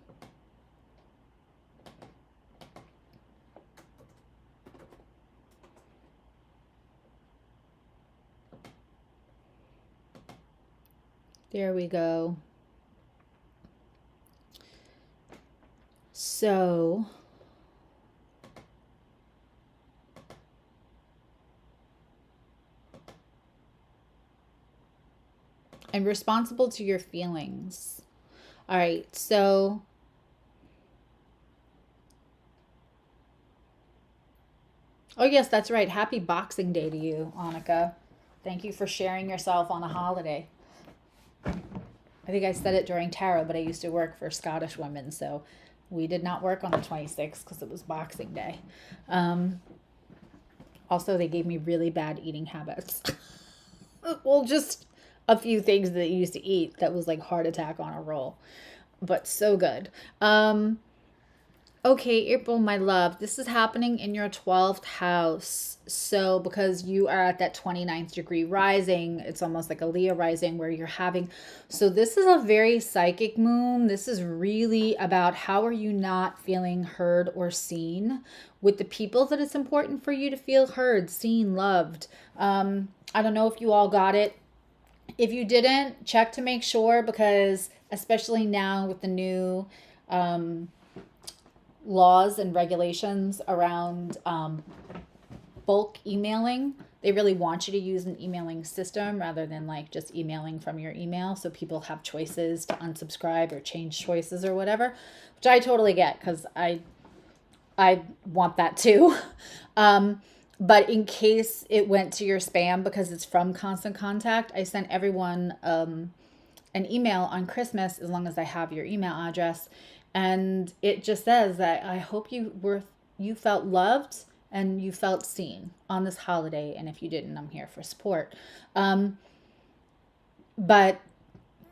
There we go. So and responsible to your feelings. All right, so oh yes, that's right. Happy Boxing Day to you, Annika. Thank you for sharing yourself on a holiday. I think I said it during tarot, but I used to work for Scottish women, so we did not work on the 26th because it was Boxing Day. Um, Also, they gave me really bad eating habits. Well, just a few things that I used to eat that was like heart attack on a roll, but so good. Okay, April, my love, this is happening in your 12th house. So, because you are at that 29th degree rising, it's almost like a Leo rising where you're having. So, this is a very psychic moon. This is really about how are you not feeling heard or seen with the people that it's important for you to feel heard, seen, loved. I don't know if you all got it. If you didn't, check to make sure because, especially now with the new. Laws and regulations around bulk emailing. They really want you to use an emailing system rather than like just emailing from your email. So people have choices to unsubscribe or change choices or whatever, which I totally get because I want that too. But in case it went to your spam because it's from Constant Contact, I sent everyone an email on Christmas as long as I have your email address. And it just says that I hope you felt loved and you felt seen on this holiday. And if you didn't, I'm here for support. But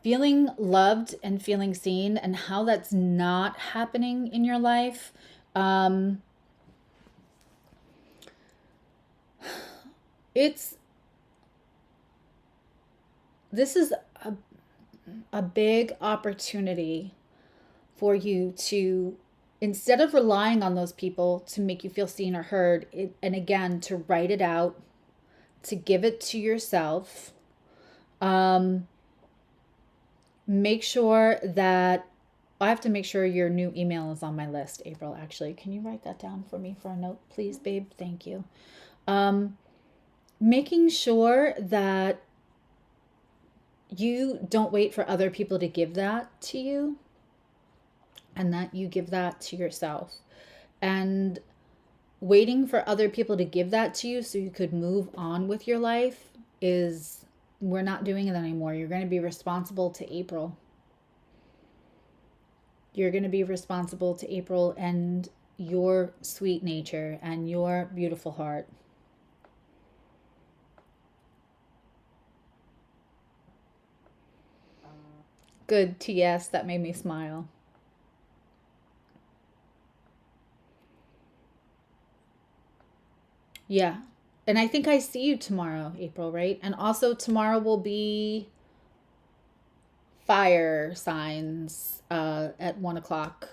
feeling loved and feeling seen and how that's not happening in your life. This is a big opportunity for you to, instead of relying on those people to make you feel seen or heard, and again, to write it out, to give it to yourself. Make sure that I have to make sure your new email is on my list, April, actually. Can you write that down for me for a note, please, babe? Thank you. Making sure that you don't wait for other people to give that to you and that you give that to yourself. And waiting for other people to give that to you so you could move on with your life is, we're not doing it anymore. You're going to be responsible to April. You're going to be responsible to April and your sweet nature and your beautiful heart. Good, TS. That made me smile. Yeah. And I think I see you tomorrow, April, right? And also tomorrow will be fire signs at 1 o'clock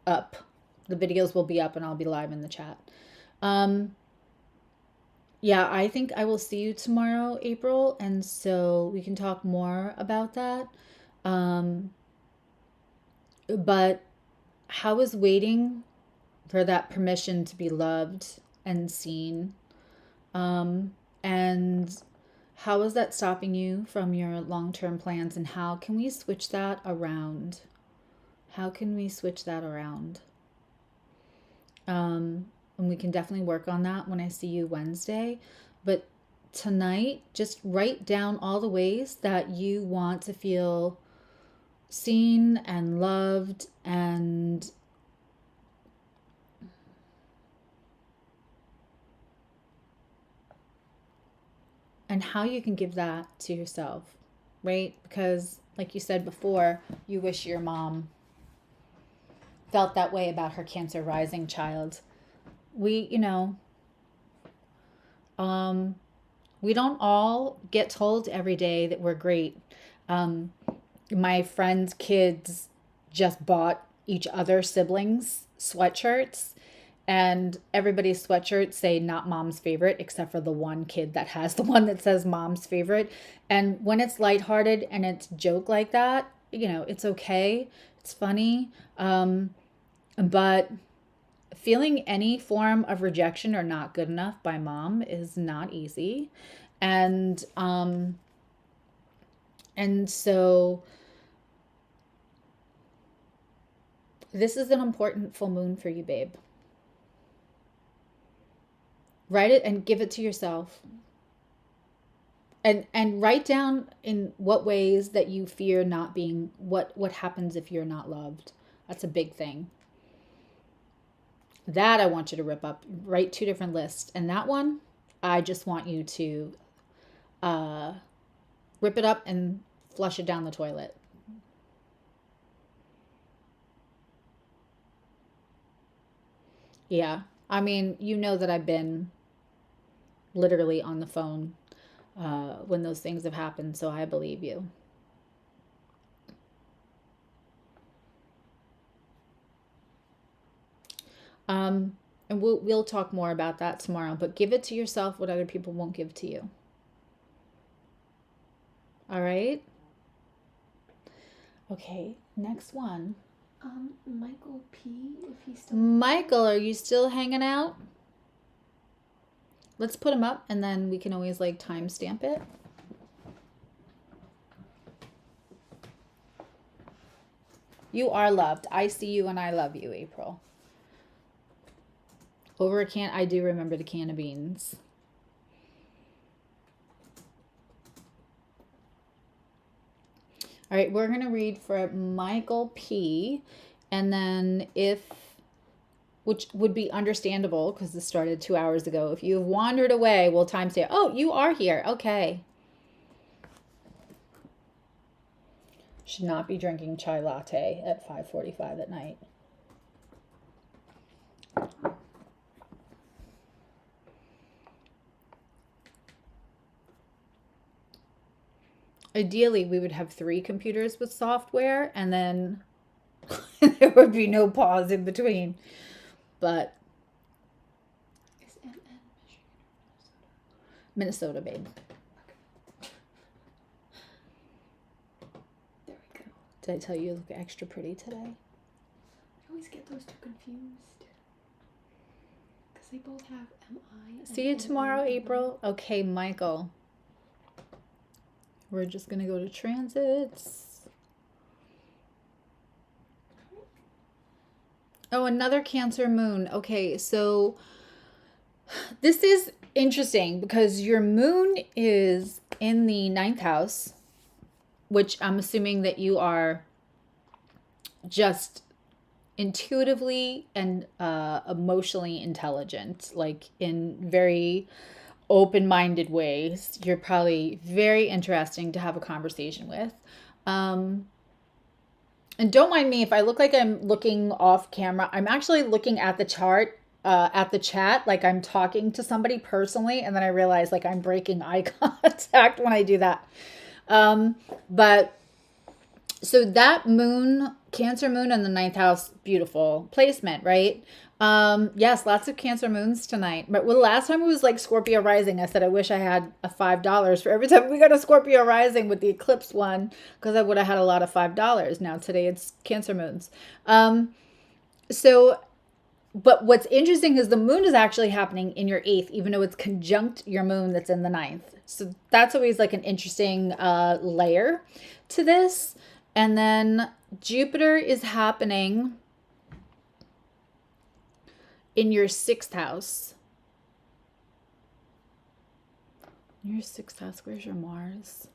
up. The videos will be up and I'll be live in the chat. Yeah, I think I will see you tomorrow, April, and so we can talk more about that. Um, but how is waiting for that permission to be loved and seen? And how is that stopping you from your long-term plans? And how can we switch that around? How can we switch that around? And we can definitely work on that when I see you Wednesday. But tonight, just write down all the ways that you want to feel seen and loved and how you can give that to yourself, right? Because like you said before, you wish your mom felt that way about her Cancer rising child. We, we don't all get told every day that we're great. My friends' kids just bought each other siblings sweatshirts, and everybody's sweatshirts say not mom's favorite, except for the one kid that has the one that says mom's favorite. And when it's lighthearted and it's joke like that, it's okay It's funny. But feeling any form of rejection or not good enough by mom is not easy. And so this is an important full moon for you, babe. Write it and give it to yourself. And write down in what ways that you fear not being, what happens if you're not loved. That's a big thing. That I want you to rip up. Write 2 different lists. And that one, I just want you to rip it up and flush it down the toilet. Yeah. I mean, you know that I've been literally on the phone when those things have happened, so I believe you. And we'll talk more about that tomorrow, but give it to yourself what other people won't give to you. All right? Okay, next one. Michael P, if he's still... Michael, are you still hanging out? Let's put him up and then we can always like timestamp it. You are loved. I see you and I love you, April. Over a can, I do remember the can of beans. All right, we're going to read for Michael P. And then which would be understandable because this started 2 hours ago. If you've wandered away, we'll timestamp. Oh, you are here. Okay. Should not be drinking chai latte at 5:45 at night. Ideally, we would have 3 computers with software and then there would be no pause in between. But Is MN Michigan or Minnesota, babe. There we go. Did I tell you look extra pretty today? I always get those 2 confused. Because they both have MI. See you tomorrow, April. Okay, Michael. We're just going to go to transits. Oh, another Cancer moon. Okay, so this is interesting because your moon is in the 9th house, which I'm assuming that you are just intuitively and emotionally intelligent, like in very open-minded ways. You're probably very interesting to have a conversation with. And don't mind me if I look like I'm looking off camera. I'm actually looking at the chart, at the chat, like I'm talking to somebody personally, and then I realize like I'm breaking eye contact when I do that. But so that moon, Cancer moon in the 9th house, beautiful placement, right? Yes, lots of Cancer moons tonight. But the last time it was like Scorpio rising, I said I wish I had a $5 for every time we got a Scorpio rising with the eclipse one, because I would have had a lot of $5. Now today it's Cancer moons. But what's interesting is the moon is actually happening in your 8th, even though it's conjunct your moon that's in the 9th. So that's always like an interesting layer to this. And then Jupiter is happening in your 6th house. Your 6th house, where's your Mars?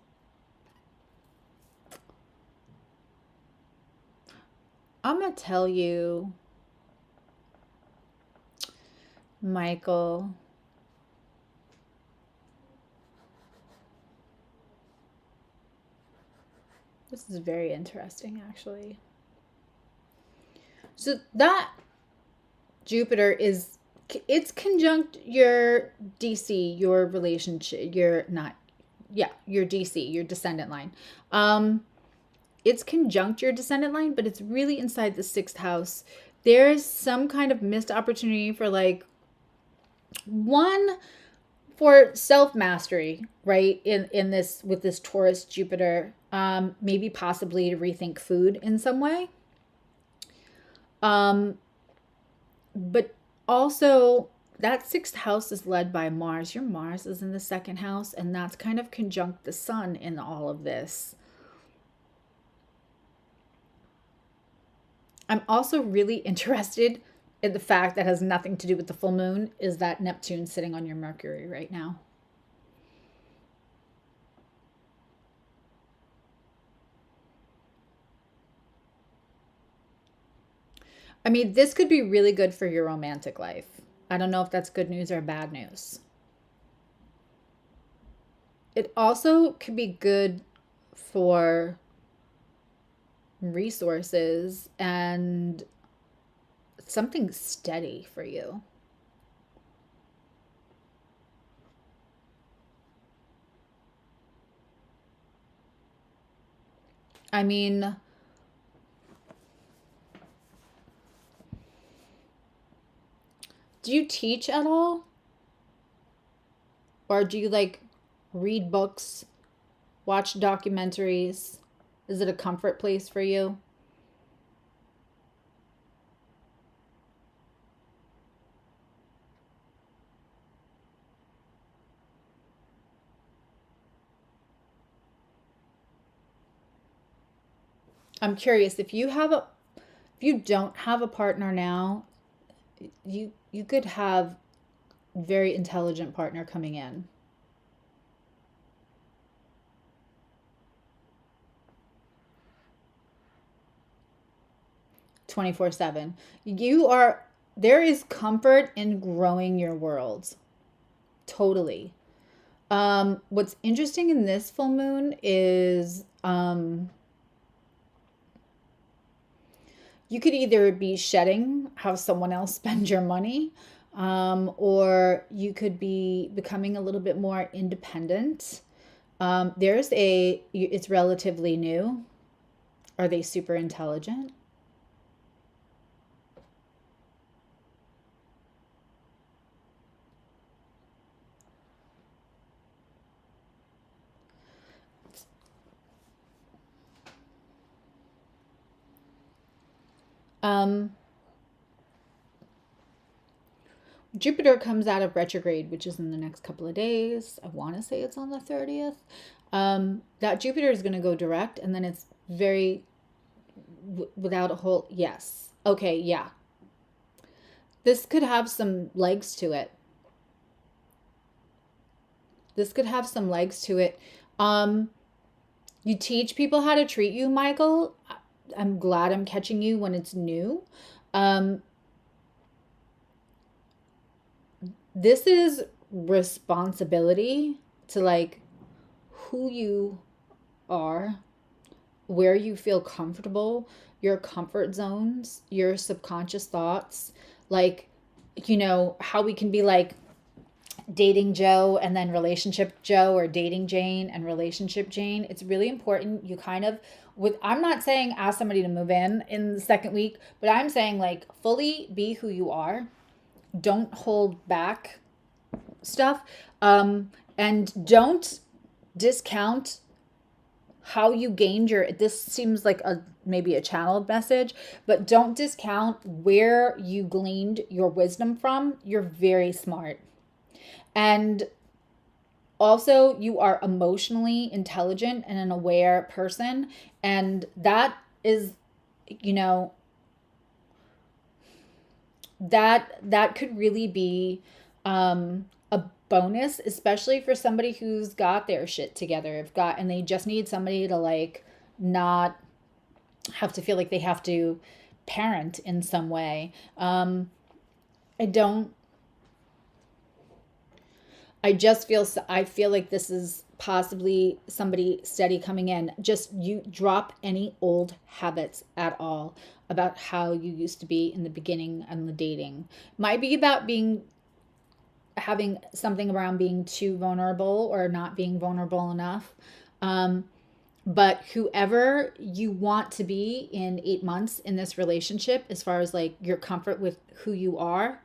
I'm going to tell you, Michael, this is very interesting, actually. So that Jupiter it's conjunct your DC, your relationship, your DC, your descendant line. It's conjunct your descendant line, but it's really inside the 6th house. There's some kind of missed opportunity for like for self-mastery, right? In this, with this Taurus Jupiter, maybe possibly to rethink food in some way. Um, but also, that sixth house is led by Mars. Your Mars is in the second house, and that's kind of conjunct the sun in all of this. I'm also really interested in the fact that has nothing to do with the full moon is that Neptune sitting on your Mercury right now. I mean, this could be really good for your romantic life. I don't know if that's good news or bad news. It also could be good for resources and something steady for you. I mean, do you teach at all? Or do you like read books, watch documentaries? Is it a comfort place for you? I'm curious if you don't have a partner now, you could have very intelligent partner coming in 24/7. You are there is comfort in growing your worlds. Totally. What's interesting in this full moon is you could either be shedding how someone else spends your money, or you could be becoming a little bit more independent. It's relatively new. Are they super intelligent? Um, Jupiter comes out of retrograde, which is in the next couple of days. I want to say it's on the 30th. That Jupiter is going to go direct, and then it's very without a whole. Yes. Okay, yeah. This could have some legs to it. This could have some legs to it. Um, you teach people how to treat you, Michael. I'm glad I'm catching you when it's new. Um, this is responsibility to like who you are, where you feel comfortable, your comfort zones, your subconscious thoughts, like, how we can be like dating Joe and then relationship Joe, or dating Jane and relationship Jane. It's really important you kind of I'm not saying ask somebody to move in the second week, but I'm saying like fully be who you are. Don't hold back stuff. And don't discount how you gained this seems like maybe a channeled message, but don't discount where you gleaned your wisdom from. You're very smart. And also, you are emotionally intelligent and an aware person. And that is, you know, that could really be a bonus, especially for somebody who's got their shit together. And they just need somebody to like not have to feel like they have to parent in some way. I don't I feel like this is possibly somebody steady coming in. Just you drop any old habits at all about how you used to be in the beginning and the dating. Might be about having something around being too vulnerable or not being vulnerable enough. Um, but whoever you want to be in 8 months in this relationship, as far as like your comfort with who you are,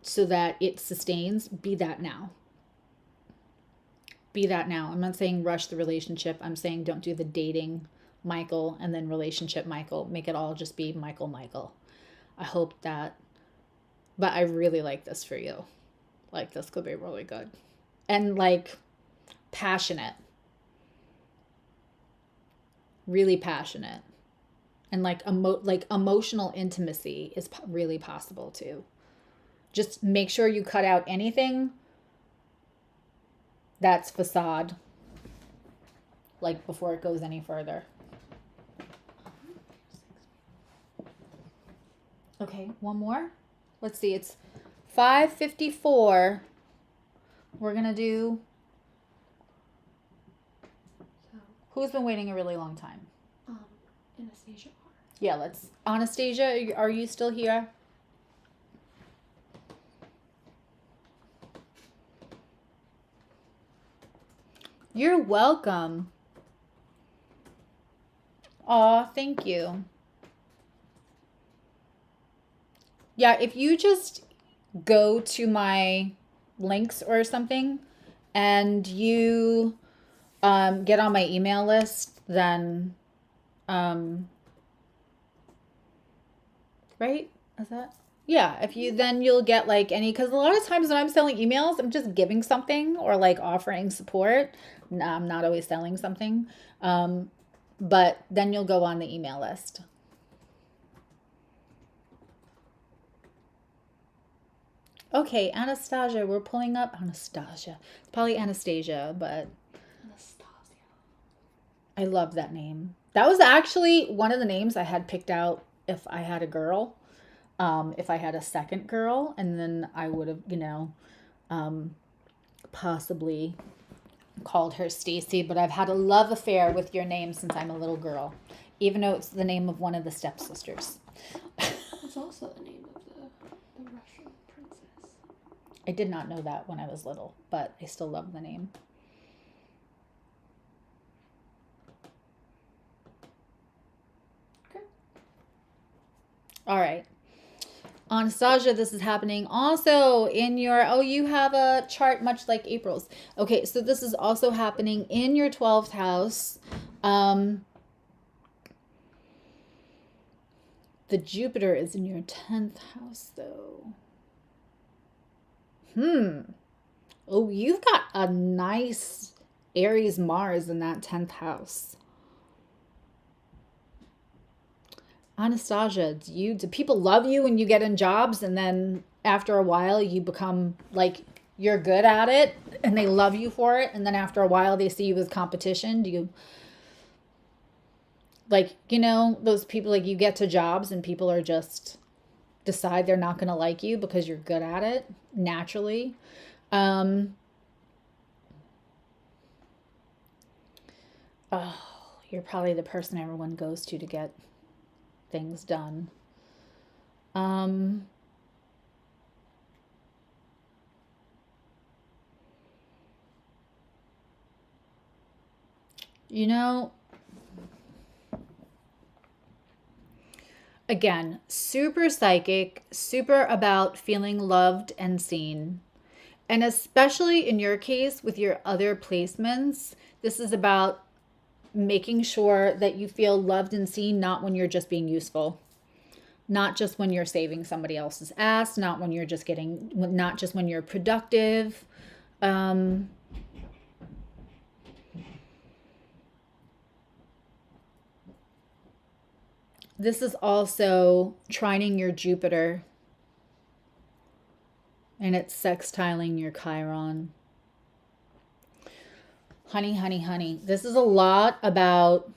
so that it sustains, be that now. Be that now. I'm not saying rush the relationship. I'm saying don't do the dating Michael, and then relationship Michael. Make it all just be Michael. I hope that, but I really like this for you. Like, this could be really good. And like passionate. Really passionate. And like emotional intimacy is really possible too. Just make sure you cut out anything that's facade, like before it goes any further. Okay, one more. Let's see, it's 5:54. We're gonna do. So, Who's been waiting a really long time? Anastasia R. Yeah, let's. Anastasia, are you still here? You're welcome. Aw, thank you. Yeah, if you just go to my links or something and you get on my email list, then right? Is that? Yeah, if you then you'll get like any, because a lot of times when I'm selling emails, I'm just giving something or like offering support. No, I'm not always selling something. But then you'll go on the email list. Okay, Anastasia, we're pulling up Anastasia. It's probably Anastasia, but Anastasia. I love that name. That was actually one of the names I had picked out if I had a girl. If I had a second girl, and then I would have, possibly called her Stacy, but I've had a love affair with your name since I'm a little girl, even though it's the name of one of the stepsisters. It's also the name of the Russian princess. I did not know that when I was little, but I still love the name. Okay. All right. Anastasia, this is happening also in your, you have a chart much like April's. Okay, so this is also happening in your 12th house. The Jupiter is in your 10th house, though. Oh, you've got a nice Aries Mars in that 10th house. Anastasia, do people love you when you get in jobs and then after a while you become like you're good at it and they love you for it, and then after a while they see you as competition? Do you like, those people, like you get to jobs and people are just decide they're not going to like you because you're good at it naturally? You're probably the person everyone goes to get things done. Again, super psychic, super about feeling loved and seen. And especially in your case with your other placements, this is about making sure that you feel loved and seen, not when you're just being useful, not just when you're saving somebody else's ass, not when you're just not just when you're productive. This is also trining your Jupiter, and it's sextiling your Chiron. Honey, honey, honey. This is a lot about...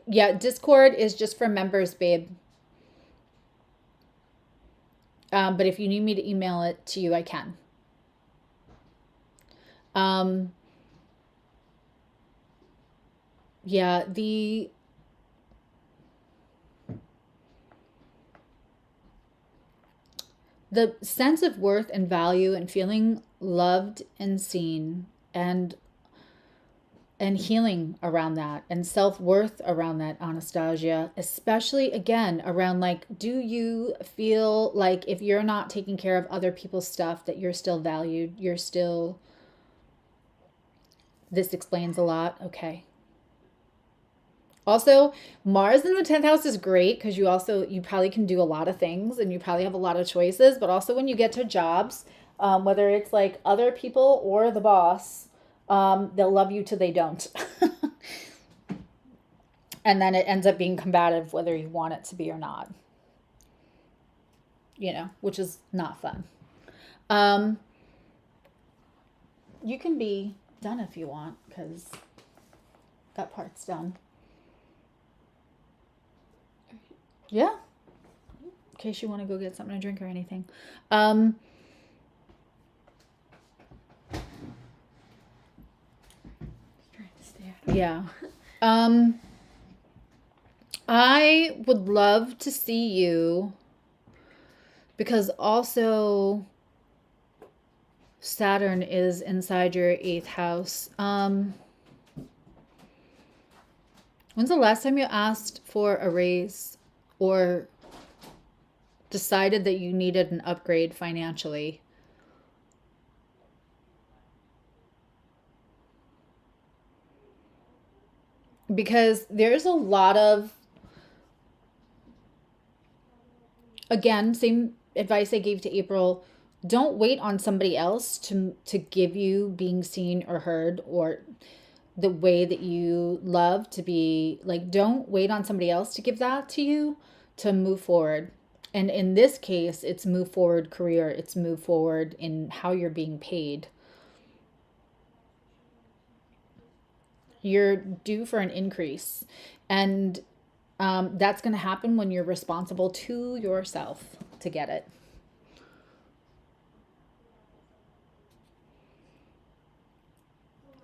Yeah, Discord is just for members, babe. But if you need me to email it to you, I can. Yeah, the sense of worth and value and feeling loved and seen and healing around that and self-worth around that, Anastasia, especially again around like, do you feel like if you're not taking care of other people's stuff that you're still valued, this explains a lot. Okay, Also, Mars in the 10th house is great because you probably can do a lot of things and you probably have a lot of choices. But also, when you get to jobs, whether it's like other people or the boss, they'll love you till they don't. And then it ends up being combative whether you want it to be or not, which is not fun. Um, you can be done if you want because that part's done. Yeah. In case you want to go get something to drink or anything. Trying to stay out. Yeah. I would love to see you because also Saturn is inside your 8th house. When's the last time you asked for a raise or decided that you needed an upgrade financially? Because there's a lot of, again, same advice I gave to April. Don't wait on somebody else to give you being seen or heard or the way that you love to be. Like, don't wait on somebody else to give that to you to move forward. And in this case, it's move forward career. It's move forward in how you're being paid. You're due for an increase. And that's going to happen when you're responsible to yourself to get it.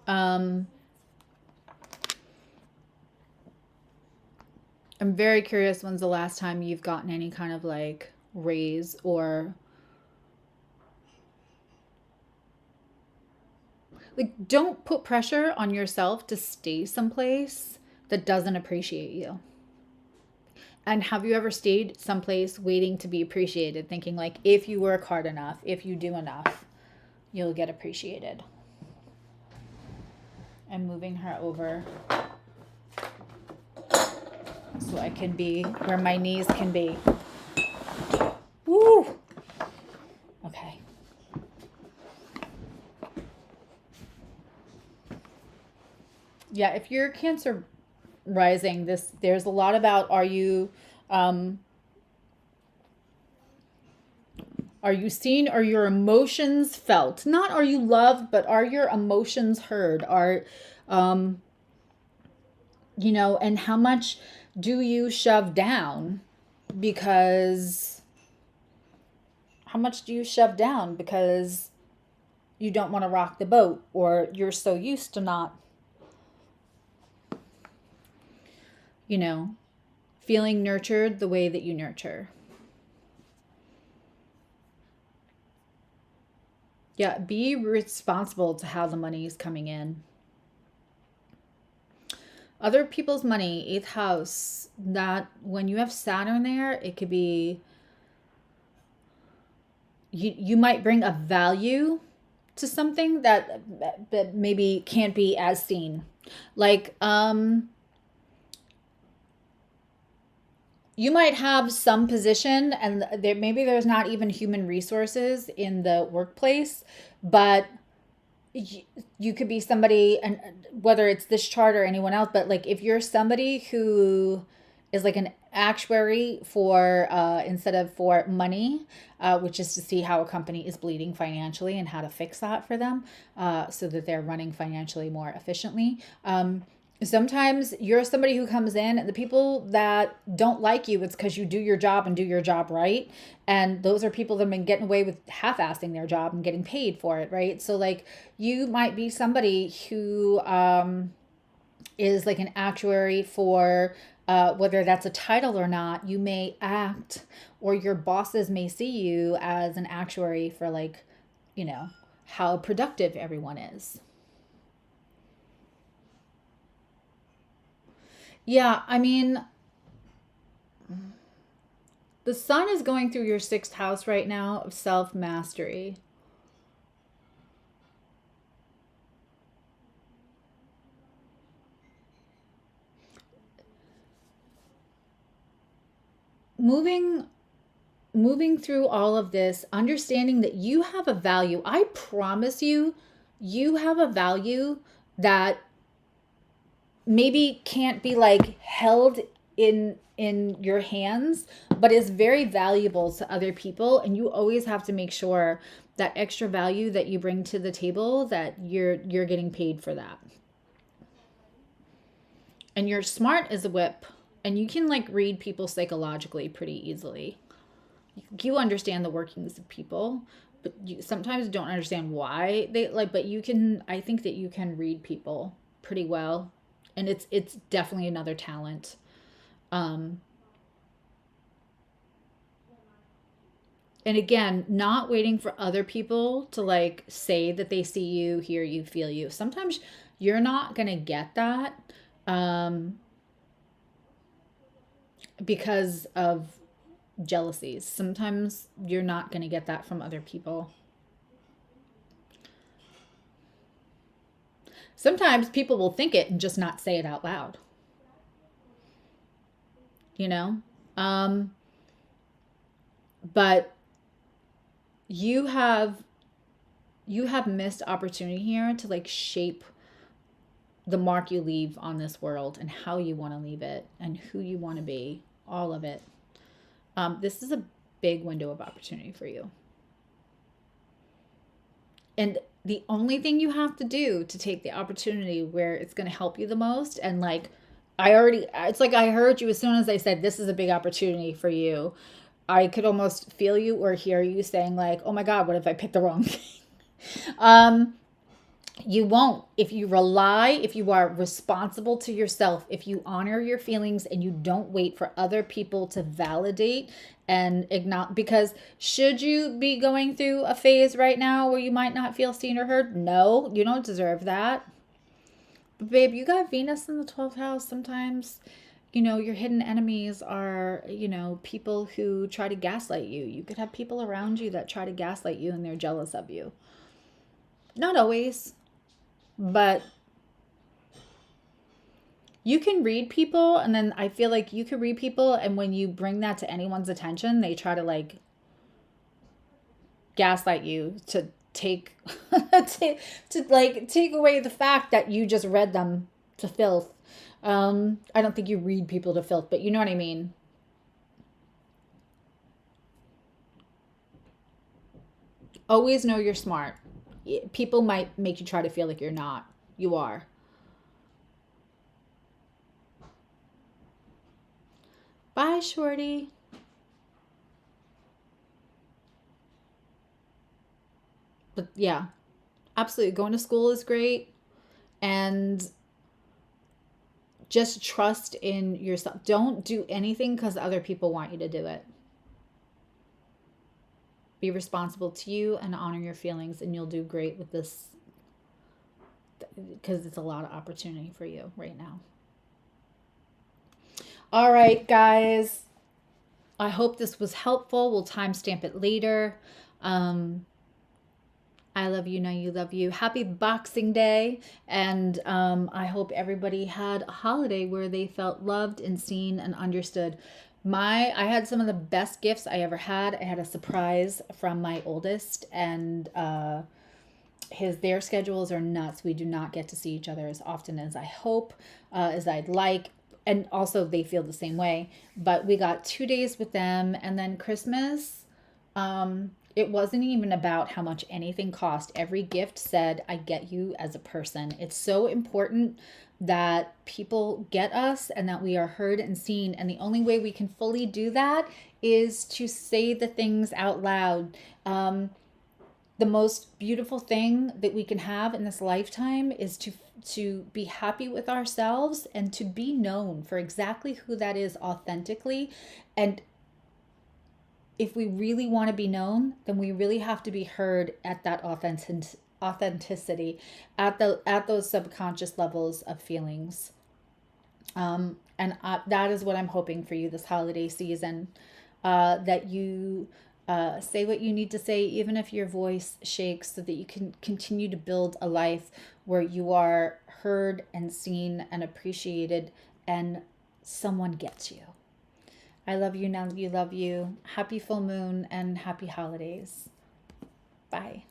I'm very curious, when's the last time you've gotten any kind of like raise or like, don't put pressure on yourself to stay someplace that doesn't appreciate you. And have you ever stayed someplace waiting to be appreciated, thinking like, if you work hard enough, if you do enough, you'll get appreciated? I'm moving her over so I can be where my knees can be. Woo! Okay. Yeah, if you're Cancer rising, there's a lot about are you seen? Are your emotions felt? Not are you loved, but are your emotions heard? And how much do you shove down? Because how much do you shove down because you don't want to rock the boat or you're so used to not, feeling nurtured the way that you nurture? Yeah, be responsible to how the money is coming in. Other people's money, 8th house, that when you have Saturn there, it could be, you might bring a value to something that maybe can't be as seen. Like, you might have some position and maybe there's not even human resources in the workplace, but you could be somebody, and whether it's this chart or anyone else, but like if you're somebody who is like an actuary for instead of for money, which is to see how a company is bleeding financially and how to fix that for them so that they're running financially more efficiently. Sometimes you're somebody who comes in and the people that don't like you, it's because you do your job and do your job right. And those are people that have been getting away with half-assing their job and getting paid for it, right? So like you might be somebody who is like an actuary for whether that's a title or not. You may act, or your bosses may see you as an actuary for like, how productive everyone is. Yeah, I mean, the sun is going through your 6th house right now of self mastery. moving through all of this, understanding that you have a value. I promise you, you have a value that maybe can't be like held in your hands, but is very valuable to other people, and you always have to make sure that extra value that you bring to the table, that you're getting paid for that. And you're smart as a whip, and you can like read people psychologically pretty easily. You understand the workings of people, but you sometimes don't understand why they like, but you can, I think that you can read people pretty well, and it's definitely another talent. um and again, not waiting for other people to like say that they see you, hear you, feel you. Sometimes you're not gonna get that, um because of jealousies. Sometimes you're not gonna get that from other people. Sometimes people will think it and just not say it out loud, you know? Um, but you have you have missed opportunity here to like shape the mark you leave on this world, and how you want to leave it, and who you want to be, all of it. This is a big window of opportunity for you. And the only thing you have to do to take the opportunity where it's going to help you the most, and like, it's like I heard you as soon as I said this is a big opportunity for you. I could almost feel you or hear you saying like, "Oh my God, what if I pick the wrong thing?" um, you won't. If you rely, if you are responsible to yourself, if you honor your feelings and you don't wait for other people to validate and acknowledge, because should you be going through a phase right now where you might not feel seen or heard? No, you don't deserve that. But babe, you got Venus in the 12th house. Sometimes, your hidden enemies are, people who try to gaslight you. You could have people around you that try to gaslight you and they're jealous of you. Not always, but you can read people, and then I feel like you can read people, and when you bring that to anyone's attention, they try to like gaslight you to take to like take away the fact that you just read them to filth. I don't think you read people to filth, but you know what I mean. Always know you're smart. People might make you try to feel like you're not. You are. Bye, shorty. But yeah, absolutely. Going to school is great. And just trust in yourself. Don't do anything because other people want you to do it. Be responsible to you and honor your feelings, and you'll do great with this, because it's a lot of opportunity for you right now. All right, guys. I hope this was helpful. We'll timestamp it later. I love you. Know you love you. Happy Boxing Day. And I hope everybody had a holiday where they felt loved and seen and understood. I had some of the best gifts I ever had. I had a surprise from my oldest, and their schedules are nuts. We do not get to see each other as often as I hope, as I'd like. And also they feel the same way. But we got 2 days with them, and then Christmas, it wasn't even about how much anything cost. Every gift said, I get you as a person. It's so important that people get us and that we are heard and seen. And the only way we can fully do that is to say the things out loud. The most beautiful thing that we can have in this lifetime is to be happy with ourselves and to be known for exactly who that is authentically. And if we really want to be known, then we really have to be heard at that authenticity, at those subconscious levels of feelings. And that is what I'm hoping for you this holiday season, that you say what you need to say, even if your voice shakes, so that you can continue to build a life where you are heard and seen and appreciated, and someone gets you. I love you now. You love you. Happy full moon and happy holidays. Bye.